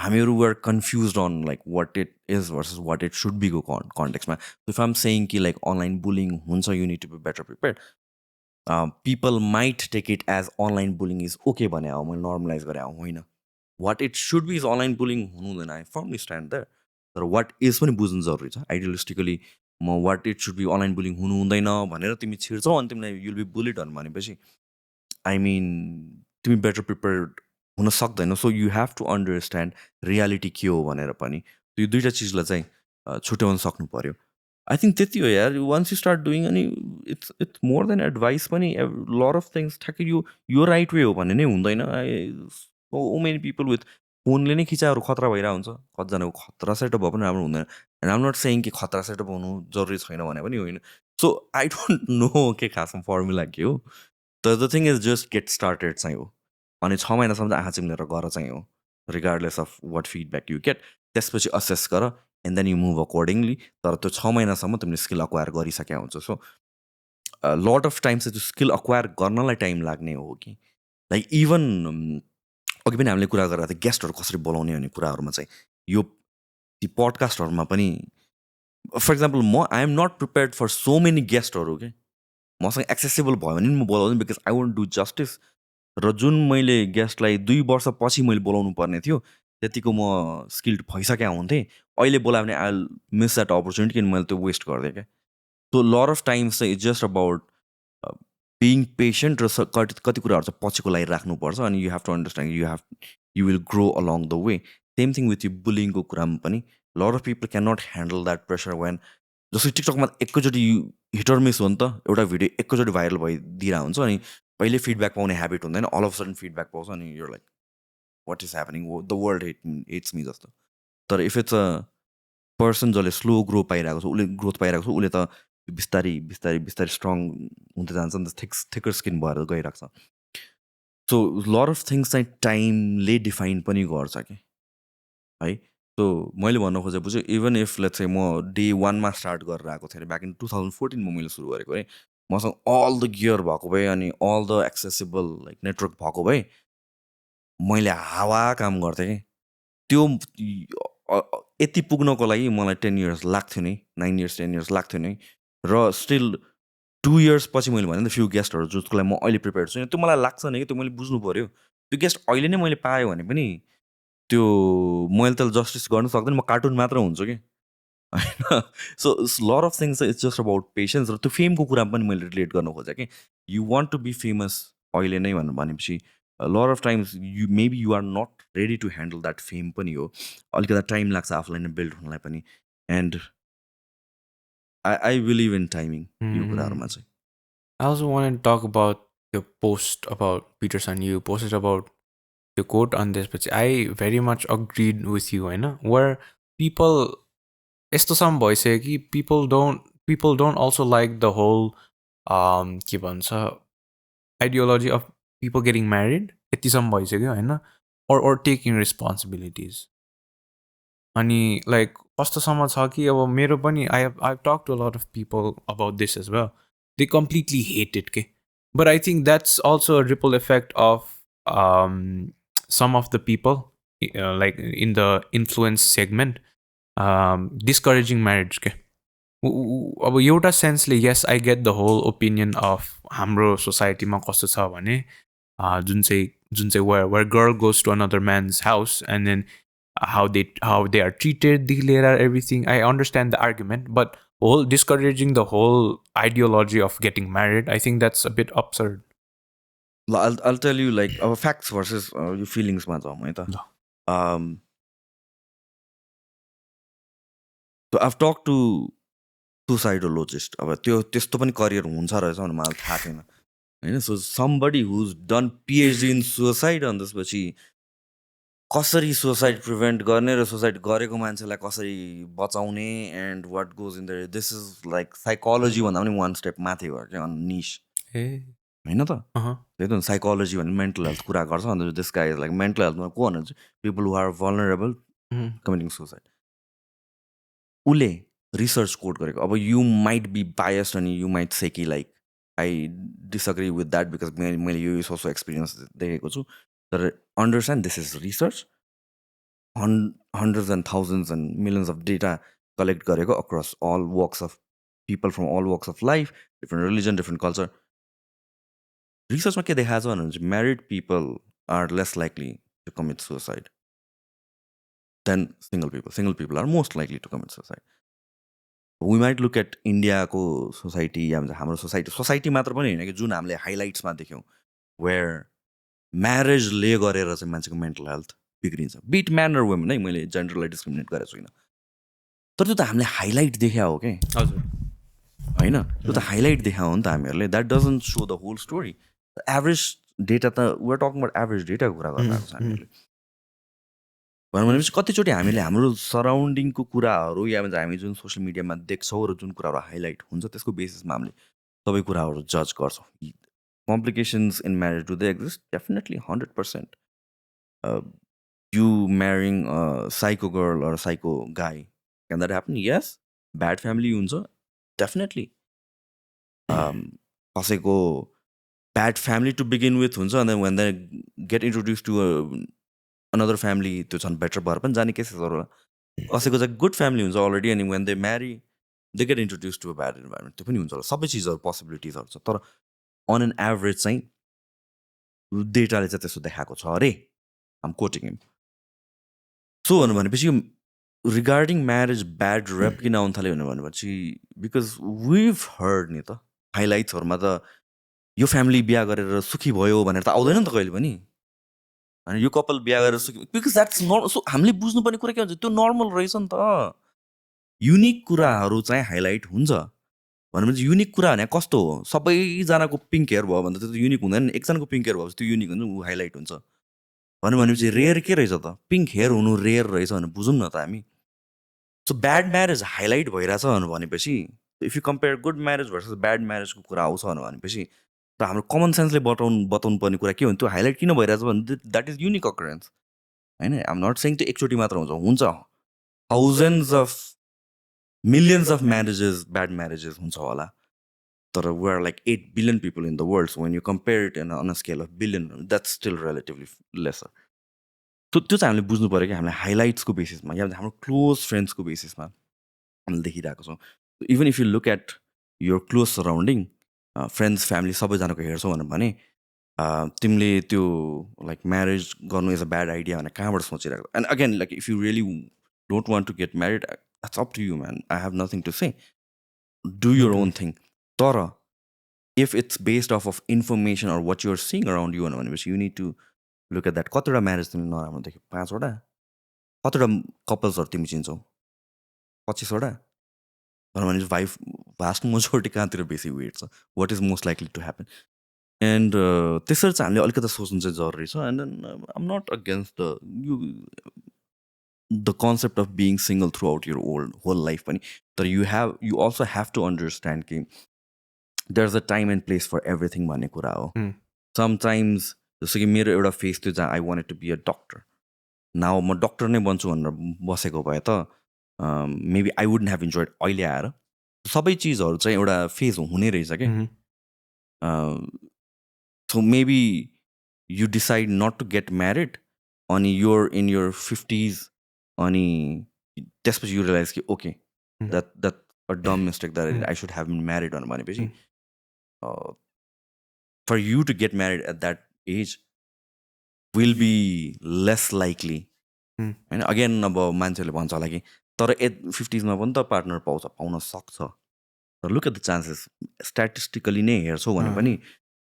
हामीहरू were confuse on like what it is versus what it should बीको कन्टेक्समा. इफ आम सेयिङ कि लाइक अनलाइन बुलिङ हुन्छ, you need to be better prepared. People might take it as online bullying is okay भने हो, मैले normalize गरे होइन. What it should be is online bullying हुनु हुँदैन. I firmly stand there. तर वाट इज पनि बुझ्नु जरुरी छ. आइडियलिस्टिकली म what it should be online bullying हुनु हुँदैन भनेर तिमी छिर्छौ अनि तिमीलाई युल बी बुलिड भनेपछि आई मिन तिमी बेटर प्रिपेयर्ड हुन सक्दैन. So you have to understand reality के हो भनेर पनि त्यो दुइटा चिजलाई चाहिँ छुट्याउन सक्नु पर्यो. आई थिङ्क त्यति हो यार. वान्स यु स्टार्ट डुइङ, अनि इट्स मोर देन एडभाइस पनि. लट अफ थिङ्स ठ्याक्कै यो राइट वे हो भन्ने नै हुँदैन. सो मेनी पिपल विथ फोनले नै खिचाहरू खतरा भइरहेको हुन्छ. कतिजनाको खतरा सेटअप भए पनि राम्रो हुँदैन. एन्ड आम नट सेयिङ कि खतरा सेटअप हुनु जरुरी छैन भने पनि होइन. सो आई डोन्ट नो के खासमा फर्मुला के हो. The thing is just get started चाहिँ हो. अनि 6 महिनासम्म आँखा चिम्लेर गर चाहिँ हो, regardless of what feedback you get. त्यसपछि असेस गर and then you move accordingly. तर त्यो 6 महिनासम्म तिमीले स्किल अक्वायर गरिसकेका हुन्छ. सो लट अफ टाइम्स त्यो स्किल अक्वायर गर्नलाई टाइम लाग्ने हो कि लाइक इभन अघि पनि हामीले कुरा गरेर थियो गेस्टहरू कसरी बोलाउने भन्ने कुराहरूमा चाहिँ यो ती पडकास्टहरूमा पनि फर इक्जाम्पल म I am not prepared for so many गेस्टहरू के. मसँग एक्सेसिबल भयो भने म बोलाउँदैन because I won't do justice. र जुन मैले गेस्टलाई 2 वर्षपछि मैले बोलाउनु पर्ने थियो त्यतिको म स्किल्ड भइसकेका हुन्थेँ. अहिले बोलायो भने आई मिस द्याट अपर्च्युनिटी किन मैले त्यो वेस्ट गरिदिएँ क्या सो लट अफ टाइम्स चाहिँ it's just about being patient र कति कुराहरू चाहिँ पछिको लागि राख्नुपर्छ अनि you have to understand you will grow along the way same thing with you बुलिङको कुरामा पनि lot of people can not handle that pressure when जस्तै टिकटकमा एकैचोटि हिट अर मिस हो नि त एउटा भिडियो एकैचोटि भाइरल भइदिरहेको हुन्छ अनि कहिले फिडब्याक पाउने ह्याबिट हुँदैन अल अफ सडन फिडब्याक पाउँछ अनि यो like what is happening the world hates me जस्तो तर इफ इट्स अ पर्सन जसले स्लो ग्रो पाइरहेको छ उसले ग्रोथ पाइरहेको छ उसले त बिस्तारै बिस्तारै बिस्तारै स्ट्रङ हुँदै जान्छ नि त थिकर स्किन भएर गइरहेको छ सो लट अफ थिङ्स चाहिँ टाइमले डिफाइन पनि गर्छ कि है सो मैले भन्न खोजेको चाहिँ इभन इफ लेट्स चाहिँ म डे 1मा स्टार्ट गरेर आएको थिएँ ब्याक इन 2014मा मैले सुरु गरेको है मसँग अल द गियर भएको भए अनि all the accessible like network भएको भए मैले हावा काम गर्थेँ कि त्यो यति पुग्नको लागि मलाई 10 इयर्स लाग्थ्यो नै 9 इयर्स 10 इयर्स लाग्थ्यो नै र स्टिल 2 इयर्स पछि मैले भने नि फ्यु गेस्टहरू जसको लागि म अहिले प्रिपेयर छु त्यो मलाई लाग्छ नि कि त्यो मैले बुझ्नु पऱ्यो त्यो गेस्ट अहिले नै मैले पाएँ भने पनि त्यो मैले त जस्टिस गर्न सक्दैन म कार्टुन मात्र हुन्छु कि होइन so lot of things it's just about patience र त्यो फेमको कुरा पनि मैले रिलेट गर्न खोजेँ कि you want to be famous अहिले नै भनेपछि lot of times maybe you are not ready to handle that fame पनि हो अलिकति टाइम लाग्छ आफूलाई नै बिल्ड हुनलाई पनि and I believe in timing यो कुराहरूमा चाहिँ I also want to talk about your post about Peterson. You posted about the quote on this, but I very much agreed with you, होइन? Where people, यस्तो some voice कि people don't also like the whole के भन्छ ideology of people getting married. यति some voice कि होइन? Or taking responsibilities. अनि like कस्तोसम्म छ कि अब मेरो पनि I've talked to a lot of people about this as well. They completely hate it, okay? But I think that's also a ripple effect of some of the people, like in the influence segment, discouraging marriage, okay? अब एउटा सेन्सले yes, I get the whole opinion of हाम्रो सोसाइटीमा कस्तो छ भने जुन चाहिँ where girl goes to another man's house and then how they are treated, everything. I understand the argument, but whole discouraging the whole ideology of getting married, I think that's a bit absurd. I'll tell you like our facts versus your feelings मा जाउँ है त so I've talked to suicidologist अब त्यो त्यस्तो पनि career हुन्छ रहेछ भने मलाई थाहा छैन होइन so somebody who's done PhD in suicide अनि त्यसपछि कसरी सुसाइड प्रिभेन्ट गर्ने र सुसाइड गरेको मान्छेलाई कसरी बचाउने and what goes in there this is like psychology भन्दा पनि वान स्टेप माथि भयो क्या अन निस होइन त त्यही त साइकोलोजी भन्ने मेन्टल हेल्थ कुरा गर्छ अन्त this guy is like mental हेल्थमा को भन्नुहुन्छ people who are vulnerable committing suicide उसले रिसर्च कोट गरेको अब यु माइट बी बायस्ड अनि यु माइट से कि like I disagree with that because मैले यो सोसो एक्सपिरियन्स देखेको छु तर understand this is research hundreds and thousands and millions of data collect gareko across all walks of people from all walks of life, different religion, different culture. Research ma ke dekha cha bhanuncha married people are less likely to commit suicide than single people. Single people are most likely to commit suicide. We might look at India ko society या हाम्रो society मात्र पनि हैन कि जुन हामीले highlights मा देख्यौं where म्यारेजले गरेर चाहिँ मान्छेको मेन्टल हेल्थ बिग्रिन्छ बिट म्यान र वुमेन है मैले जेन्डरलाई डिस्क्रिमिनेट गरेको छुइनँ तर त्यो त हामीले हाइलाइट देखा हो कि हजुर होइन त्यो त हाइलाइट देखा हो नि त हामीहरूले that doesn't show the whole story average data त वर टकिङ अबाउट एभरेज डेटाको कुरा गरिरहेको छ हामीले भनेपछि कतिचोटि हामीले हाम्रो सराउन्डिङको कुराहरू या हामी जुन सोसियल मिडियामा देख्छौँ र जुन कुराहरू हाइलाइट हुन्छ त्यसको बेसिसमा हामीले सबै कुराहरू जज गर्छौँ complications in marriage, do they exist? Definitely, 100%. You marrying a psycho girl or a psycho guy, can that happen? Yes. Bad family huncha? Definitely. Kaseko bad family to begin with huncha and then when they get introduced to another family त्यो छन् better भएर पनि जाने केसेसहरू कसैको चाहिँ good family हुन्छ already and when they marry they get introduced to a bad environment त्यो पनि हुन्छ होला सबै चिजहरू possibilities छ तर on an average चाहिँ डेटाले चाहिँ त्यस्तो देखाएको छ अरे आम कोटिङ हिम सो भनेपछि रिगार्डिङ म्यारेज ब्याड रेप किन आउनु थाल्यो भनेपछि बिकज विभ हर्ड नि त हाइलाइट्सहरूमा त यो फ्यामिली बिहा गरेर सुखी भयो भनेर त आउँदैन नि त कहिले पनि अनि यो कपाल बिहा गरेर सुखी बिकज द्याट्स नर्मल सो हामीले बुझ्नुपर्ने कुरा के हुन्छ त्यो नर्मल रहेछ नि त युनिक कुराहरू चाहिँ हाइलाइट हुन्छ भनेपछि युनिक कुरा भने कस्तो हो सबैजनाको पिङ्क हेयर भयो भने त त्यो त युनिक हुँदैन एकजनाको पिङ्क हेयर भएपछि त्यो युनिक हुन्छ ऊ हाइलाइट हुन्छ भनेपछि रेयर के रहेछ त पिङ्क हेयर हुनु रेयर रहेछ भने बुझौँ न त हामी सो ब्याड म्यारेज हाइलाइट भइरहेछ भनेपछि if you compare good marriage versus bad म्यारेजको कुरा आउँछ भनेपछि त हाम्रो कमन सेन्सले बताउनु पर्ने कुरा के हो त्यो हाइलाइट किन भइरहेछ भने द्याट इज युनिक अकरेन्स होइन आम नट सेङ त्यो एकचोटि मात्र हुन्छ thousands of millions of marriages bad marriages हुन्छ होला तर we are like 8 billion people in the world so when you compare it in on a scale of billion that's still relatively lesser त्यो चाहिँ हामीले बुझ्नु पऱ्यो कि हामीले हाइलाइट्सको बेसिसमा या हाम्रो क्लोज फ्रेन्ड्सको बेसिसमा हामीले देखिरहेको छौँ even if you look at your close surrounding friends family सबैजनाको हेर्छौ भने तिमीले त्यो लाइक म्यारेज गर्नु इज अ ब्याड आइडिया भनेर कहाँबाट सोचिरहेको and again like if you really don't want to get married that's up to you man I have nothing to say do your own thing तर if it's based of information or what you're seeing around you भनेपछि you need to look at that कतिवटा marriage तिमीले नराम्रो देख्यो 5वटा कतिवटा कपल्सहरू तिमी चिन्छौ 25वटा भने vast majority कहाँतिर बेसी वेट छ what is most likely to happen and त्यसरी चाहिँ हामीले अलिकति सोच्नु चाहिँ जरुरी छ and then I'm not against the concept of being single throughout your whole life पनि तर you also have to understand कि there is a time and place for everything भन्ने कुरा हो समटाइम्स जस्तो कि मेरो एउटा फेज थियो जहाँ I wanted to be a doctor now म डक्टर नै बन्छु भनेर बसेको भए त maybe I wouldn't have enjoyed अहिले आएर सबै चिजहरू चाहिँ एउटा फेज हुने रहेछ क्या so maybe you decide not to get married अनि इन योर 50s अनि त्यसपछि यु रियलाइज कि okay that a dumb mistake that I should have married भनेपछि for you to get married at that age will be less likely होइन again अब मान्छेहरूले भन्छ होला कि तर 50sमा पनि त पार्टनर पाउन सक्छ तर look at the chances statistically नै हेर्छौ भने पनि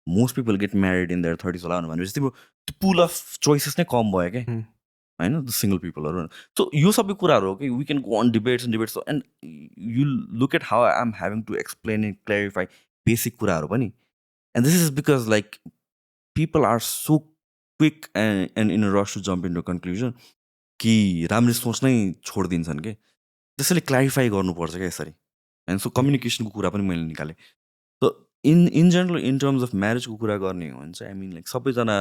most people get married in their 30s होला भनेपछि त्यो पुल अफ चोइसेस नै कम भयो क्या होइन द सिङ्गल पिपलहरू सो यो सबै कुराहरू हो कि we can go on debates and you look at how I am having to explain and clarify basic कुराहरू पनि and this is because like people are so quick and in a rush to jump in to conclusion कि राम्ररी सोच्नै छोडिदिन्छन् कि त्यसैले clarify गर्नुपर्छ क्या यसरी and so कम्युनिकेसनको कुरा पनि मैले निकालेँ so in general in terms of म्यारेजको कुरा गर्ने हो भने चाहिँ आई मिन लाइक सबैजना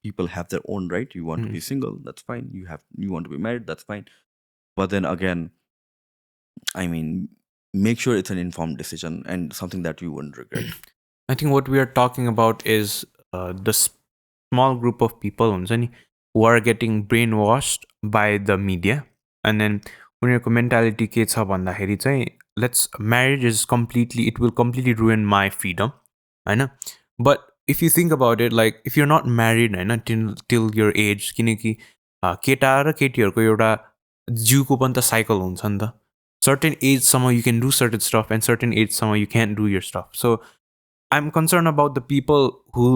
people have their own right you want to be single that's fine you want to be married that's fine but then again I mean make sure it's an inform decision and something that you won't regret I think what we are talking about is the small group of people who are getting brainwashed by the media. And then उनीहरूको mentality के छ भन्दाखेरि चाहिँ marriage is it will completely ruin my freedom. होइन? But if you think about it, like if you're not married होइन till your age किनकि केटा र केटीहरूको एउटा जिउको पनि त cycle हुन्छ नि त. Certain age you can do certain stuff and certain age you can't do your stuff. So I'm concerned about the people who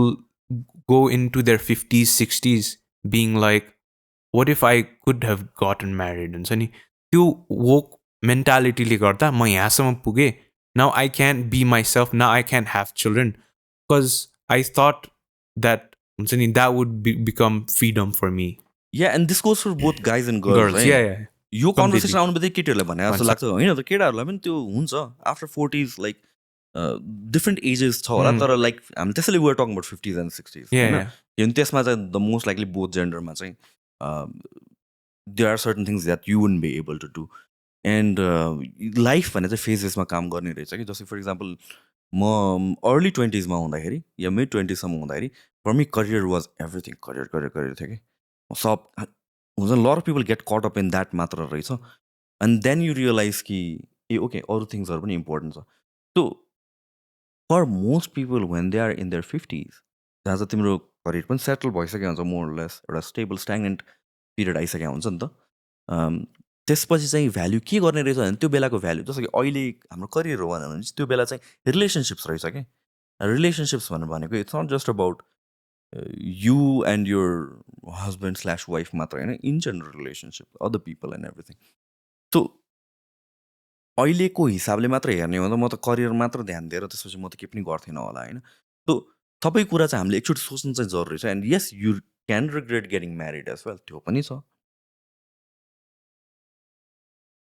go into their 50s, 60s being like, what if I could have gotten married? And so त्यो woke mentality ले गर्दा म यहाँसम्म पुगे. Now I can't be myself. Now I can't have children because I thought that that would become freedom for me. Yeah, and this goes for both guys and girls. Yeah. यो conversation आउनु बित्तिकै केटीहरूलाई भने जस्तो लाग्छ होइन त केटाहरूलाई पनि त्यो हुन्छ after 40s like different ages छ होला तर लाइक हामी त्यसैले वर talking about 50s and 60s होइन त्यसमा चाहिँ द मोस्ट लाइकली बोथ जेन्डरमा चाहिँ there are certain things that you wouldn't be able to do and life भने चाहिँ फेजेसमा काम गर्ने रहेछ कि जस्तै फर इक्जाम्पल म अर्ली 20sमा हुँदाखेरि या मिड 20sसम्म हुँदाखेरि for me career was everything career थियो कि सब हुन्छ lot of people get caught up in that मात्र रहेछ एन्ड देन यु रियलाइज कि ए ओके अरू थिङ्सहरू पनि इम्पोर्टेन्ट छ so for most people when they are in their 50s जहाँ चाहिँ तिम्रो करियर पनि सेटल भइसकेको हुन्छ मोर लेस एउटा स्टेबल स्ट्याग्नेन्ट पिरियड आइसकेको हुन्छ नि त त्यसपछि चाहिँ भ्याल्यु के गर्ने रहेछ भने त्यो बेलाको भ्याल्यु जस्तो कि अहिले हाम्रो करियर हो भने चाहिँ त्यो बेला चाहिँ रिलेसनसिप्स रहेछ कि रिलेसनसिप्स भनेको it's not just about you and your husband wife मात्र होइन in general relationship other people and everything so अहिलेको हिसाबले मात्र हेर्ने हो भने म त करियर मात्र ध्यान दिएर त्यसपछि म त के पनि गर्थेन होला होइन सो सबै कुरा चाहिँ हामीले एकचोटि सोच्नु चाहिँ जरुरी छ and yes you can regret getting married as well त्यो पनि छ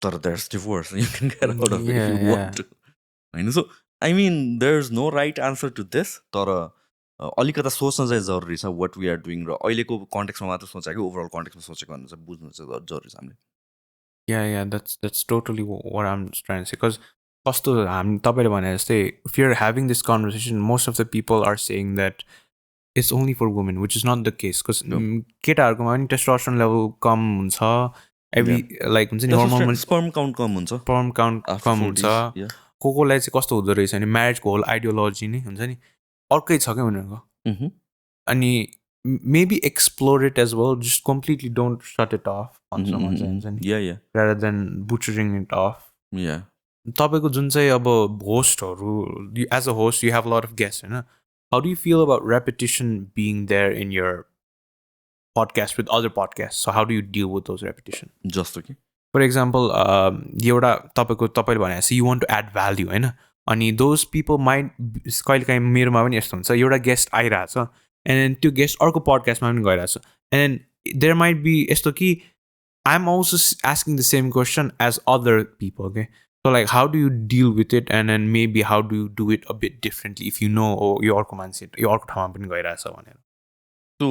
तर that's divorce you can get out of if you want to होइन so I mean there is no right answer to this तर अलिकता सोच्न चाहिँ जरुरी छ वाट वी आर डुइङ र अहिलेको कन्टेक्समा मात्र सोचा कि ओभरअल कन्टेक्समा सोचेको भनेर चाहिँ बुझ्नु चाहिँ जरुरी छ हामीले Yeah, that's totally what I'm trying to say. Because कस्तो तपाईँले भने जस्तै if you're having this conversation, most of the people are saying that it's only for women, which is not the case. Because केटाहरूकोमा पनि testosterone level कम हुन्छ, every like हुन्छ नि hormone sperm count कम हुन्छ, sperm count कम हुन्छ, कोलाई चाहिँ कस्तो हुँदो रहेछ भने म्यारेजको होल आइडियोलोजी नै हुन्छ नि अर्कै छ क्या उनीहरूको अनि maybe explore it as well, just completely don't shut it off rather than butchering it off. तपाईँको जुन चाहिँ अब होस्टहरू as a host you have a lot of guests होइन how do you feel about repetition being there in your podcast with other podcasts? So how do you deal with those repetition? Just okay. For example, एउटा तपाईँले भने जस्तो you want to add value होइन अनि those people might कहिले काहीँ मेरोमा पनि यस्तो हुन्छ एउटा गेस्ट आइरहेछ and त्यो गेस्ट अर्को पडकास्टमा पनि गइरहेछ and there might be यस्तो कि I'm also asking the same question as other people, okay? So like how do you deal with it and then maybe how do you do it a bit differently if you know यो अर्को मान्छे यो अर्को ठाउँमा पनि गइरहेछ भनेर So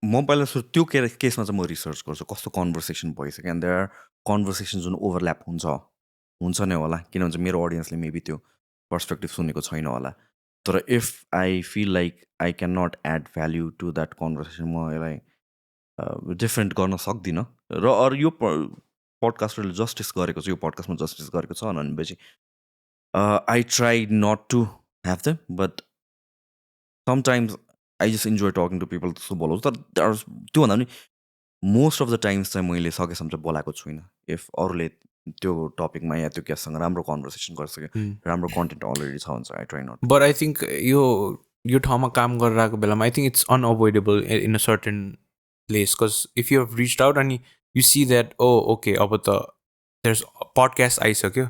म पहिला त्यो केसमा चाहिँ म रिसर्च गर्छु कस्तो कन्भर्सेसन भइसक्यो एन्ड देयर आर कन्भर्सेसन जुन ओभरल्याप हुन्छ नै होला किनभने मेरो अडियन्सले मेबी त्यो पर्सपेक्टिभ सुनेको छैन होला तर if I feel like I can not add value to that conversation म यसलाई डिफ्रेन्ट गर्न सक्दिनँ र अरू यो पडकास्टरले जस्टिस गरेको छ यो पडकास्टमा जस्टिस गरेको छ भनेपछि I try not to have them but sometimes I just enjoy talking to people जस्तो बोलाउँछु तर त्योभन्दा पनि मोस्ट अफ द टाइम्स चाहिँ मैले सकेसम्म चाहिँ बोलाएको छुइनँ इफ अरूले त्यो टपिकमा या त्यो गेस्टसँग राम्रो कन्भर्सेसन गरिसक्यो राम्रो कन्टेन्ट अलरेडी छ भने I try not but I think यो ठाउँमा काम गरिरहेको बेलामा I think it's unavoidable in a certain place because if you have reached out अनि you see that oh okay अब त देयर्स पडकास्ट आइसक्यो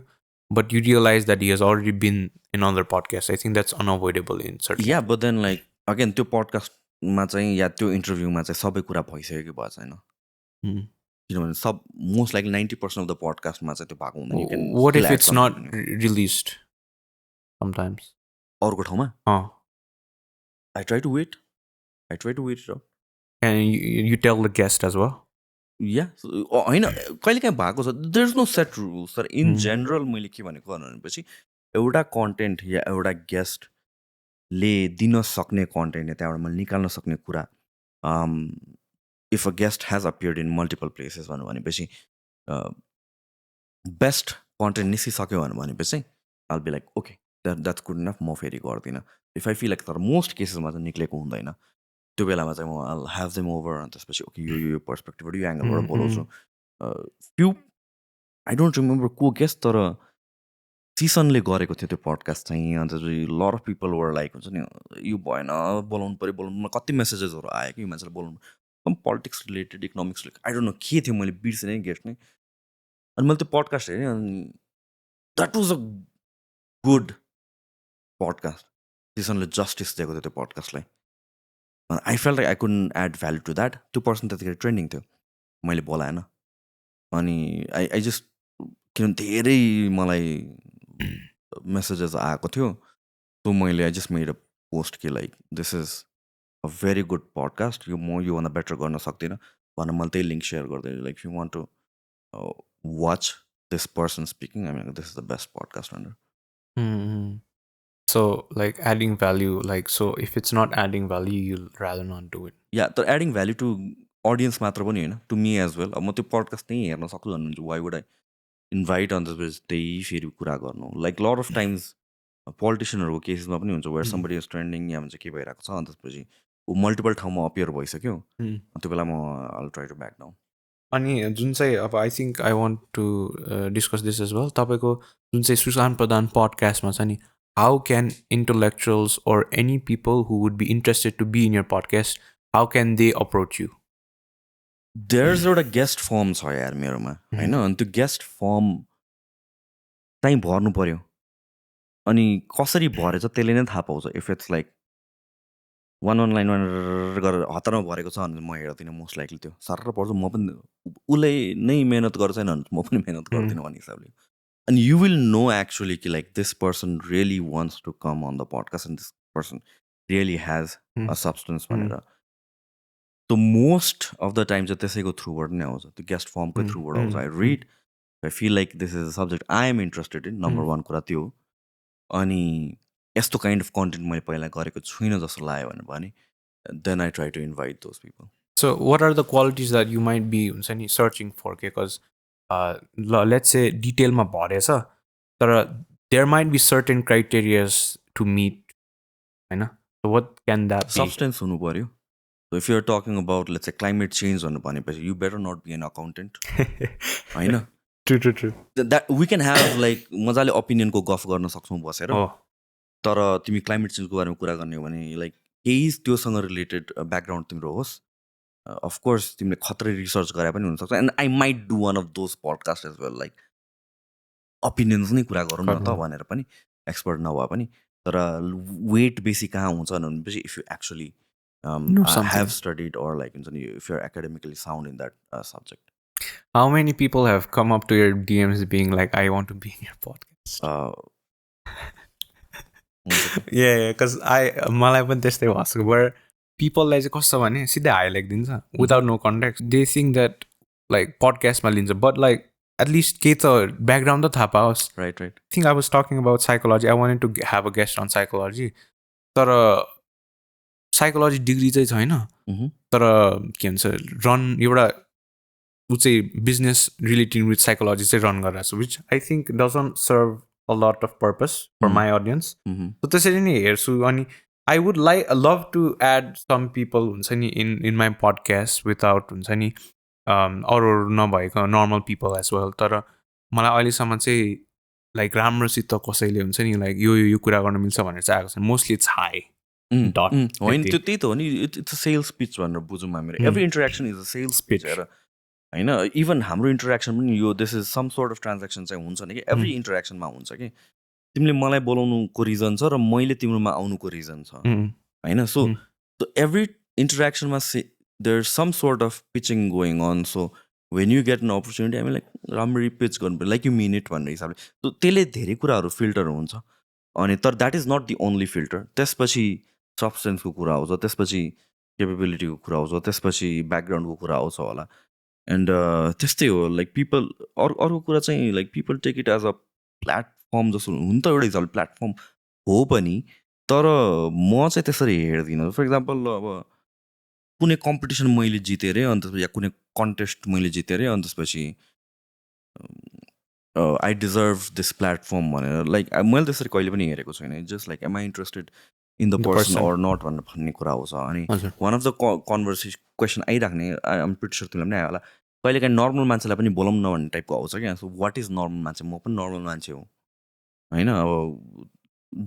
but you realize that he has already been in other podcasts. I think that's unavoidable in certain. Yeah, but then like again, त्यो पडकास्टमा चाहिँ या त्यो इन्टरभ्यूमा चाहिँ सबै कुरा भइसक्यो कि भयो छैन किनभने सब मोस्ट लाइक 90% अफ द पडकास्टमा चाहिँ त्यो भएको हुँदैन What if it's not released sometimes? अर्को ठाउँमा I try to wait it out. And you tell the guest as well? या होइन कहिले काहीँ भएको छ there is no set rules तर इन जेनरल मैले के भनेको भनेपछि एउटा कन्टेन्ट या एउटा गेस्टले दिन सक्ने कन्टेन्ट या त्यहाँबाट मैले निकाल्न सक्ने कुरा if a guest has appeared in multiple places भनेपछि बेस्ट कन्टेन्ट निस्किसक्यो भनेपछि I'll be like okay that's good enough म फेरि गर्दिनँ इफ आई फिल लाइक तर मोस्ट केसेसमा चाहिँ निक्लेको हुँदैन त्यो बेलामा चाहिँ म आई ह्याभ देम ओभर अनि त्यसपछि ओके यो पर्सपेक्टिभबाट यो एङ्गलबाट बोलाउँछु फ्यु आई डोन्ट रिमेम्बर को गेस्ट तर सिसनले गरेको थियो त्यो पडकास्ट चाहिँ अन्त lot of people were like हुन्छ नि यो भएन बोलाउनु पऱ्यो कति मेसेजेसहरू आयो कि यो मान्छेलाई बोलाउनु some politics related economics related I don't know के थियो मैले बिर्सेँ गेस्ट नै अनि मैले त्यो पडकास्ट हेरेँ अनि that was a good podcast सिसनले जस्टिस दिएको थियो त्यो पडकास्टलाई I felt like I couldn't add value to that त्यो पर्सन त्यतिखेर ट्रेन्डिङ थियो मैले बोलाएन अनि आई जस्ट किनभने धेरै मलाई मेसेजेस आएको थियो सो मैले I just made a post कि like this is a very good podcast यो म योभन्दा बेटर गर्न सक्दिनँ भनेर मैले त्यही लिङ्क सेयर गर्दै like you want to watch this person speaking I mean this is the best podcast भनेर So like adding value, like so if it's not adding value, you'll rather not do it. Yeah, तर adding value to audience मात्र पनि होइन to me as well अब म त्यो podcast नै हेर्न सक्छु भन्नुहुन्छ वाइ वुड आई इन्भाइट अन्त त्यसपछि त्यही फेरि कुरा गर्नु लाइक लट अफ टाइम्स पोलिटिसियनहरूको केसेसमा पनि हुन्छ वेयर समबडी इज ट्रेन्डिङ या भन्छ के भइरहेको छ अन्त त्यसपछि ऊ मल्टिपल ठाउँमा अपियर भइसक्यो त्यो बेला म I try to back down अनि जुन चाहिँ अब I think I want to discuss this as well तपाईँको जुन चाहिँ सुशान्त प्रधान पडकास्टमा छ नि how can intellectuals or any people who would be interested to be in your podcast how can they approach you there's एउटा गेस्ट फर्म छ यार मेरोमा होइन अनि त्यो गेस्ट फर्म चाहिँ भर्नु पर्यो अनि कसरी भरेछ त्यसले नै थाहा पाउँछ if it's like one online गरेर हतारमा भरेको छ भने म हेर्दिनँ मोस्ट लाइकली त्यो साह्रो पर्छ म पनि उसले नै मेहनत गर्छ छैन भने म पनि मेहनत गर्दिनँ भन्ने हिसाबले अनि यु विल नो एक्चुली कि like this person really wants to come on the podcast and this person really has a substance भनेर त मोस्ट अफ द टाइम चाहिँ त्यसैको थ्रुबाट नै आउँछ त्यो गेस्ट फर्मकै थ्रुबाट आउँछ I read I feel like this is a subject I am interested in number one कुरा त्यो हो अनि यस्तो काइन्ड अफ कन्टेन्ट मैले पहिला गरेको छुइनँ जस्तो लाग्यो भनेर भने then I try to invite those people so what are the qualities that you might be हुन्छ नि सर्चिङ फर के कज ल लेट्स से डिटेलमा भरेछ तर there might be certain criterias to meet होइन what can that be substance हुनु पऱ्यो So if you're talking about, let's say, climate change भनेपछि you better not be an accountant. होइन true that we can have like मजाले ओपिनियनको गफ गर्न सक्छौँ बसेर तर तिमी क्लाइमेट चेन्जको बारेमा कुरा गर्ने हो भने लाइक केही त्योसँग रिलेटेड ब्याकग्राउन्ड तिम्रो होस् अफकोर्स तिमीले खत्रै रिसर्च गरे पनि हुनसक्छ and I might do one of those podcast as well like opinions नै कुरा गरौँ न त भनेर पनि एक्सपर्ट नभए पनि तर वेट बेसी कहाँ हुन्छ भनेपछि if you actually have studied or like if you're academically sound in that subject. How many people have come up to your DMs being like, I want to be in your podcast? Yeah, because मलाई पनि त्यस्तै भएको where people चाहिँ कस्तो भने सिधै highlight दिन्छ without no context. They think that like podcastमा लिन्छ but like at least केही त background त थाहा पाओस्. Right. I think I was talking about psychology. I wanted to have a guest on psychology. तर साइकोलोजी डिग्री चाहिँ छैन तर के भन्छ रन एउटा ऊ चाहिँ बिजनेस रिलेटिङ विथ साइकोलोजी चाहिँ रन गरिरहेको छु which I think doesn't serve a lot of purpose for my audience so त्यसरी नै हेर्छु अनि I would like love to add some people हुन्छ नि इन माई पडकास्ट विदाउट हुन्छ नि अरू नभएको नर्मल पिपल एज वेल तर मलाई अहिलेसम्म चाहिँ लाइक राम्रोसित कसैले हुन्छ नि लाइक यो कुरा गर्न मिल्छ भनेर चाहिँ आएको छ मोस्टली इट्स हाई होइन त्यो त्यही त हो नि इट्स अ सेल्स पिच भनेर बुझौँ हामीले every interaction is a sales pitch हेर होइन इभन हाम्रो इन्टरेक्सन पनि यो this is some sort of transaction चाहिँ हुन्छ नि कि एभ्री इन्टरेक्सनमा हुन्छ कि तिमीले मलाई बोलाउनुको रिजन छ र मैले तिम्रोमा आउनुको रिजन छ होइन सो एभ्री इन्टरेक्सनमा there some sort of pitching going on so when you get an opportunity हामी लाइक राम्ररी पिच गर्नु लाइक यु मिन इट भन्ने हिसाबले सो त्यसले धेरै कुराहरू फिल्टर हुन्छ अनि तर that is not the only filter त्यसपछि सब्सटेन्सको कुरा आउँछ त्यसपछि केपेबिलिटीको कुरा आउँछ त्यसपछि ब्याकग्राउन्डको कुरा आउँछ होला एन्ड त्यस्तै हो लाइक पिपल अर्को कुरा चाहिँ like people take it as a platform जस्तो हुन त एउटा हिसाबले प्लेटफर्म हो पनि तर म चाहिँ त्यसरी हेर्दिनँ फर इक्जाम्पल अब कुनै कम्पिटिसन मैले जितेँ अरे अनि त्यसपछि या कुनै कन्टेस्ट मैले जितेँ अरे अनि त्यसपछि आई डिजर्भ दिस प्लेटफर्म भनेर लाइक मैले त्यसरी कहिले पनि हेरेको छैन just like am I interested in the person or not भनेर भन्ने कुरा आउँछ अनि one of the conversation question आइराख्ने आइएम प्रिटी स्योर तिमीलाई पनि आयो होला कहिलेकाहीँ नर्मल मान्छेलाई पनि बोलाउँ न भन्ने टाइपको आउँछ क्या सो वाट इज नर्मल मान्छे म पनि नर्मल मान्छे हो होइन अब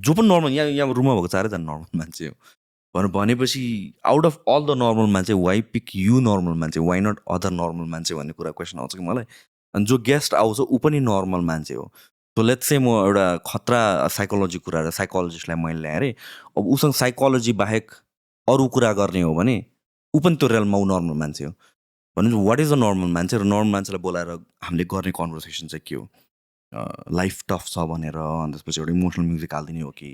जो पनि नर्मल यहाँ रुममा भएको चारैजना नर्मल मान्छे हो भनेपछि out of all the normal मान्छे वाइ पिक यु नर्मल मान्छे वाइ नट अदर नर्मल मान्छे भन्ने कुरा क्वेसन आउँछ कि मलाई अनि जो गेस्ट आउँछ ऊ पनि नर्मल मान्छे हो सो लेट्स चाहिँ म एउटा खतरा साइकोलोजी कुरा र साइकोलोजिस्टलाई मैले ल्याएँ अरे अब उसँग साइकोलोजी बाहेक अरू कुरा गर्ने हो भने ऊ पनि त्यो रेलमा ऊ नर्मल मान्छे हो भने वाट इज अ नर्मल मान्छे र नर्मल मान्छेलाई बोलाएर हामीले गर्ने कन्भर्सेसन चाहिँ के हो लाइफ टफ छ भनेर अनि त्यसपछि एउटा इमोसनल म्युजिक हालिदिने हो कि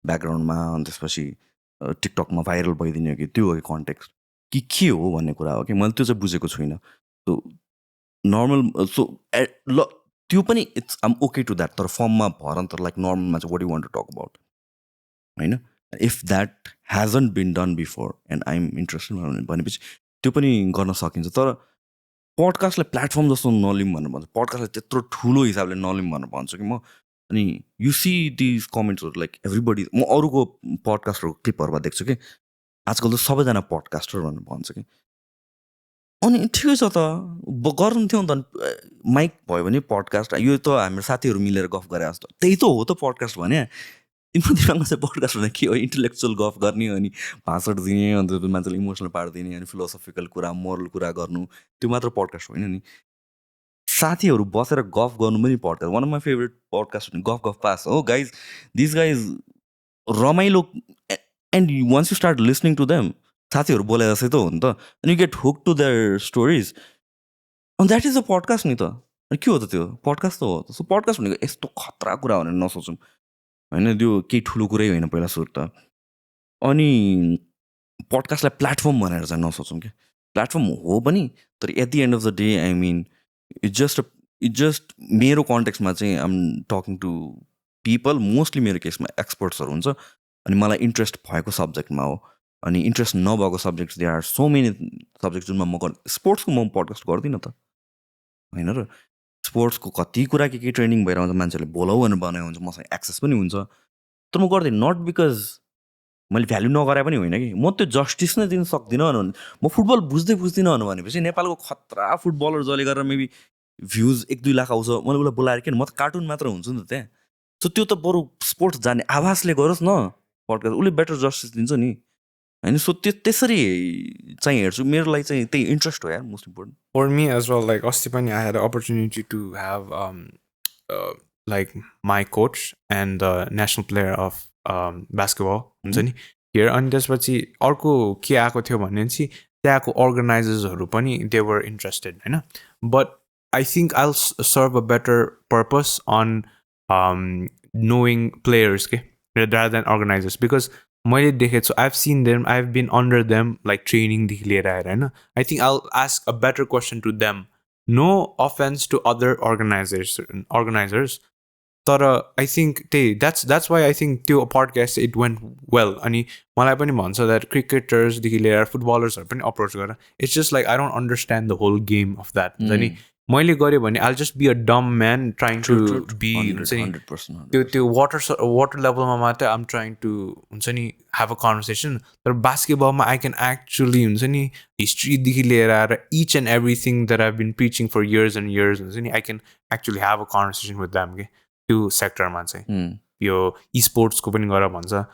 ब्याकग्राउन्डमा अनि त्यसपछि टिकटकमा भाइरल भइदिने हो कि त्यो हो कि कन्टेक्स्ट कि के हो भन्ने कुरा हो कि मैले त्यो चाहिँ बुझेको छुइनँ सो नर्मल सो ल त्यो पनि it's I'm okay to that तर फर्ममा भर तर लाइक नर्मलमा चाहिँ what you want to talk about होइन if that hasn't been done before and I'm interested भनेपछि त्यो पनि गर्न सकिन्छ तर पडकास्टलाई प्लेटफर्म जस्तो नलिउँ भनेर भन्छ पडकास्टलाई त्यत्रो ठुलो हिसाबले नलिउँ भनेर भन्छु कि म अनि यु सी दिज कमेन्ट्सहरू लाइक एभ्रीबडी म अरूको पडकास्टहरूको क्लिपहरूमा देख्छु कि आजकल त सबैजना पडकास्टर भनेर भन्छ कि अनि ठिकै छ त गर्नु थियो नि त माइक भयो भने पडकास्ट यो त हाम्रो साथीहरू मिलेर गफ गरे जस्तो त्यही त हो त पडकास्ट भने तिम्रो दिमागमा चाहिँ पडकास्ट भने के हो इन्टेलेक्चुअल गफ गर्ने अनि भाषण दिने अन्त मान्छेले इमोसनल पारिदिने अनि फिलोसफिकल कुरा मोरल कुरा गर्नु त्यो मात्र पडकास्ट होइन नि साथीहरू बसेर गफ गर्नु पनि podcast one of my favourite podcast गफ गफ पास हो गाइज दिस गाइज रमाइलो and once you start listening to them साथीहरू बोले जस्तै त हो नि त अनि you get hook to their stories अनि द्याट इज अ पडकास्ट नि त अनि के हो त त्यो पडकास्ट त हो त सो पडकास्ट भनेको यस्तो खतरा कुरा भनेर नसोचौँ होइन त्यो केही ठुलो कुरै होइन पहिला सुरु त अनि पडकास्टलाई प्लेटफर्म भनेर चाहिँ नसोचौँ क्या प्लेटफर्म हो पनि तर at the end of the day I mean it just मेरो कन्टेक्समा चाहिँ I'm talking to people mostly मेरो केसमा एक्सपर्ट्सहरू हुन्छ अनि मलाई इन्ट्रेस्ट भएको सब्जेक्टमा हो अनि इन्ट्रेस्ट नभएको subjects they are so many subject जुनमा म स्पोर्ट्सको म पडकास्ट गर्दिनँ त होइन र स्पोर्ट्सको कति कुरा के ट्रेनिङ भएर आउँछ मान्छेहरूले बोलाउ भनेर बनाएको हुन्छ मसँग एक्सेस पनि हुन्छ तर म गर्दिनँ नट बिकज मैले भ्याल्यु नगराए पनि होइन कि म त्यो जस्टिस नै दिन सक्दिनँ भने म फुटबल बुझ्दिनँ भनेपछि नेपालको खतरा फुटबलर जसले गरेर मेबी भ्युज 1-2 लाख आउँछ मैले उसलाई बोलाएर किन म त कार्टुन मात्र हुन्छु नि त त्यहाँ सो त्यो त बरु स्पोर्ट्स जाने आभासले गरोस् न पडकास्ट उसले बेटर जस्टिस दिन्छ नि होइन सो त्यसरी चाहिँ हेर्छु मेरो लागि चाहिँ त्यही इन्ट्रेस्ट हो यार most important For me as well, like अस्ति पनि I had the opportunity to have like my coach and the national player of basketball हुन्छ नि here अनि त्यसपछि अर्को के आएको थियो भने चाहिँ त्यहाँको अर्गनाइजर्सहरू पनि they were interested होइन but I think I'll serve a better purpose on knowing players के rather than organizers because मैले देखेको छु I've seen them, I've been under them like training देखि लिएर आएर होइन I think I'll ask a better question to them. No offense to other organizers तर I think that's why I think त्यो podcast it went well अनि मलाई पनि भन्छ that cricketers देखि लिएर फुटबलर्सहरू पनि अप्रोच गरेर it's just like I don't understand the whole game of that हुन्छ नि मैले गरेँ भने I'll just be a dumb man trying to be हुन्छ नि त्यो water levelमा मात्रै I'm trying to हुन्छ नि have a conversation तर basketballमा I can actually हुन्छ नि हिस्ट्रीदेखि लिएर आएर each and everything that I've been preaching for years and years हुन्छ नि I can actually have a conversation with them के त्यो सेक्टरमा चाहिँ यो e-sportsको पनि गर भन्छ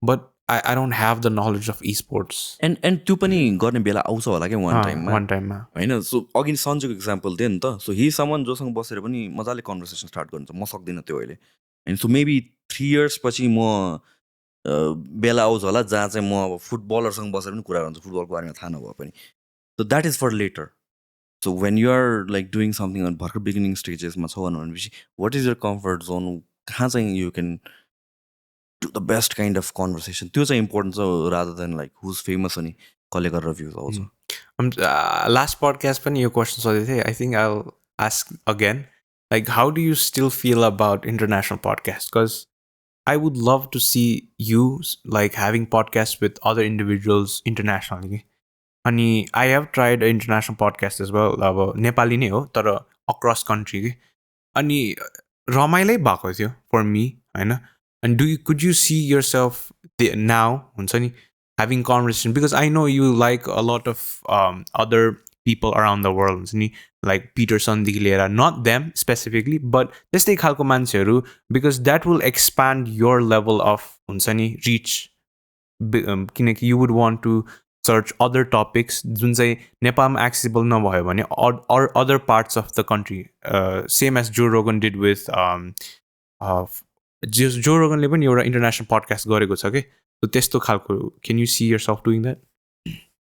but I don't have the knowledge of esports and त्यो पनि गर्ने बेला आउँछ होला क्या वान टाइममा होइन सो अघि सन्जुको इक्जाम्पल दियो नि त सो हि समन जोसँग बसेर पनि मजाले कन्भर्सेसन स्टार्ट गर्नुहुन्छ म सक्दिनँ त्यो अहिले होइन सो मेबी 3 years पछि म बेला आउँछ होला जहाँ चाहिँ म अब फुटबलरसँग बसेर पनि कुरा गर्छु फुटबलको बारेमा थाहा नभए पनि so that is for later so when you're like doing something भर्खर बिगिनिङ स्टेजेसमा छ भनेपछि what is your comfort zone कहाँ चाहिँ you can do the best kind of conversation त्यो चाहिँ इम्पोर्टेन्ट छ rather than like who's famous अनि कसले गरेर भ्युज आउँछ लास्ट पडकास्ट पनि यो क्वेसन सोधेको थिएँ I think I will ask again like how do you still feel about international podcast because I would love to see you like having podcasts with other individuals internationally. And I have tried an international podcast as well. अब नेपाली नै हो तर across country के अनि रमाइलै भएको थियो for me होइन and could you see yourself now हुन्छ नि having conversation because I know you like a lot of other people around the world हुन्छ नि like Peterson देखि लिएर not them specifically but त्यस्तै खालको मान्छेहरू because that will expand your level of हुन्छ नि reach किनकि you would want to search other topics जुन चाहिँ नेपालमा accessible नभयो भने or other parts of the country same as Joe Rogan did with Joe Roganले पनि एउटा international podcast गरेको छ के so त्यस्तो खालको can you see yourself doing that?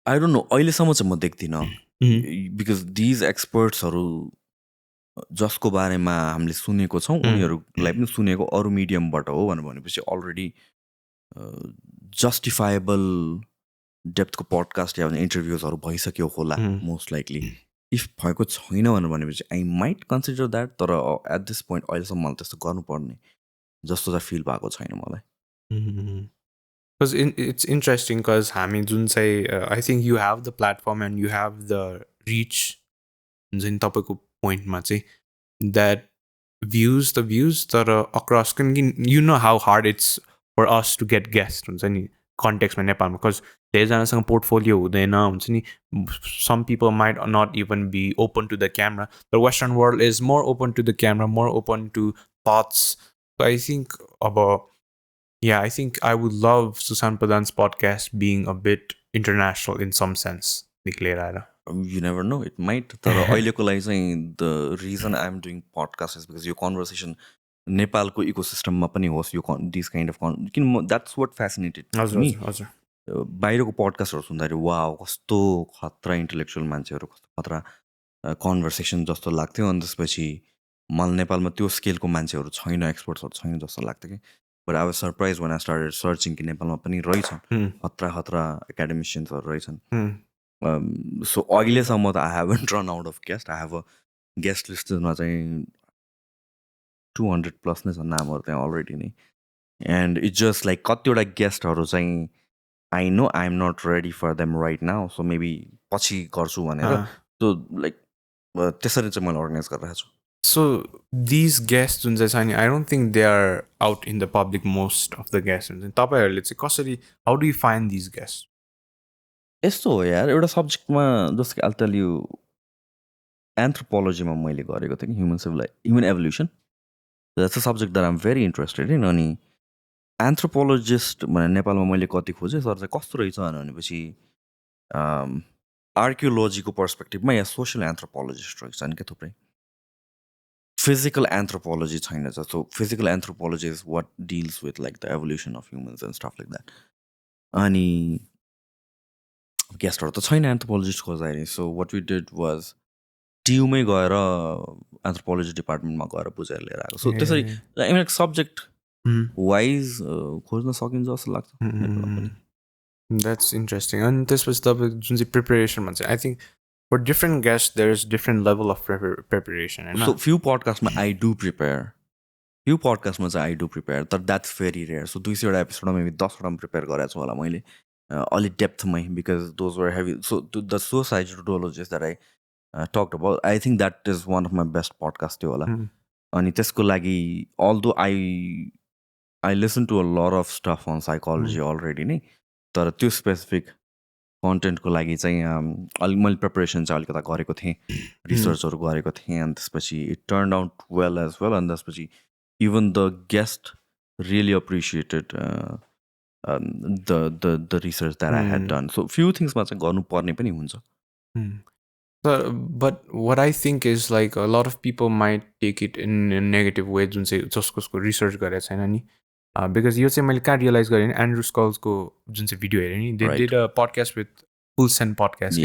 I don't know अहिलेसम्म चाहिँ म देख्दिनँ बिकज दिज एक्सपर्ट्सहरू जसको बारेमा हामीले सुनेको छौँ उनीहरूलाई पनि सुनेको अरू मिडियमबाट हो भनेपछि अलरेडी जस्टिफाएबल डेप्थको पडकास्ट या इन्टरभ्युजहरू भइसक्यो होला मोस्ट लाइकली इफ भएको छैन भनेपछि आई माइट कन्सिडर द्याट तर एट दिस पोइन्ट अहिलेसम्म मलाई त्यस्तो गर्नुपर्ने जस्तो चाहिँ फिल भएको छैन मलाई Because it's interesting because हामी जुन चाहिँ I think you have the platform and you have the reach जुन तपाईँको पोइन्टमा चाहिँ that views तर across you know how hard it's for us to get guests हुन्छ नि कन्टेक्स्टमा नेपालमा because धेरैजनासँग पोर्टफोलियो हुँदैन हुन्छ नि some people might not even be open to the camera. The Western world is more open to the camera, more open to thoughts. So I think I think I would love Sushant Pradhan's podcast being a bit international in some sense. निक्लेर आएर You never know, it might. तर अहिलेको लागि चाहिँ the reason I'm doing podcast is because यो conversation नेपालको इकोसिस्टममा पनि होस् यो दिस काइन्ड अफ किन द्याट्स वाट फेसिनेटेड मी. बाहिरको पडकास्टहरू सुन्दाखेरि वाउ कस्तो खतरा इन्टेलेक्चुअल मान्छेहरू कस्तो खतरा कन्भर्सेसन जस्तो लाग्थ्यो. अनि त्यसपछि मलाई नेपालमा त्यो स्केलको मान्छेहरू छैन, एक्सपर्ट्सहरू छैन जस्तो लाग्थ्यो कि. But I was surprise when I started searching कि नेपालमा पनि रहेछन् खतरा खतरा एकाडेमिसियन्सहरू रहेछन्. सो अहिलेसम्म त I haven't run out of guest. I have a guest लिस्टमा चाहिँ 200+ नै छ नामहरू त्यहाँ अलरेडी नै. एन्ड इट्स जस्ट लाइक कतिवटा गेस्टहरू चाहिँ I know I am not ready for them right now, so maybe पछि गर्छु भनेर. सो लाइक त्यसरी चाहिँ मैले अर्गनाइज गरिरहेको छु. So these guests जुन चाहिँ छ नि, I don't think they are out in the public, most of the guests. तपाईँहरूले चाहिँ कसरी, how do you find these guests? यस्तो हो यार, एउटा सब्जेक्टमा जस्तो I'll tell you, एन्थ्रोपोलोजीमा मैले गरेको थिएँ कि human evolution. That's a subject that I am very interested in. अनि एन्थ्रोपोलोजिस्ट भनेर नेपालमा मैले कति खोजेँ, सर चाहिँ कस्तो रहेछ भनेपछि आर्कियोलोजीको पर्सपेक्टिभमा या सोसियल एन्थ्रोपोलोजिस्ट रहेछन् क्या थुप्रै. फिजिकल एन्थ्रोपोलोजी छैन. So physical anthropology is what deals with like the evolution of humans and stuff like that. अनि गेस्टहरू त छैन एन्थ्रोपोलोजिस्ट खोज्दाखेरि. So what we did was टियुमै गएर एन्थ्रोपोलोजी डिपार्टमेन्टमा गएर बुझाएर लिएर आएको. सो त्यसरी आई मिन सब्जेक्ट वाइज खोज्न सकिन्छ जस्तो लाग्छ. That's interesting. अनि त्यसपछि तपाईँ जुन चाहिँ प्रिपेरेसन भन्छ, I think for different guest there is different level of preparation होइन. सो फ्यु पडकास्टमा आई डु प्रिपेयर, फ्यु पडकास्टमा चाहिँ आई डु प्रिपेयर, तर द्याट्स भेरी रेयर. सो 200वटा एपिसोडमा मेबी 10वटामा प्रिपेयर गरेको छु होला मैले अलिक डेप्थमै, because those were heavy. So the suicidologist that I talked about, I think that is one of my best podcast थियो होला. अनि त्यसको लागि although I listen to a lot of stuff on psychology already नै, तर त्यो specific कन्टेन्टको लागि चाहिँ अलिक मैले प्रिपरेसन चाहिँ अलिकता गरेको थिएँ, रिसर्चहरू गरेको थिएँ. अनि त्यसपछि it turn out well as well. अनि त्यसपछि even the guest really appreciated the research that I had done. So few थिङ्समा चाहिँ गर्नुपर्ने पनि हुन्छ. But what I think is like a lot of people might take it in a negative way जुन चाहिँ जसको रिसर्च गरेको छैन नि. बिकज यो चाहिँ मैले कहाँ रियलाइज गरेँ नि, एन्ड्रु स्कल्सको जुन चाहिँ भिडियो हेरेँ नि, they did a podcast with फुलसेन पडकास्ट.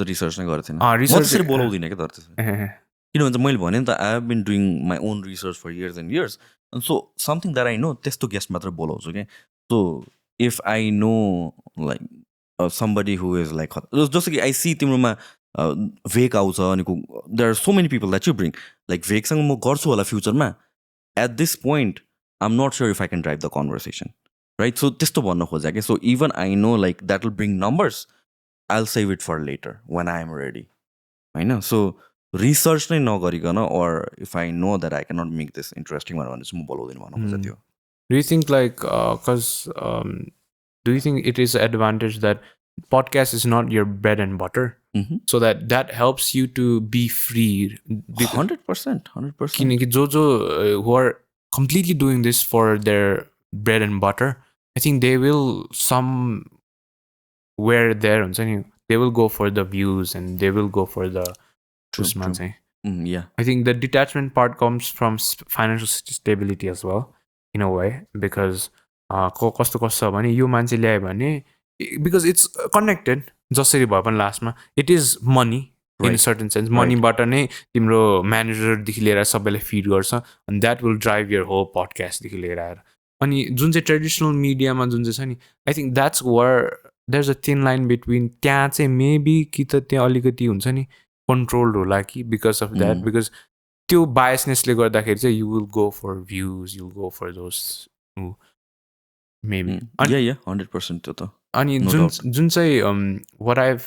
रिसर्च नै गरेको थिएन, म त्यसरी बोलाउँदिनँ क्या. तर किनभने मैले भने नि त I have been doing my own research for years and years. So something that I know त्यस्तो गेस्ट मात्र बोलाउँछु क्या. So if I know like somebody who is like, जस्तो कि आई सी तिम्रोमा भेक आउँछ अनि there are so many people that you bring, like भेकसँग म गर्छु होला फ्युचरमा. At this point I am not sure if I can drive the conversation, right. So त्यस्तो भन्न खोजेँ कि. So even I know like that will bring numbers, I will save it for later when I am ready होइन. सो research नै नगरिकन, or if I know that I cannot make this interesting भने चाहिँ म बोलाउँदिनँ भन्न खोजेको थियो. Do you think like do you think it is an advantage that podcast is not your bread and butter, so that helps you to be free? 100%. किनकि जो who are completely doing this for their bread and butter, I think they will somewhere there हुन्छ नि, they will go for the views and they will go for the True. Yeah. I think the detachment part comes from financial stability as well, in a way, because कस्तो कस्तो भने यो मान्छे ल्यायो भने, because it's connected जसरी भए पनि लास्टमा it is money in a certain sense. मनीबाट नै तिम्रो म्यानेजरदेखि लिएर सबैलाई फिड गर्छ, and that will drive your whole podcast देखि लिएर आएर. अनि जुन चाहिँ ट्रेडिसनल मिडियामा जुन चाहिँ छ नि, I think that's where there's a thin line between, त्यहाँ चाहिँ मेबी कि त त्यहाँ अलिकति हुन्छ नि कन्ट्रोल्ड होला कि, बिकज अफ द्याट, बिकज त्यो बायसनेसले गर्दाखेरि चाहिँ you will go for views, you will go for those maybe. 100% त्यो त. अनि जुन चाहिँ what I have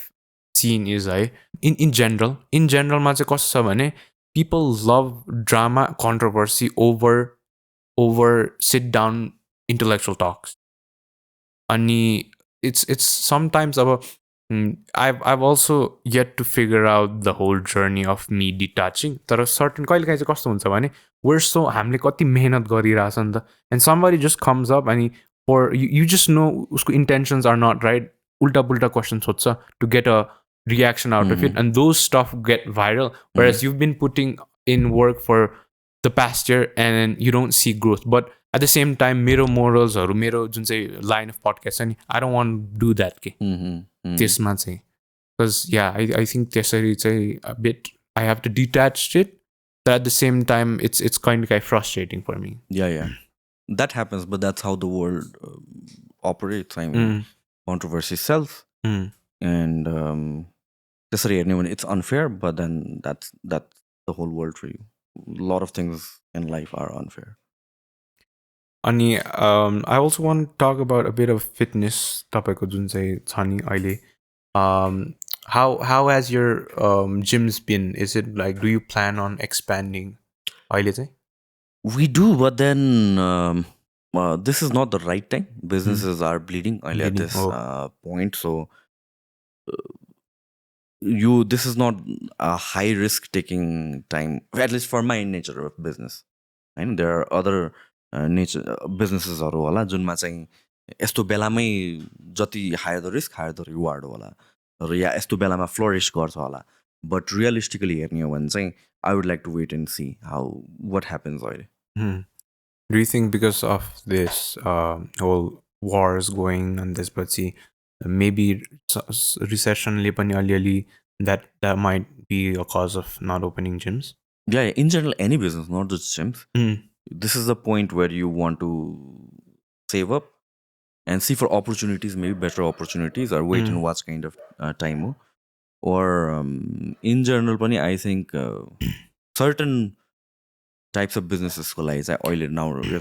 seen is है, इन जेनरलमा चाहिँ कस्तो छ भने, people love drama, controversy over sit down intellectual talks. अनि it's sometimes about I've also yet to figure out the whole journey of me detaching. तर certain कहिले काहीँ चाहिँ कस्तो हुन्छ भने हामीले कति मेहनत गरिरहेछ नि त, and somebody just comes up and for you just know उसको intentions are not right, उल्टा पुल्टा questions सोध्छ to get a reaction out of it, and those stuff get viral, whereas you've been putting in work for the past year and you don't see growth. But at the same time, मेरो moralsहरू, मेरो जुन चाहिँ line of podcast छ नि, I don't want to do that के त्यसमा चाहिँ, because yeah, I think त्यसरी चाहिँ a bit I have to detach it, but at the same time it's kind of like frustrating for me. Yeah, that happens, but that's how the world operates. I mean, controversy sells, and त्यसरी हेर्ने भने it's unfair, but then that's the whole world for you. A lot of things in life are unfair. अनि I also want to talk about a bit of fitness. तपाईको जुन चाहिँ छ नि अहिले, how has your gyms been? Is it like, do you plan on expanding अहिले चाहिँ? We do, but then this is not the right time. Businesses are bleeding at this point, so this is not a high risk taking time, at least for my nature of business. And there are other nature businesses होला जुनमा चाहिँ यस्तो बेलामै जति higher the risk, higher the reward होला, र या यस्तो बेलामा flourish गर्छ होला. But realistically हेर्ने हो भने चाहिँ I would like to wait and see what happens अहिले. Do you think because of this whole wars going on this, but see, maybe recession ले पनि अलिअलि that might be a cause of not opening gyms? Yeah, in general, any business, not just gyms. This is the point where you want to save up and see for opportunities, maybe better opportunities, or wait and watch kind of time. Or in general, I think certain types of businesses now is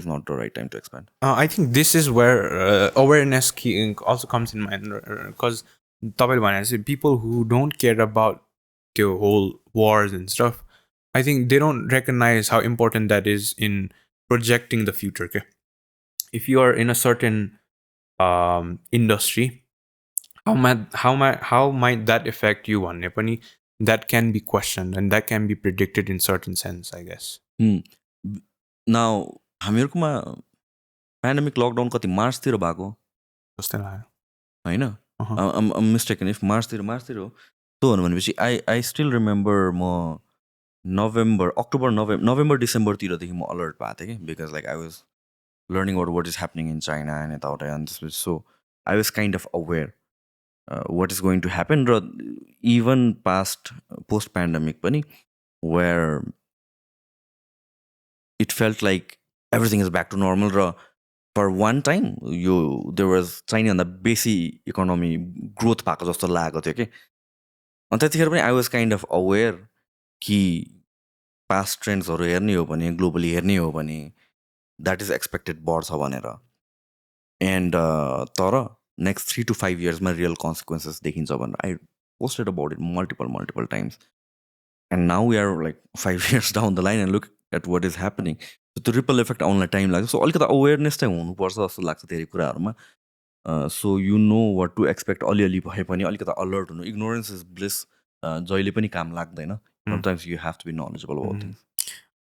not the right time to expand. I think this is where awareness also comes in mind, because people who don't care about the whole wars and stuff, I think they don't recognize how important that is in projecting the future. Okay? If you are in a certain industry, how might that affect you? That can be questioned and that can be predicted in certain sense, I guess. Now, हामीहरुकोमा pandemic lockdown कति मार्चतिर भएको जस्तै लाग्यो हैन? I'm mistaken if मार्चतिर हो. त्यो भनेपछि I still remember म November December तिरदेखि म alert भएको थिएँ के, because like I was learning about what is happening in China and यताउता, and this was, so I was kind of aware what is going to happen, र even past post pandemic पनि, where it felt like everything is back to normal, र for one time there was China भन्दा बेसी economy growth भएको जस्तो लागेको थियो कि. अनि त्यतिखेर पनि I was kind of aware कि past ट्रेन्ड्सहरू हेर्ने हो भने, ग्लोबली हेर्ने हो भने, that is expected बढ्छ भनेर. And तर next 3 to 5 years मा real consequences देखिन्छ भनेर I posted about it multiple times. And now we are like 5 years down the line and look at what is happening. So the ripple effect आउनलाई time लाग्छ. So अलिकति awareness चाहिँ हुनुपर्छ जस्तो लाग्छ धेरै कुराहरूमा. So you know what to expect. अलिअलि भए पनि अलिकति alert हुनु. Ignorance is bliss. जहिले पनि काम लाग्दैन. Sometimes you have to be knowledgeable about things.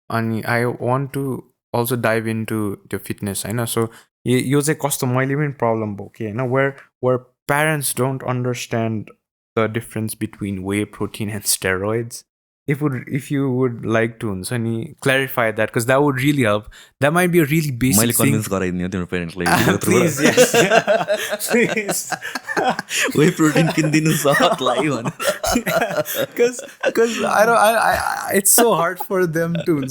And I want to also dive into the fitness, I know. So यो चाहिँ कस्तो मैले पनि problem भयो कि हैन, where parents don't understand the difference between whey protein and steroids. If you would like to clarify that, because that would really help. That might be a really basic thing. Convince गराइदिनु तिम्रो पेरेन्ट्सलाई. Please, yes. Please. Whey protein किन्दिनु Sahatलाई भने. Because it's so hard for them to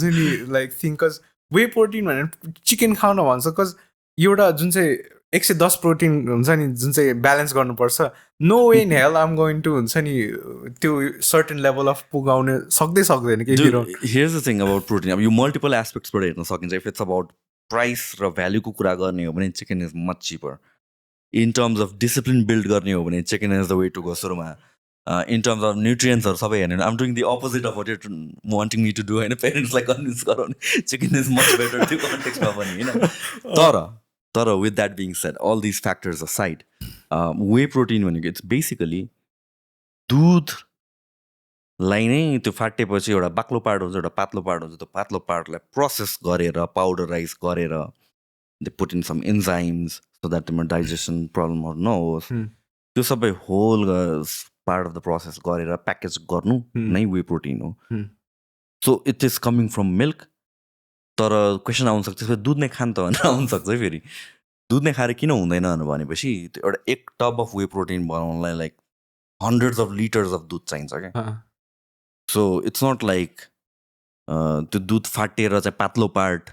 like think, because whey protein भनेर chicken खान भन्छ, because एउटा जुन चाहिँ 110 protein हुन्छ नि जुन चाहिँ ब्यालेन्स गर्नुपर्छ, no way in hell I'm going to हुन्छ नि त्यो सर्टेन लेभल अफ पुगाउन सक्दैन कि. Here's the thing about protein, अब यो मल्टिपल एस्पेक्ट्सबाट हेर्न सकिन्छ. इफ इट्स अबाउट प्राइस र भ्याल्युको कुरा गर्ने हो भने chicken is much cheaper. In terms of discipline build गर्ने हो भने chicken is the way to go सुरुमा. इन टर्म्स अफ न्युट्रियन्ट्सहरू सबै हेर्ने, um doing the opposite of what you wanting me to do होइन. पेरेन्ट्सलाई कन्भिन्स गराउने चिकन इज मच बेटर त्यो कन्टेक्स्टमा पनि होइन. तर with that being said, all these factors aside, way protein भनेको इट्स बेसिकली दुधलाई नै त्यो फाटेपछि एउटा बाक्लो पार्ट हुन्छ एउटा पातलो पार्ट हुन्छ त्यो पातलो पार्टलाई प्रोसेस गरेर पाउडराइज गरेर they put in some enzymes so that तिम्रो डाइजेसन प्रब्लमहरू नहोस् त्यो सबै whole part of the process गरेर प्याकेज गर्नु नै वे प्रोटिन हो so it is coming from milk तर क्वेसन आउनसक्छ त्यसपछि दुध नै खान त भनेर आउनसक्छ है फेरि दुध नै खाएर किन हुँदैन भनेपछि त्यो एउटा एक टब अफ वे प्रोटिन बनाउनलाई like hundreds of litres of दुध चाहिन्छ क्या सो इट्स नट लाइक त्यो दुध फाटेर चाहिँ पातलो पार्ट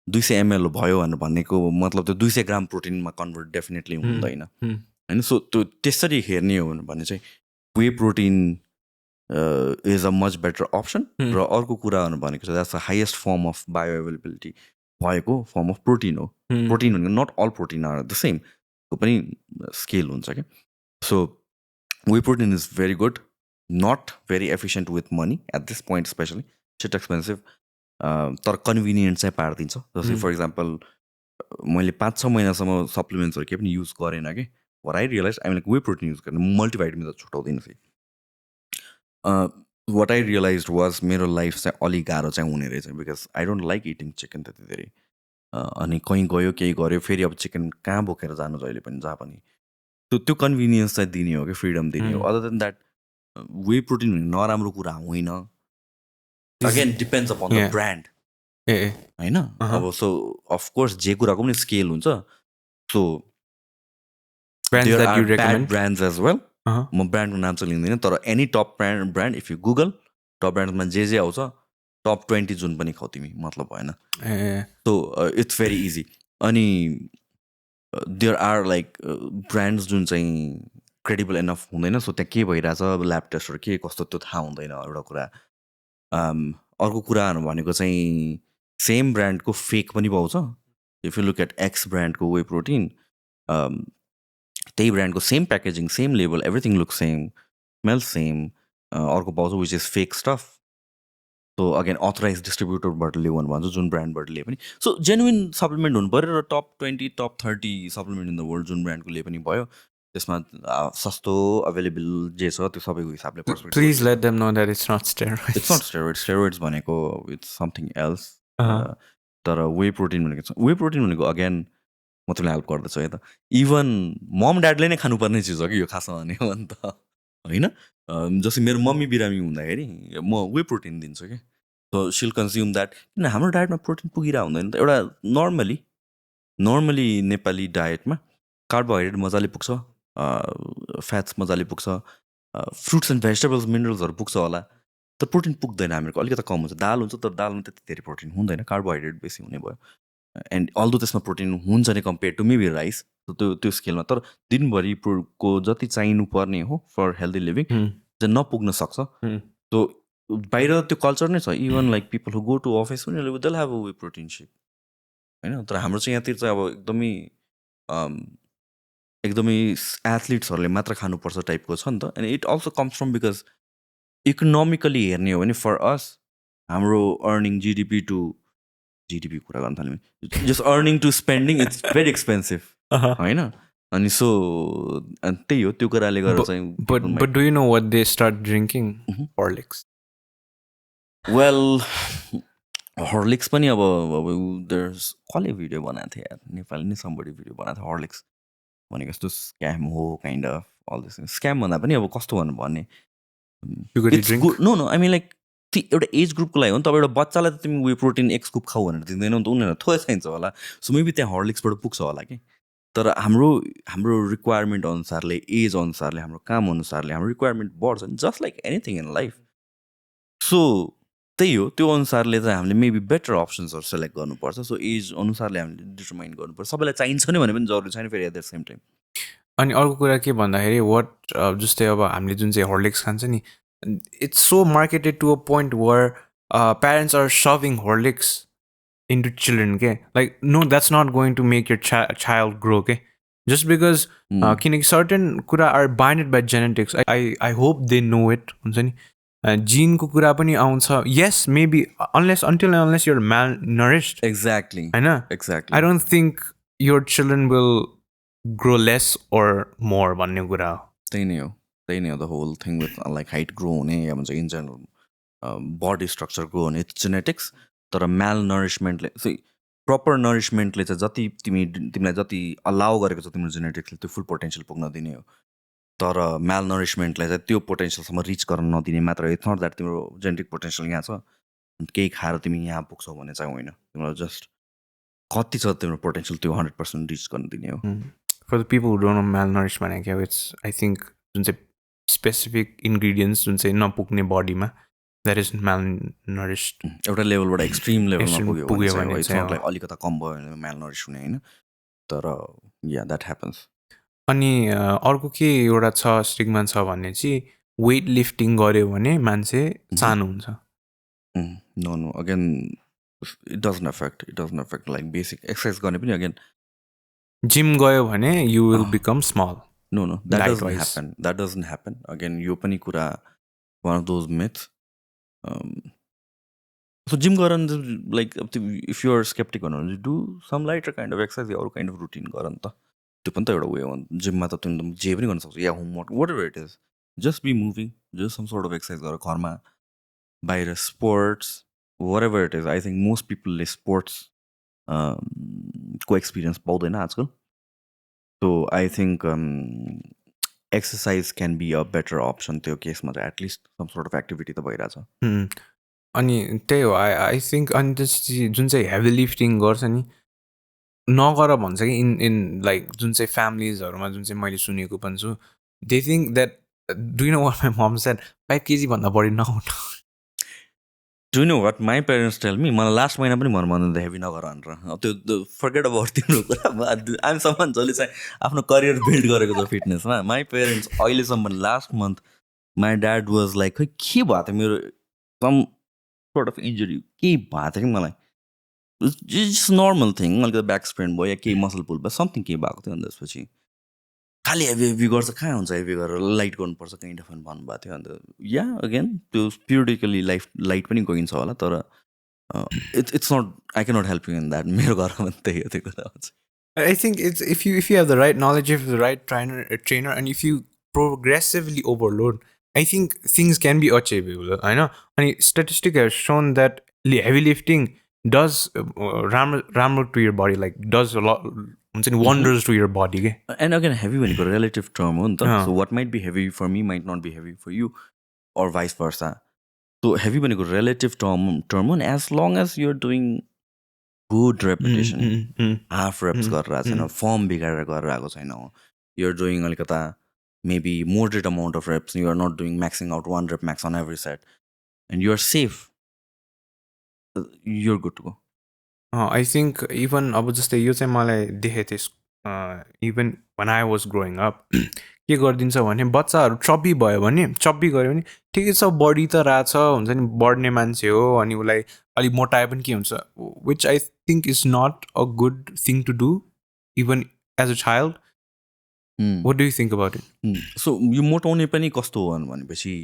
200 ml भयो भनेर भनेको मतलब त्यो 200 ग्राम प्रोटिनमा कन्भर्ट डेफिनेटली हुँदैन होइन सो त्यो त्यसरी हेर्ने हो भने चाहिँ whey protein is a much better option र अर्को कुरा भनेको चाहिँ that's the highest form of bio availability भएको फर्म अफ प्रोटिन हो प्रोटिन भनेको not all protein are the same को पनि स्केल हुन्छ क्या so whey protein is very good not very efficient with money at this point especially छिट expensive तर convenient चाहिँ पारिदिन्छ जस्तै फर इक्जाम्पल मैले 5-6 महिनासम्म सप्लिमेन्ट्सहरू केही पनि युज गरेन कि where I realise I'm like whey protein use गर्ने मल्टिभाइटामिन त छुट्याउँदैन फेरि वाट आई रियलाइज वाज मेरो लाइफ चाहिँ अलिक गाह्रो चाहिँ हुने रहेछ because I don't like eating chicken त्यति धेरै अनि कहीँ गयो केही गऱ्यो फेरि अब चिकन कहाँ बोकेर जानु जहिले पनि जहाँ पनि त्यो कन्भिनियन्स चाहिँ दिने हो कि फ्रिडम दिने हो other than that way protein भन्ने नराम्रो कुरा होइन again depends upon the brand होइन अब सो अफकोर्स जे कुराको पनि स्केल हुन्छ सो ब्रान्ड्स एज वेल म ब्रान्डको नाम चाहिँ लिँदैन तर any top brand if you Google top ब्रान्डमा जे आउँछ टप 20 जुन पनि खाऊ तिमी मतलब भएन सो इट्स भेरी इजी अनि देयर आर लाइक ब्रान्ड्स जुन चाहिँ क्रेडिबल एनफ हुँदैन सो त्यहाँ के भइरहेछ ल्याब टेस्टहरू के कस्तो त्यो थाहा हुँदैन एउटा कुरा अर्को कुराहरू भनेको चाहिँ सेम ब्रान्डको फेक पनि पाउँछ if you look at X ब्रान्डको वे प्रोटिन त्यही ब्रान्डको same packaging same label everything look same smell same अर्को पाउँछ which is fake stuff so again authorised डिस्ट्रिब्युटरबाट लियो भने भन्छ जुन ब्रान्डबाट लिए पनि सो जेन्युन सप्लिमेन्ट हुनु पऱ्यो र top 20 top 30 supplement in the world जुन ब्रान्डको लिए पनि भयो त्यसमा सस्तो अभाइलेबल जे छ त्यो सबैको हिसाबले please let them know that it's not steroids भनेको इट्स समथिङ एल्स तर वे प्रोटिन भनेको अगेन म तिमीलाई हेल्प गर्दैछु है त इभन मम ड्याडले नै खानुपर्ने चिज हो कि यो खासमा भनेको अन्त होइन जस्तै मेरो मम्मी बिरामी हुँदाखेरि म वे प्रोटिन दिन्छु कि सो सिल कन्ज्युम द्याट किन हाम्रो डायटमा प्रोटिन पुगिरहेको हुँदैन त एउटा नर्मली नेपाली डायटमा कार्बोहाइड्रेट मजाले पुग्छ फ्याट्स मजाले पुग्छ फ्रुट्स एन्ड भेजिटेबल्स मिनरल्सहरू पुग्छ होला तर प्रोटिन पुग्दैन हामीहरूको अलिकति कम हुन्छ दाल हुन्छ तर दालमा त्यति धेरै प्रोटिन हुँदैन कार्बोहाइड्रेट बेसी हुने भयो एन्ड अल्दो त्यसमा प्रोटिन हुन्छ नि कम्पेयर टु मेबी राइस त्यो स्केलमा तर दिनभरिको जति चाहिनु पर्ने हो फर हेल्दी लिभिङ चाहिँ नपुग्न सक्छ सो बाहिर त्यो कल्चर नै छ even like people who go to office उनीहरूले will have a whey protein shake होइन तर हाम्रो चाहिँ यहाँतिर चाहिँ अब एकदमै एथलिट्सहरूले मात्र खानुपर्छ टाइपको छ नि त and it also comes from because economically हेर्ने हो भने फर अस हाम्रो अर्निङ जिडिपी कुरा गर्न थाल्यौँ just earning to spending it's very expensive होइन अनि सो त्यही हो त्यो कुराले गर्दा चाहिँ but do you know what they start drinking? Horlicks. Well Horlicks पनि अब देयर्स कसले भिडियो बनाएको थियो यार नेपाली नै समबडी भिडियो बनाएको थियो हर्लिक्स भनेको जस्तो स्क्याम हो kind of all this scam भन्दा पनि अब कस्तो भने नो आई मिन लाइक एउटा एज ग्रुपको लागि हो नि त अब एउटा बच्चालाई त तिमी वे प्रोटिन एक स्कुप खाऊ भनेर दिँदैनौ नि त उनीहरूलाई थोरै चाहिन्छ होला सो मेबी त्यहाँ हर्लिक्सबाट पुग्छ होला कि तर हाम्रो रिक्वायरमेन्ट अनुसारले एज अनुसारले हाम्रो काम अनुसारले हाम्रो रिक्वायरमेन्ट बढ्छ just like anything in life so त्यही हो त्यो अनुसारले चाहिँ हामीले मेबी बेटर अप्सन्सहरू सेलेक्ट गर्नुपर्छ सो एज अनुसारले हामीले डिटरमाइन गर्नुपर्छ सबैलाई चाहिन्छ नि भने पनि जरुरी छैन फेरि एट द सेम टाइम अनि अर्को कुरा के भन्दाखेरि वाट जस्तै अब हामीले जुन चाहिँ हर्लिक्स खान्छ नि it's so marketed to a point where parents are shoving Horlicks into children, okay? Like, no, that's not going to make your child grow, okay? Just because certain kura are binded by genetics. I hope they know it. Gene ko kura pani auncha. Yes, maybe unless you're malnourished. Exactly. I know. Exactly. I don't think your children will grow less or more भन्ने कुरा हो. त्यही नै हो the whole thing with like height grow हुने या भन्छ in general body structure grow हुने इट्स जेनेटिक्स. तर म्याल नरिसमेन्टले प्रपर नरिसमेन्टले चाहिँ जति तिमीलाई जति अलाउ गरेको छ तिम्रो जेनेटिक्सले त्यो फुल पोटेन्सियल पुग्न दिने हो. तर म्याल नरिसमेन्टलाई चाहिँ त्यो पोटेन्सियलसम्म रिच गर्न नदिने मात्र. इट्स नट द्याट तिम्रो जेनेटिक पोटेन्सियल यहाँ छ केही खाएर तिमी यहाँ पुग्छौ भन्ने चाहिँ होइन. तिम्रो जस्ट कति छ तिम्रो पोटेन्सियल त्यो 100% रिच गर्न दिने हो. For the people who don't know malnourished भनेको it's I think जुन चाहिँ specific ingredients जुन चाहिँ नपुग्ने बडीमा that is malnourished. एउटा लेभलबाट एक्सट्रिम लेभलमा पुग्यो भने इट्स नट लाइक अलिकता कम भयो भने म्यालनरिस हुने होइन. तर या द्याट ह्यापन्स. अनि अर्को के एउटा छ स्टिग्मा छ भने चाहिँ वेट लिफ्टिङ गर्यो भने मान्छे सानो हुन्छ. No again it doesn't affect like basic exercise गर्ने पनि अगेन जिम गयो भने you will become small. No that doesn't happen. Again यो पनि कुरा one of those myths. So gym गर लाइक इफ युआर स्केप्टिक भन्नु do some lighter kind of exercise अरू काइन्ड अफ रुटिन गर नि त. त्यो पनि त एउटा वे हो. जिममा त तिमीले जे पनि गर्न सक्छौ या homework whatever it is just be moving just some sort of exercise गर घरमा बाहिर sports whatever it is. I think most पिपलले स्पोर्ट्स को एक्सपिरियन्स पाउँदैन आजकल. So I think exercise can be a better option त्यो केसमा चाहिँ at least some sort of activity त भइरहेछ. अनि त्यही हो आई थिङ्क. अनि त्यसपछि जुन चाहिँ हेभी लिफ्टिङ गर्छ नि नगर भन्छ कि इन लाइक जुन चाहिँ फ्यामिलिजहरूमा जुन चाहिँ मैले सुनेको पनि छु they think that do you know what my mom said 5 kg भन्दा बढी नउठ. Do know what my parents tell me. मलाई लास्ट महिना पनि भन्नुहुँदै हेभी नगर भनेर. त्यो फर्गेट अबाउट तिम्रो कुरा. आइम सम्म जसले चाहिँ आफ्नो करियर बिल्ड गरेको छ फिटनेसमा. माई पेरेन्ट्स अहिलेसम्म last month my dad was like खै के भएको थियो मेरो सम सोर्ट अफ इन्जुरी केही भएको थियो कि मलाई. जस्ट नर्मल थिङ अलिकति ब्याक स्प्रेन भयो या केही मसल पुल भयो समथिङ केही भएको थियो. अनि त्यसपछि खालि हेभी गर्छ कहाँ हुन्छ हेभी गरेर लाइट गर्नुपर्छ काइन्ड अफ भन्नुभएको थियो. अन्त या अगेन त्यो पिरियडिकली लाइट पनि गइन्छ होला. तर it's not I can not help you in that. मेरो घरमा पनि त्यही हो त्यो कुरा हुन्छ. I think it's if you have the right knowledge, if you have the right trainer, and if you progressively overload, I think things can be achievable. I know. And statistics have shown that heavy lifting does ramro to your body, like does a lot wonders to your body. Okay? And again, heavy when you got a relative term, so what might be heavy for me might not be heavy for you, or vice versa. So heavy when you got relative term, as long as you're doing good repetition, half reps गरेर छैन, form बिगारेर गरेर आएको छैन, you're doing अलिकता maybe moderate amount of reps, you are not doing maxing out 1 rep max on every set, and you're safe, you're good to go. I think even अब जस्तै यो चाहिँ मलाई देखेको थियो even when I was growing up. के गरिदिन्छ भने बच्चाहरू चब्बी भयो भने चब्बी गऱ्यो भने ठिकै छ बडी त रहेछ हुन्छ नि बढ्ने मान्छे हो अनि उसलाई अलिक मोटाए पनि के हुन्छ which I think is not a good thing to do even as a child. What do you think about it? So यो मोटाउने पनि कस्तो हो भनेपछि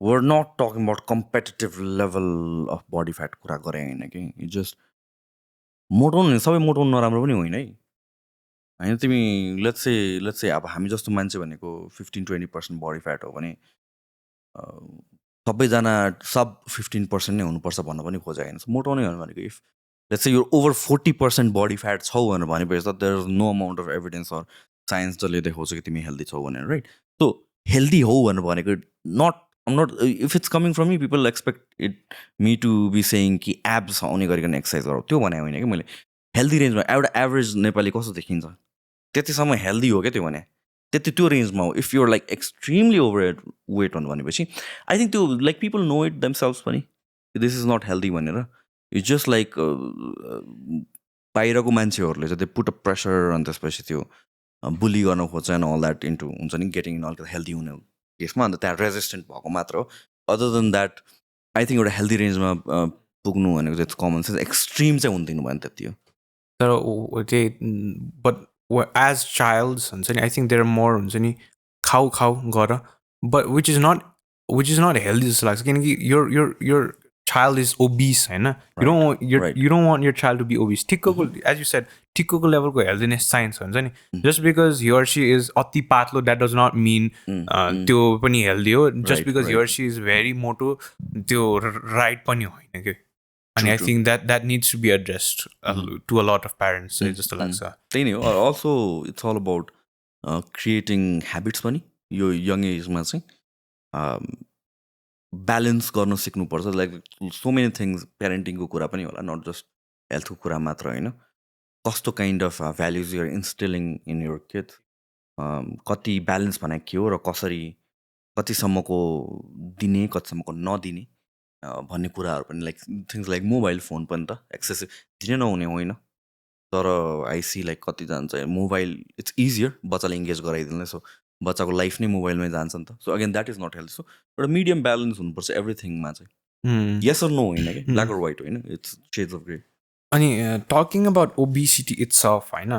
we're not talking about competitive level of body fat कुरा गरे होइन कि. It's just मोटाउनु सबै मोटाउनु नराम्रो पनि होइन है. होइन तिमी लेट्स से अब हामी जस्तो मान्छे भनेको 15-20% बडी फ्याट हो भने सबैजना सब 15% नै हुनुपर्छ भन्न पनि खोजे होइन. मोटाउनै हो भनेको इफ लेट्स से यो ओभर 40% बडी फ्याट छौ भनेपछि त there is no amount of evidence or science जसले देखाउँछ कि तिमी हेल्दी छौ भनेर, राइट? सो हेल्दी हो भनेको not if it's coming from me people expect it me to be saying कि एब्स आउने गरिकन एक्सर्साइज गरौँ त्यो भने होइन कि मैले. हेल्दी रेन्जमा एउटा एभरेज नेपाली कस्तो देखिन्छ त्यतिसम्म हेल्दी हो क्या त्यो भने त्यति त्यो रेन्जमा हो. If you're like extremely over weight भनेपछि आई थिङ्क त्यो like people know it themselves पनि दिस इज नट हेल्दी भनेर. इट्स जस्ट लाइक बाहिरको मान्छेहरूले चाहिँ त्यो पुट अ प्रेसर अनि त्यसपछि त्यो बुली गर्न खोज्छ एन्ड अल द्याट इन्टु हुन्छ नि गेटिङ इन अलिकति हेल्दी हुने केसमा. अन्त त्यहाँ रेजिस्टेन्ट भएको मात्र हो. Other than that I think एउटा हेल्दी रेन्जमा पुग्नु भनेको चाहिँ कमन सेन्स. एक्सट्रिम चाहिँ हुँदैन भयो नि त्यति हो. तर त्यही बट एज चाइल्ड्स हुन्छ नि आई थिङ्क देयर मोर हुन्छ नि खाउ गर but which is not healthy जस्तो लाग्छ किनकि योर child is obese, होइन? You don't want your child to be obese. ठिक्कको, as you said, ठिक्कको लेभलको healthiness science हुन्छ नि. Just because he or she is अति पातलो, that does not mean त्यो पनि healthy हो. Just because he or she is very moto, त्यो right पनि होइन के. And I think that needs to be addressed to a lot of parents. जस्तो लाग्छ. त्यही नै हो. Also, it's all about creating habits पनि यो young एजमा चाहिँ ब्यालेन्स गर्न सिक्नुपर्छ. लाइक सो मेनी थिङ्स, प्यारेन्टिङको कुरा पनि होला, नट जस्ट हेल्थको कुरा मात्र होइन. कस्तो kind of values you're instilling in your kid, कति ब्यालेन्स भनेको के हो र कसरी कतिसम्मको दिने कतिसम्मको नदिने भन्ने कुराहरू पनि. Like things like mobile phone पनि त एक्सेसिभ दिनै नहुने होइन, तर आई सी लाइक कतिजना चाहिँ मोबाइल इट्स इजियर बच्चालाई इङ्गेज गराइदिने. सो बच्चाको लाइफ नै मोबाइलमै जान्छ नि त. So again that is not health. So एउटा मिडियम ब्यालेन्स हुनुपर्छ एभ्रिथिङमा चाहिँ. यस अर नो होइन कि ब्ल्याक अर व्हाइट होइन, इट्स शेड्स अफ ग्रे. अनि टकिङ अबाउट ओबिसिटी इट्सल्फ होइन,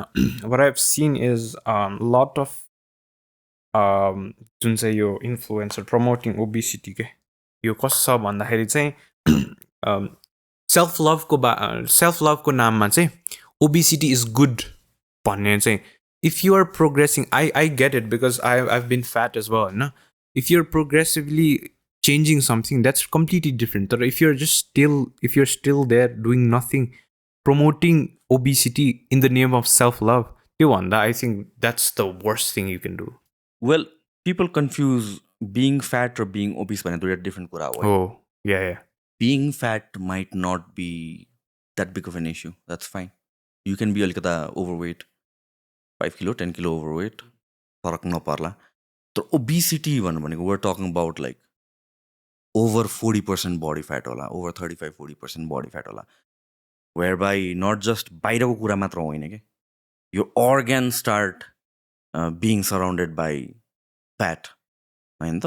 what I've seen is lot of जुन चाहिँ यो इन्फ्लुएन्सर प्रमोटिङ ओबिसिटी के, यो कस्तो छ भन्दाखेरि चाहिँ सेल्फ लभको नाममा चाहिँ ओबिसिटी इज गुड भन्ने चाहिँ, if you are progressing, I get it because I've been fat as well, no? If you're progressively changing something, that's completely different. But if you're still there doing nothing, promoting obesity in the name of self-love, I think that's the worst thing you can do. Well, people confuse being fat or being obese when they're different kura. Oh, yeah. Being fat might not be that big of an issue. That's fine. You can be a little overweight. 5 kilo, 10 kilo overweight, फरक नपर्ला. तर obesity भनेको we're talking about like over 40% body fat होला, over 35-40% body fat होला, whereby not just बाहिरको कुरा मात्र होइन के, your organs start being surrounded by fat होइन त.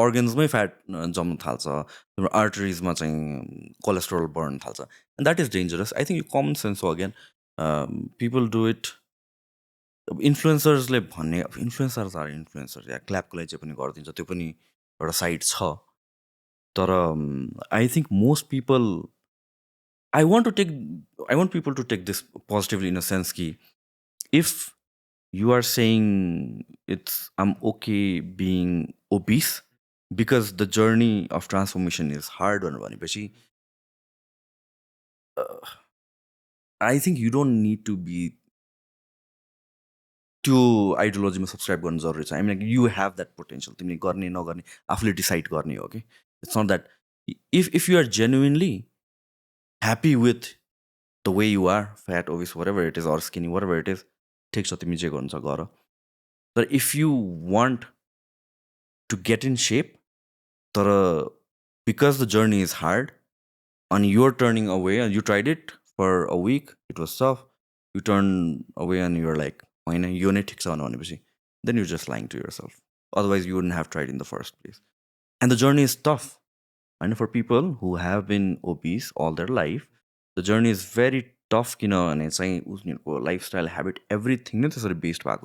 organsमै fat जम्न थाल्छ, तिम्रो arteriesमा चाहिँ cholesterol बढ्न थाल्छ, and that is dangerous. I think common sense हो. Again, people do it. इन्फ्लुएन्सर्सले भन्ने, इन्फ्लुएन्सर्स आर इन्फ्लुएन्सर्स या क्ल्यापको लागि चाहिँ पनि गरिदिन्छ, त्यो पनि एउटा साइड छ. तर I think most people, I want people to take this positively in a sense कि if you are saying it's I'm okay being obese because the journey of transformation is hard भनेपछि I think you don't need to be त्यो आइडियोलोजीमा subscribe गर्नु जरुरी छ. I mean you have that potential, तिमीले गर्ने नगर्ने आफूले डिसाइड गर्ने हो कि. It's not that if you are genuinely happy with the way you are, fat obese whatever it is or skinny whatever it is, ठिक छ, तिमी जे गर्नु छ गर. तर if you want to get in shape, तर because the journey is hard and you're turning away and you tried it for a week, it was tough, you turn away and you're like, you then you're just lying to yourself. Otherwise you wouldn't have tried in the first place. And the journey is tough. And for people who have been obese all their life, the journey is very tough, and it's like lifestyle, habit, everything is based back.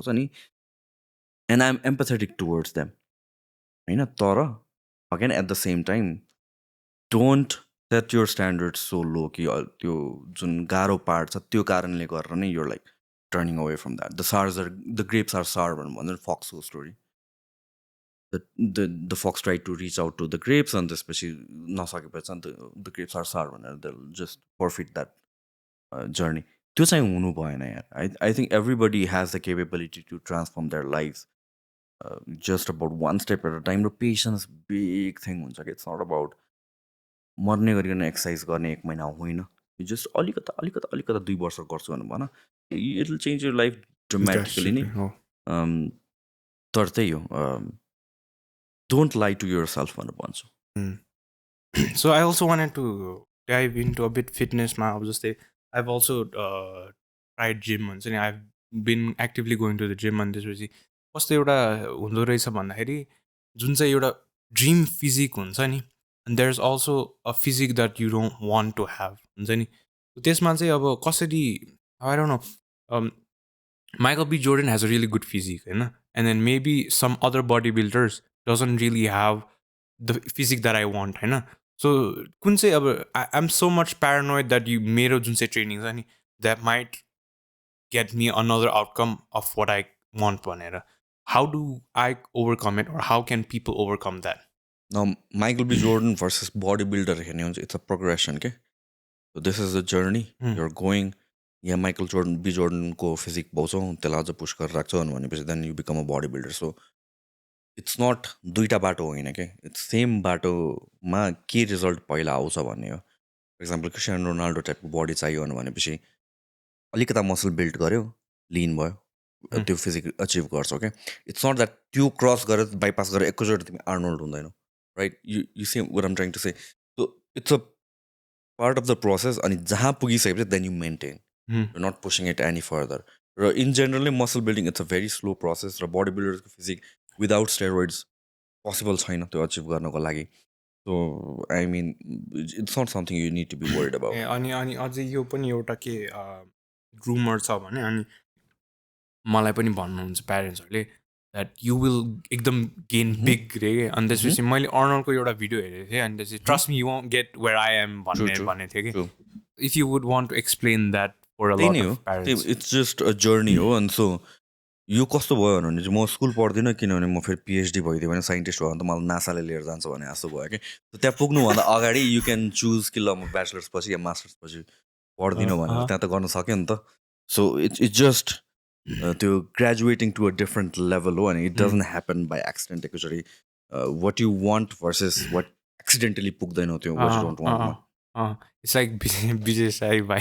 And I'm empathetic towards them. Again, at the same time, don't set your standards so low कि त्यो जुन गाह्रो part छ त्यो कारणले गरेर नै you're like turning away from that. The grapes are sour भन्ने Foxको story. The fox tried to reach out to the grapes and त्यसपछि नसकेपछि the grapes are sour भनेर they'll just forfeit that journey. त्यो चाहिँ हुनु भएन यार. I think everybody has the capability to transform their lives just about one step at a time. The patience big thing हुन्छ कि. It's not about मर्ने गरिकन एक्सर्साइज गर्ने 1 महिना होइन. जस्ट अलिकता 2 वर्ष गर्छु भन्नु भन, it will change your life dramatically नै. तर त्यही हो, डोन्ट लाई टु यर सेल्फ भनेर भन्छु. So I also wanted to dive into a bit फिटनेसमा. अब जस्तै I have also tried gym हुन्छ नि, I have been actively going to the gym. अनि त्यसपछि कस्तो एउटा हुँदो रहेछ भन्दाखेरि जुन चाहिँ एउटा ड्रिम फिजिक हुन्छ नि, and there's also a physique that you don't want to have. त्यसमा चाहिँ अब कसरी, I don't know, Michael B. Jordan has a really good physique, and then maybe some other bodybuilders doesn't really have the physique that I want, so कुन चाहिँ अब I am so much paranoid that you मेरो जुन चाहिँ training छ नि that might get me another outcome of what I want भनेर how do I overcome it or how can people overcome that? Now, Michael B. Jordan versus bodybuilder हेर्ने हुन्छ, it's a progression, okay? So this is a journey. You're going, yeah, Michael Jordan, B. Jordan को physique पाउँछौ, त्यसलाई अझ push गरेर राख्छौ भनेपछि then you become a bodybuilder. So it's not दुईटा बाटो होइन के, it's same बाटोमा के रिजल्ट पहिला आउँछ भन्ने हो. For example, क्रिस्टियानो रोनाल्डो टाइपको बडी चाहियो भनेपछि अलिकता मसल बिल्ड गर्यो, लिन भयो, त्यो फिजिक अचिभ गर्छौ क्या. इट्स नट द्याट त्यो क्रस गरेर बाइपास गरेर एकैचोटि तिमी आर्नोल्ड हुँदैनौ, right? You see what I'm trying to say. So it's a part of the process. अनि जहाँ पुगिसकेपछि then you maintain, you not pushing it any further. र in generally muscle building it's a very slow process. र body बिल्डरको physique without steroids possible छैन त्यो achieve गर्नको लागि. So I mean it's not something you need to be worried about. अनि अझै यो पनि एउटा के रुमर छ भने अनि मलाई पनि भन्नुहुन्छ प्यारेन्ट्सहरूले द्याट यु विल एकदम गेन बिग रे. अनि त्यसपछि मैले अर्नलको एउटा भिडियो हेरेको थिएँ. अनि त्यसपछि trust me you won't get where I am भन्ने थियो कि. If you would want to explain that for a lot of parents. It's just a journey हो. अनि सो यो कस्तो भयो भने चाहिँ म स्कुल पढ्दिनँ, किनभने म फेरि पिएचडी भइदियो भने साइन्टिस्ट भयो भने त मलाई नासाले लिएर जान्छ भने जस्तो भयो कि. त्यहाँ पुग्नुभन्दा अगाडि यु क्यान चुज कि ल म ब्याचलर्स पछि या मास्टर्स पछि पढ्दिनँ भनेर त्यहाँ त गर्न सक्यो नि त. सो इट्स जस्ट त्यो graduating to a different level हो. अनि it doesn't happen by accident. एकचोटि what you want versus what accidentally पुग्दैनौ त्यो वाट यु डोन्ट वान्टमा. It's like Vijay Sai bhai,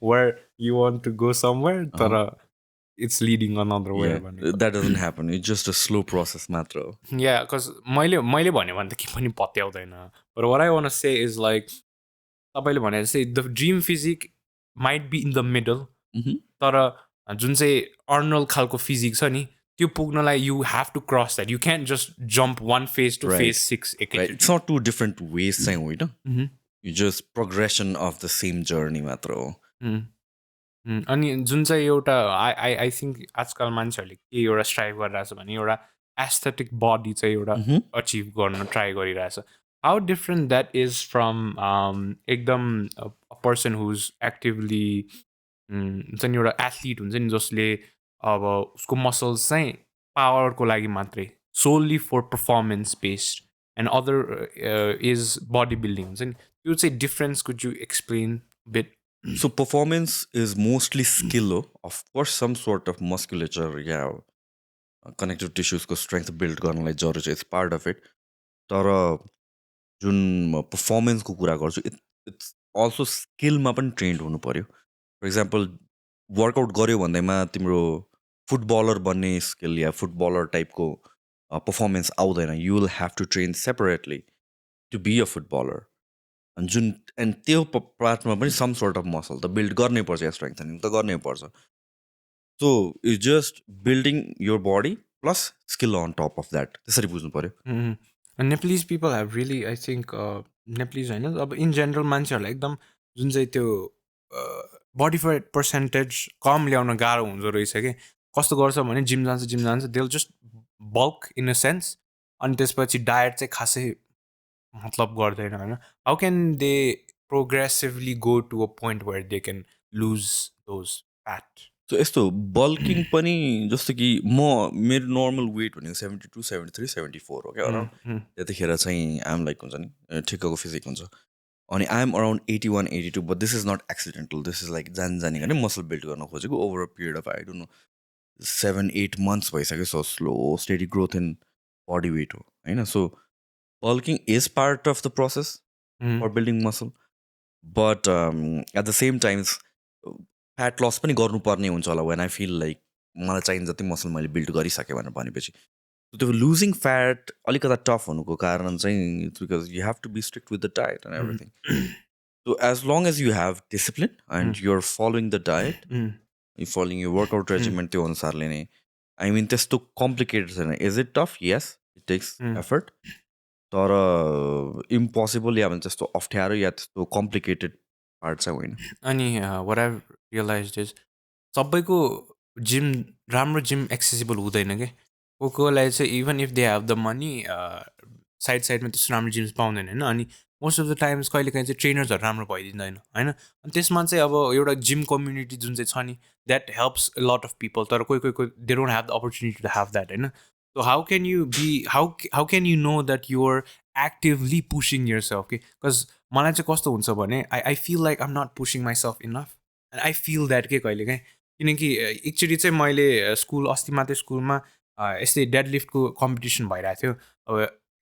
where you want to go somewhere, but it's leading another way. That doesn't happen. It's just a slow process मात्र हो. Yeah, because मैले भन्यो भने त के पनि पत्याउँदैन. But what I want to say is like तपाईँले भने जस्तै the dream physique might be in the middle. तर जुन चाहिँ अर्नल्ड खालको फिजिक छ नि त्यो पुग्नलाई you have to cross that. You can't just jump one phase to phase 6. Right. It's not two different ways चाहिँ होइन. You just progression of the same journey मात्र हो. अनि जुन चाहिँ एउटा आई थिङ्क आजकल मान्छेहरूले के एउटा स्ट्राइभ गरिरहेछ भने एउटा एस्थेटिक बडी चाहिँ एउटा अचिभ गर्न ट्राई गरिरहेछ. How different that is from एकदम पर्सन हुज एक्टिभली हुन्छ नि एउटा एथलिट हुन्छ नि जसले अब उसको मसल्स चाहिँ पावरको लागि मात्रै solely for performance based and other is body building हुन्छ नि त्यो चाहिँ difference could you explain bit? So performance is mostly skill. Of course, some sort of musculature, yeah, connective tissues को strength build गर्नलाई जरुरी छ. It's part of it. तर जुन performance को कुरा गर्छु, it's also skill मा पनि trained हुनु पर्यो. For example, workout गर्यो भन्दैमा तिम्रो फुटबलर बन्ने स्किल या फुटबलर टाइपको performance आउँदैन. You will have to train separately to be a footballer. जुन एन्ड त्यो पार्टमा पनि सम सोर्ट अफ मसल त बिल्ड गर्नै पर्छ या स्ट्रेङ्थनिङ त गर्नै पर्छ. So it's just building your body plus skill on top of that. त्यसरी बुझ्नु पर्यो. Nepalese people have really I think Nepalese होइन अब इन जेनरल मान्छेहरूलाई एकदम जुन चाहिँ त्यो बडी फ्याट पर्सेन्टेज कम ल्याउन गाह्रो हुँदो रहेछ कि. कस्तो गर्छ भने जिम जान्छ they will just bulk in a sense. अनि त्यसपछि डायट चाहिँ खासै मतलब गर्दैन होइन. How can they progressively go to a point where they can lose those fat? सो यस्तो बल्किङ पनि जस्तो कि मेरो नर्मल वेट भनेको 72, 73, 74 हो क्या. त्यतिखेर चाहिँ आइएम लाइक हुन्छ नि ठिक्कको फिजिक हुन्छ. अनि I'm around 81, 82. But this is not accidental. This is like जानी होइन मसल बिल्ड गर्न खोजेको over a period of I don't know 7-8 months भइसक्यो. So slow steady growth in body weight हो होइन. सो bulking is part of the process for building muscle, but at the same time fat loss पनि गर्नुपर्ने हुन्छ होला when I feel like मलाई चाहिने जति मसल मैले बिल्ड गरिसकेँ भनेपछि. त्यो लुजिङ फ्याट अलिकता टफ हुनुको कारण चाहिँ it's because you have to be strict with the diet and everything. So as long as you have discipline and you're following the diet, you're following your workout regimen त्यो अनुसारले नै I mean त्यस्तो complicated छैन. Is it tough? Yes, it takes effort. तर impossible या भने त्यस्तो अप्ठ्यारो या त्यस्तो कम्प्लिकेटेड पार्ट चाहिँ होइन. अनि वाट आई रियलाइज इज सबैको जिम राम्रो जिम एक्सेसिबल हुँदैन कि. कोकोलाई चाहिँ even if they have the money साइडमा त्यस्तो राम्रो जिम्स पाउँदैन होइन अनि मोस्ट अफ द टाइम्स कहिलेकाहीँ चाहिँ ट्रेनर्सहरू राम्रो भइदिँदैन होइन अनि त्यसमा चाहिँ अब एउटा जिम कम्युनिटी जुन चाहिँ छ नि that helps lot of people तर कोही they don't have the opportunity to have that होइन so how can you know that you're actively pushing yourself के बिकज मलाई चाहिँ कस्तो हुन्छ भने I feel like um not pushing myself enough and I feel that के कहिलेकाहीँ किनकि एकचोटि चाहिँ मैले स्कुल अस्ति मात्रै स्कुलमा यस्तै डेड लिफ्टको कम्पिटिसन भइरहेको थियो अब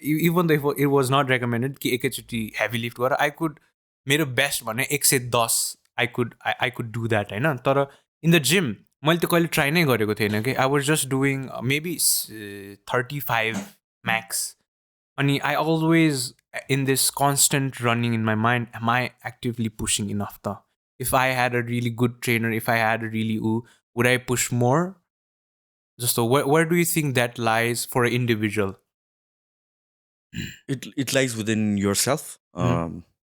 even the it was not recommended कि एकैचोटि हेभी लिफ्ट गरेर आई कुड मेरो बेस्ट भने 110 आई कुड डु द्याट होइन तर इन द जिम मैले त्यो कहिले ट्राई नै गरेको थिएन कि I was just doing maybe 35 max अनि I always in this constant running in my mind, am I actively pushing enough? If I had a really good trainer, if I had a really would I push more? Just so where do you think that lies for an individual? It lies within yourself.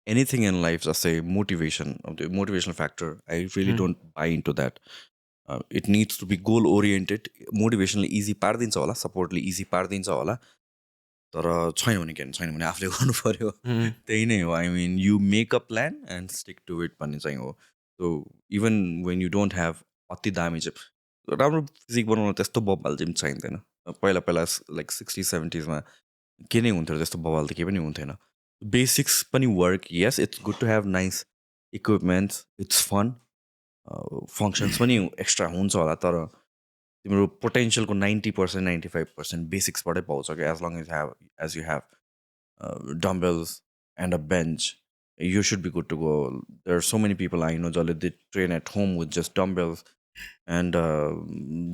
Anything in life, just say motivation, the motivational factor. I really don't buy into that. It needs to be goal oriented. Motivational easy पार्दिन्छ होला, supportly easy पार्दिन्छ होला. तर छैन भने के छैन भने आफूले गर्नु पर्यो त्यही नै हो I mean you make a plan and stick to it भन्ने चाहिँ हो so even when you don't have अति दामी चाहिँ राम्रो फिजिक बनाउनु त्यस्तो बब्बाल चाहिँ चाहिँदैन पहिला पहिला लाइक 60-70sमा के नै हुन्थ्यो त्यस्तो बब्बाल त केही पनि हुन्थेन बेसिक्स पनि work yes it's good to have nice equipments it's fun functions पनि एक्स्ट्रा हुन्छ होला तर तिम्रो पोटेन्सियलको 90% 95% बेसिक्सबाटै पाउँछ कि as you have dumbbells and a bench you should be good to go there are so many people I know जसले they train at home with just dumbbells and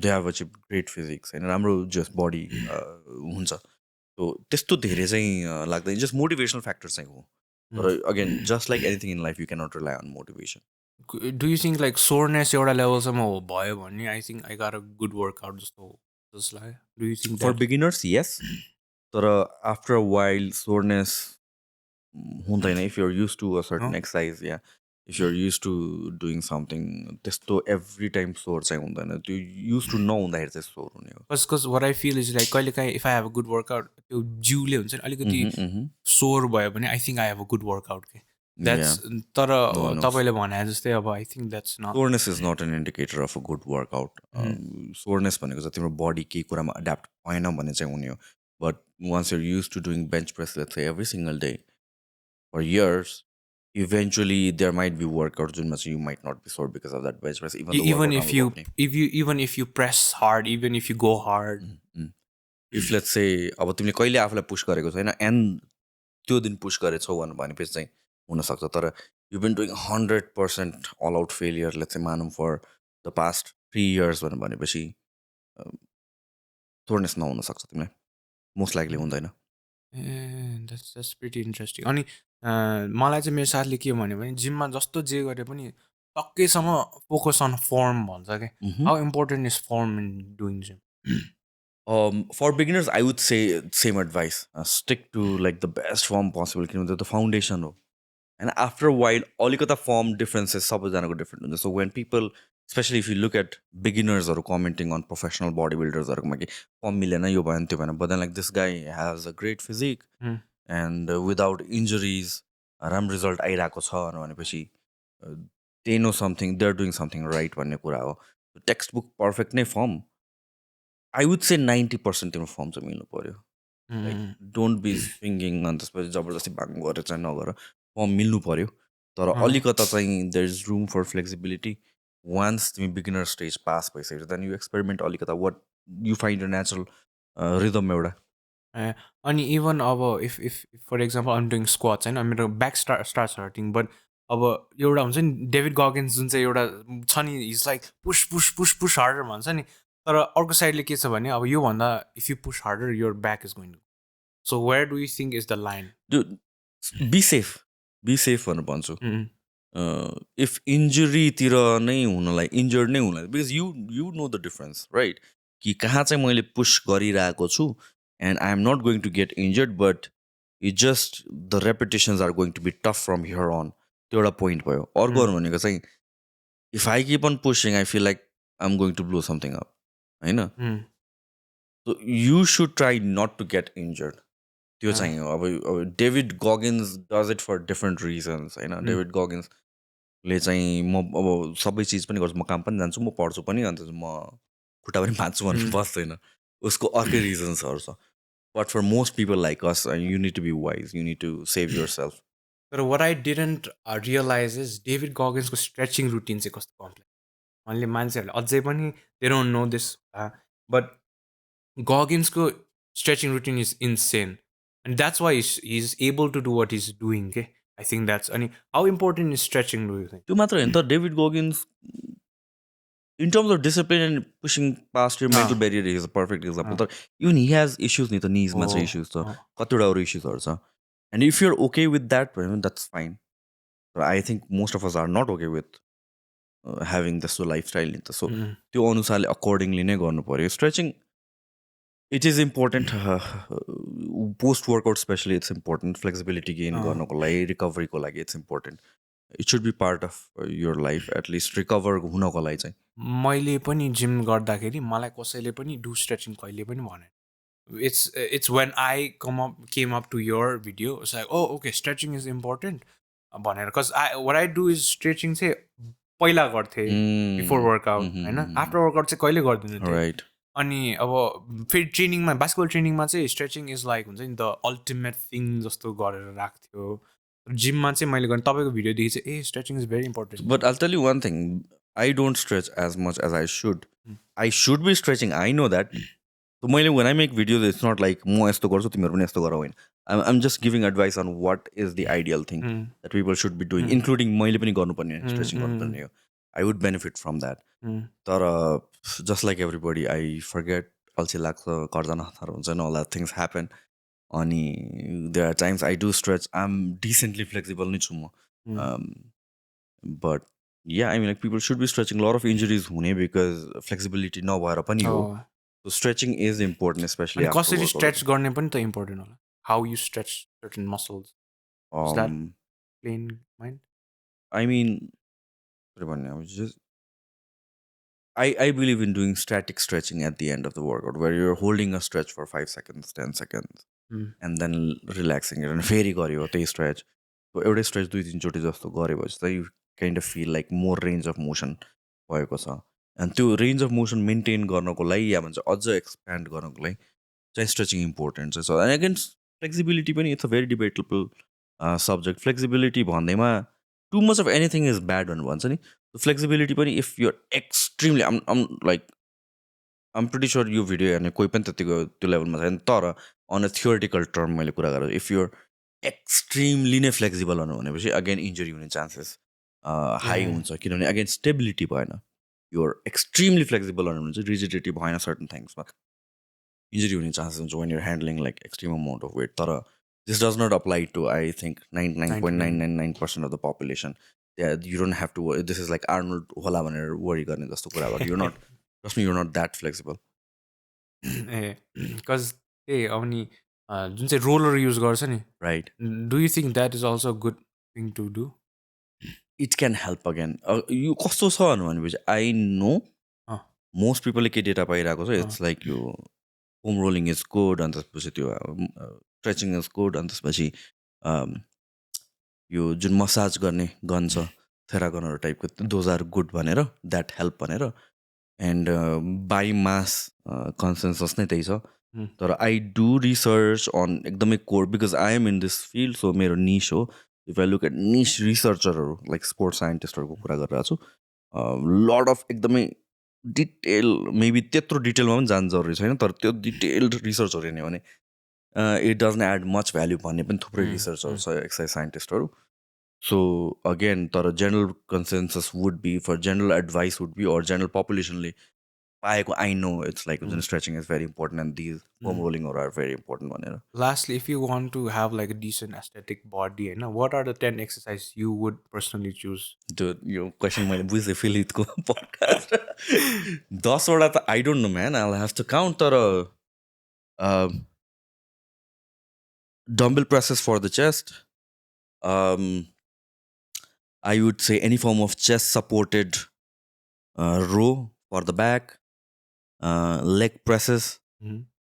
they have achieve great physiques होइन राम्रो just body हुन्छ so त्यस्तो धेरै चाहिँ लाग्दैन just motivational factor चाहिँ हो तर again just like anything in life you cannot rely on motivation Do you think like soreness एउटा लेभलसम्म भयो भने I think I got a good workout जस्तो जस्तो लाग्यो Do you think For that beginners, yes. तर after a while, soreness हुँदैन if you're used to a certain exercise, yeah. If you're used to doing something, त्यस्तो every time sore चाहिँ हुँदैन त्यो used to नहुँदाखेरि चाहिँ sore हुने हो Because what I feel is like कहिलेकाहीँ if I have a good workout त्यो जिउले हुन्छ नि अलिकति sore भयो भने I think I have a good workout के That's तर तपाईँले भने जस्तै अब I think that's not soreness is not an indicator of a good workout. Soreness भनेको चाहिँ तिम्रो body केही कुरामा adapt भएन भने चाहिँ हुने हो but once you're used to doing bench press let's say every single day for years eventually there might be workouts जुनमा चाहिँ you might not be sore because of that bench press even if you press hard even if you go hard if let's say अब तिमीले कहिले आफूलाई push गरेको छैन and त्यो दिन पुश गरेछौ भनेपछि चाहिँ हुनसक्छ तर you've been doing 100% all out failure let's say मानौँ for the past 3 years भनेपछि soreness नहुन सक्छ तिमीलाई most likely हुँदैन that's pretty interesting अनि मलाई चाहिँ मेरो साथले के भन्यो भने जिममा जस्तो जे गरे पनि टक्कैसम्म फोकस अन फर्म भन्छ क्या how important is form in doing gym for beginners I would say same advice stick to like the best form possible किनभने त्यो foundation हो and after a while अलिकता form differences सबैजनाको different हुन्छ so when people especially if you look at beginners or commenting on professional bodybuilders हरूकोमा कि form मिलेन यो भएन त्यो भएन but then like this guy has a great physique and without injuries राम्रो result आइरहेको छ भनेपछि they know something they're doing something right भन्ने कुरा हो textbook perfect नै form I would say 90% तिम्रो फर्म चाहिँ मिल्नु पर्यो लाइक डोन्ट बी स्विङ्गिङ अनि त्यसपछि जबरजस्ती भाग गरेर चाहिँ नगर फर्म मिल्नु पर्यो तर अलिकता चाहिँ there is room for flexibility once तिमी बिगिनर स्टेज पास भइसकेपछि देन यु एक्सपेरिमेन्ट अलिकता what you find your natural rhythm एउटा अनि इभन अब if for example I'm doing squats होइन मेरो ब्याक स्टार्ट्स हर्टिङ बट अब एउटा हुन्छ नि डेभिड गगन्स जुन चाहिँ एउटा छ नि is like push push push push harder भन्छ नि तर अर्को साइडले के छ भने अब योभन्दा if you push harder your back is going so where do you think is the line be safe भनेर भन्छु इफ इन्जुरीतिर नै हुनलाई इन्जर्ड नै हुनलाई because you know the difference right कि कहाँ चाहिँ मैले पुस गरिरहेको छु and I am not going to get injured but it just the repetitions are going to be tough from here on त्यो एउटा पोइन्ट भयो अर्कोहरू भनेको चाहिँ if I keep on pushing I feel like I am going to blow something up होइन so you should try not to get injured त्यो चाहिँ हो अब David Goggins does it for different reasons होइन David गगिन्सले चाहिँ म अब सबै चिज पनि गर्छु म काम पनि जान्छु म पढ्छु पनि अन्त म खुट्टा पनि भाँच्छु भनेर बस्दैन उसको अर्कै रिजन्सहरू छ but for most people like us you need to be wise you need to save yourself तर what I didn't realise is David गगिन्सको स्ट्रेचिङ रुटिन चाहिँ कस्तो कम्प्लेक्स अहिले मान्छेहरूले अझै पनि they don't know this but गगिन्सको stretching routine is insane and that's why is able to do what is doing के आई थिङ्क द्याट्स अनि how important is stretching do you think त्यो मात्र होइन त David Goggins in terms of discipline and pushing past your mental barrier is a perfect example. Even he has issues with the knees, much issues. So, कतिवटा issues also. And if you're okay with that, that's fine. But I think most of us are not okay with having this lifestyle. So, त्यो अनुसारले accordingly नै गर्नु पर्यो. Stretching, it is important. Post workout, especially, it's important. Flexibility gain गर्नको लागि, recovery को लागि, it's important. It should be part of your life, at least recover हुनको लागि चाहिँ. मैले पनि जिम गर्दाखेरि मलाई कसैले पनि डु स्ट्रेचिङ कहिले पनि भनेन it's when I came up to your video it's like oh okay stretching is important भनेर cause what I do is stretching चाहिँ पहिला गर्थेँ बिफोर वर्कआउट होइन आफ्टर वर्कआउट चाहिँ कहिले गर्दिनँ राइट अनि अब फेरि ट्रेनिङमा बास्केटबल ट्रेनिङमा चाहिँ स्ट्रेचिङ इज लाइक हुन्छ नि द अल्टिमेट थिङ जस्तो गरेर राख्थ्यो जिममा चाहिँ मैले गर्ने तपाईँको भिडियोदेखि चाहिँ ah stretching is very important but I'll tell you one thing, I don't stretch as much as I should. I should be stretching, I know that. So when I make videos, it's not like म यस्तो गर्छु तिमीहरू पनि यस्तो गर होइन. I'm just giving advice on what is the ideal thing that people should be doing, including मैले पनि गर्नुपर्ने stretching गर्नुपर्ने हो. I would benefit from that. तर just like everybody, I forget अल्छी लाग्छ कर्जा नथार हुन्छ नि all that things happen. अनि there are times I do stretch. I'm decently flexible नै छु म. But yeah, I mean, like people should be stretching. A lot of injuries hune because flexibility नभएर पनि हो. So stretching is important, especially after कसरी workout. Stretch गर्ने पनि त इम्पोर्टेन्ट होला how you stretch certain muscles Is that plain mind? I mean, I believe in doing static stretching at the end of the workout, where you're holding a stretch for 5 seconds, 10 seconds, and then relaxing it. And very garyo त्यही stretch. So every stretch दुई तीन चोटि जस्तो गरेपछि चाहिँ you kind of feel like more range of motion भएको छ. And त्यो range of motion maintain गर्नको लागि या भन्छ अझ expand गर्नको लागि चाहिँ stretching important छ. So and again flexibility पनि it's a very debatable subject. Flexibility भन्दैमा too much of anything is bad भनेर भन्छ नि. So flexibility पनि if you're extremely I'm pretty sure यो भिडियो हेर्ने कोही पनि त्यतिको त्यो लेभलमा छैन तर on a theoretical term मैले कुरा गरेँ if you're extremely नै flexible भनेपछि again injury हुने chances high हुन्छ किनभने again stability भएन you're extremely flexible भनेपछि rigidity भएन certain things मा injury हुने chances हुन्छ when you're handling like extreme amount of weight तर this does not apply to I think 99.999% of the population. Yeah, you don't have to worry. This is like Arnold होला भनेर worry गर्ने जस्तो कुरा हो. You're not, trust me, you're not that flexible. Because hey, अनि जुन चाहिँ roller use गर्छ नि Right. Do you think that is also a good thing to do? It can help again. You कस्तो छ भनेपछि I know most people के data पाइरहेको छ it's like you foam rolling is good and त्यसपछि त्यो stretching is good and त्यसपछि यो जुन मसाज गर्ने गन छ थेरागनहरू टाइपको those are good भनेर that help भनेर and by mass consensus नै त्यही छ तर I do research on एकदमै core because I am in this field so मेरो niche हो if I look at niche researcherहरू like sports scientistहरूको कुरा गरिरहेको छु lot of एकदमै डिटेल मेबी त्यत्रो डिटेलमा पनि जानु जरुरी छैन तर त्यो डिटेल्ड रिसर्चहरू हेर्ने भने it doesn't add much value भन्ने पनि थुप्रै रिसर्चहरू छ एक्सर्साइज साइन्टिस्टहरू सो अगेन तर general consensus would be for general advice would be or general पपुलेसनले पाएको I know it's like stretching is very important and these foam रोलिङहरू आर भेरी इम्पोर्टेन्ट भनेर Lastly, if you want to have like a decent aesthetic body, you know, what are the 10 exercises you would personally choose? यो question मैले बुझेँ फिलिटको podcast 10वटा त I don't know man I have to count तर dumbbell presses for the chest. I would say any form of chest supported row for the back. Leg presses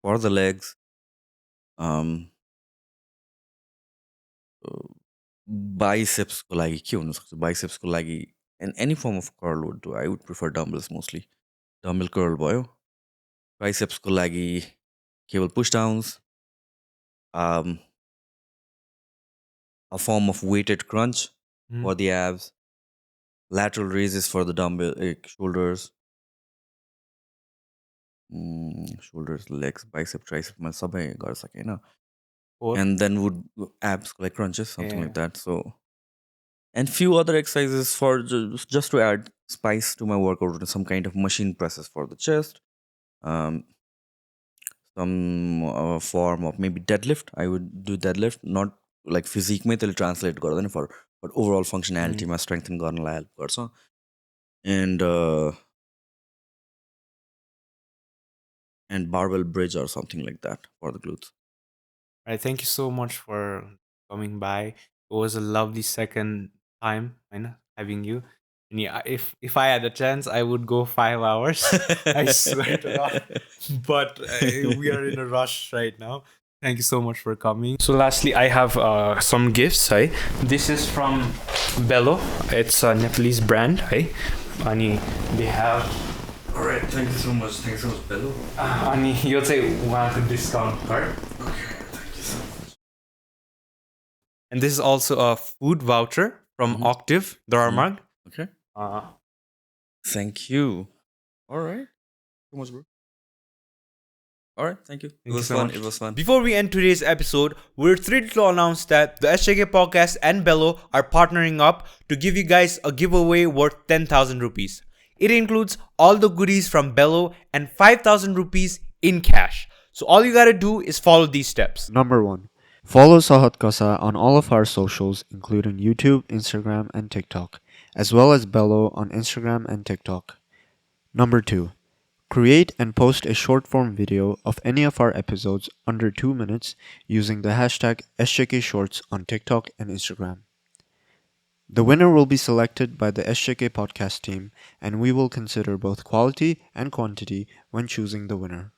for the legs. biceps को लागि के हुन सक्छ biceps को लागि and any form of curl would do. I would prefer dumbbells mostly. Dumbbell curl भयो. Triceps को लागि cable push downs. A form of weighted crunch for the abs. Lateral raises for the dumbbell shoulders. Shoulders, legs, bicep, tricep ma sabai गर्न सके हैन. And then would abs like crunches, something like that. So, and few other exercises for just to add spice to my workout. Some kind of machine presses for the chest. Some form of maybe deadlift. I would do deadlift, not like physique may translate गर्दैन for but overall functionality ma strengthen गर्नलाई help गर्छ. And barbell bridge or something like that for the glutes. Right, thank you so much for coming by. It was a lovely second time, having you. And yeah, if I had a chance, I would go 5 hours. I swear to God. But we are in a rush right now. Thank you so much for coming. So lastly, I have some gifts. This is from Bello. It's a Nepalese brand. And they have. Alright, thank you so much. Thanks so much, Bello. And you'll say one discount card. Okay, thank you so much. And this is also a food voucher from Octave, the Armag. Okay. Thank you. Alright. So much, bro. Alright, thank you. It was fun. It was fun. Before we end today's episode, we're thrilled to announce that the SJK Podcast and Bello are partnering up to give you guys a giveaway worth 10,000 rupees. It includes all the goodies from Bello and 5,000 rupees in cash. So all you gotta do is follow these steps. Number 1. Follow Sahat Kasa on all of our socials, including YouTube, Instagram, and TikTok, as well as Bello on Instagram and TikTok. Number 2. Create and post a short form video of any of our episodes under 2 minutes using the hashtag SJKShorts on TikTok and Instagram. The winner will be selected by the SJK Podcast team, and we will consider both quality and quantity when choosing the winner.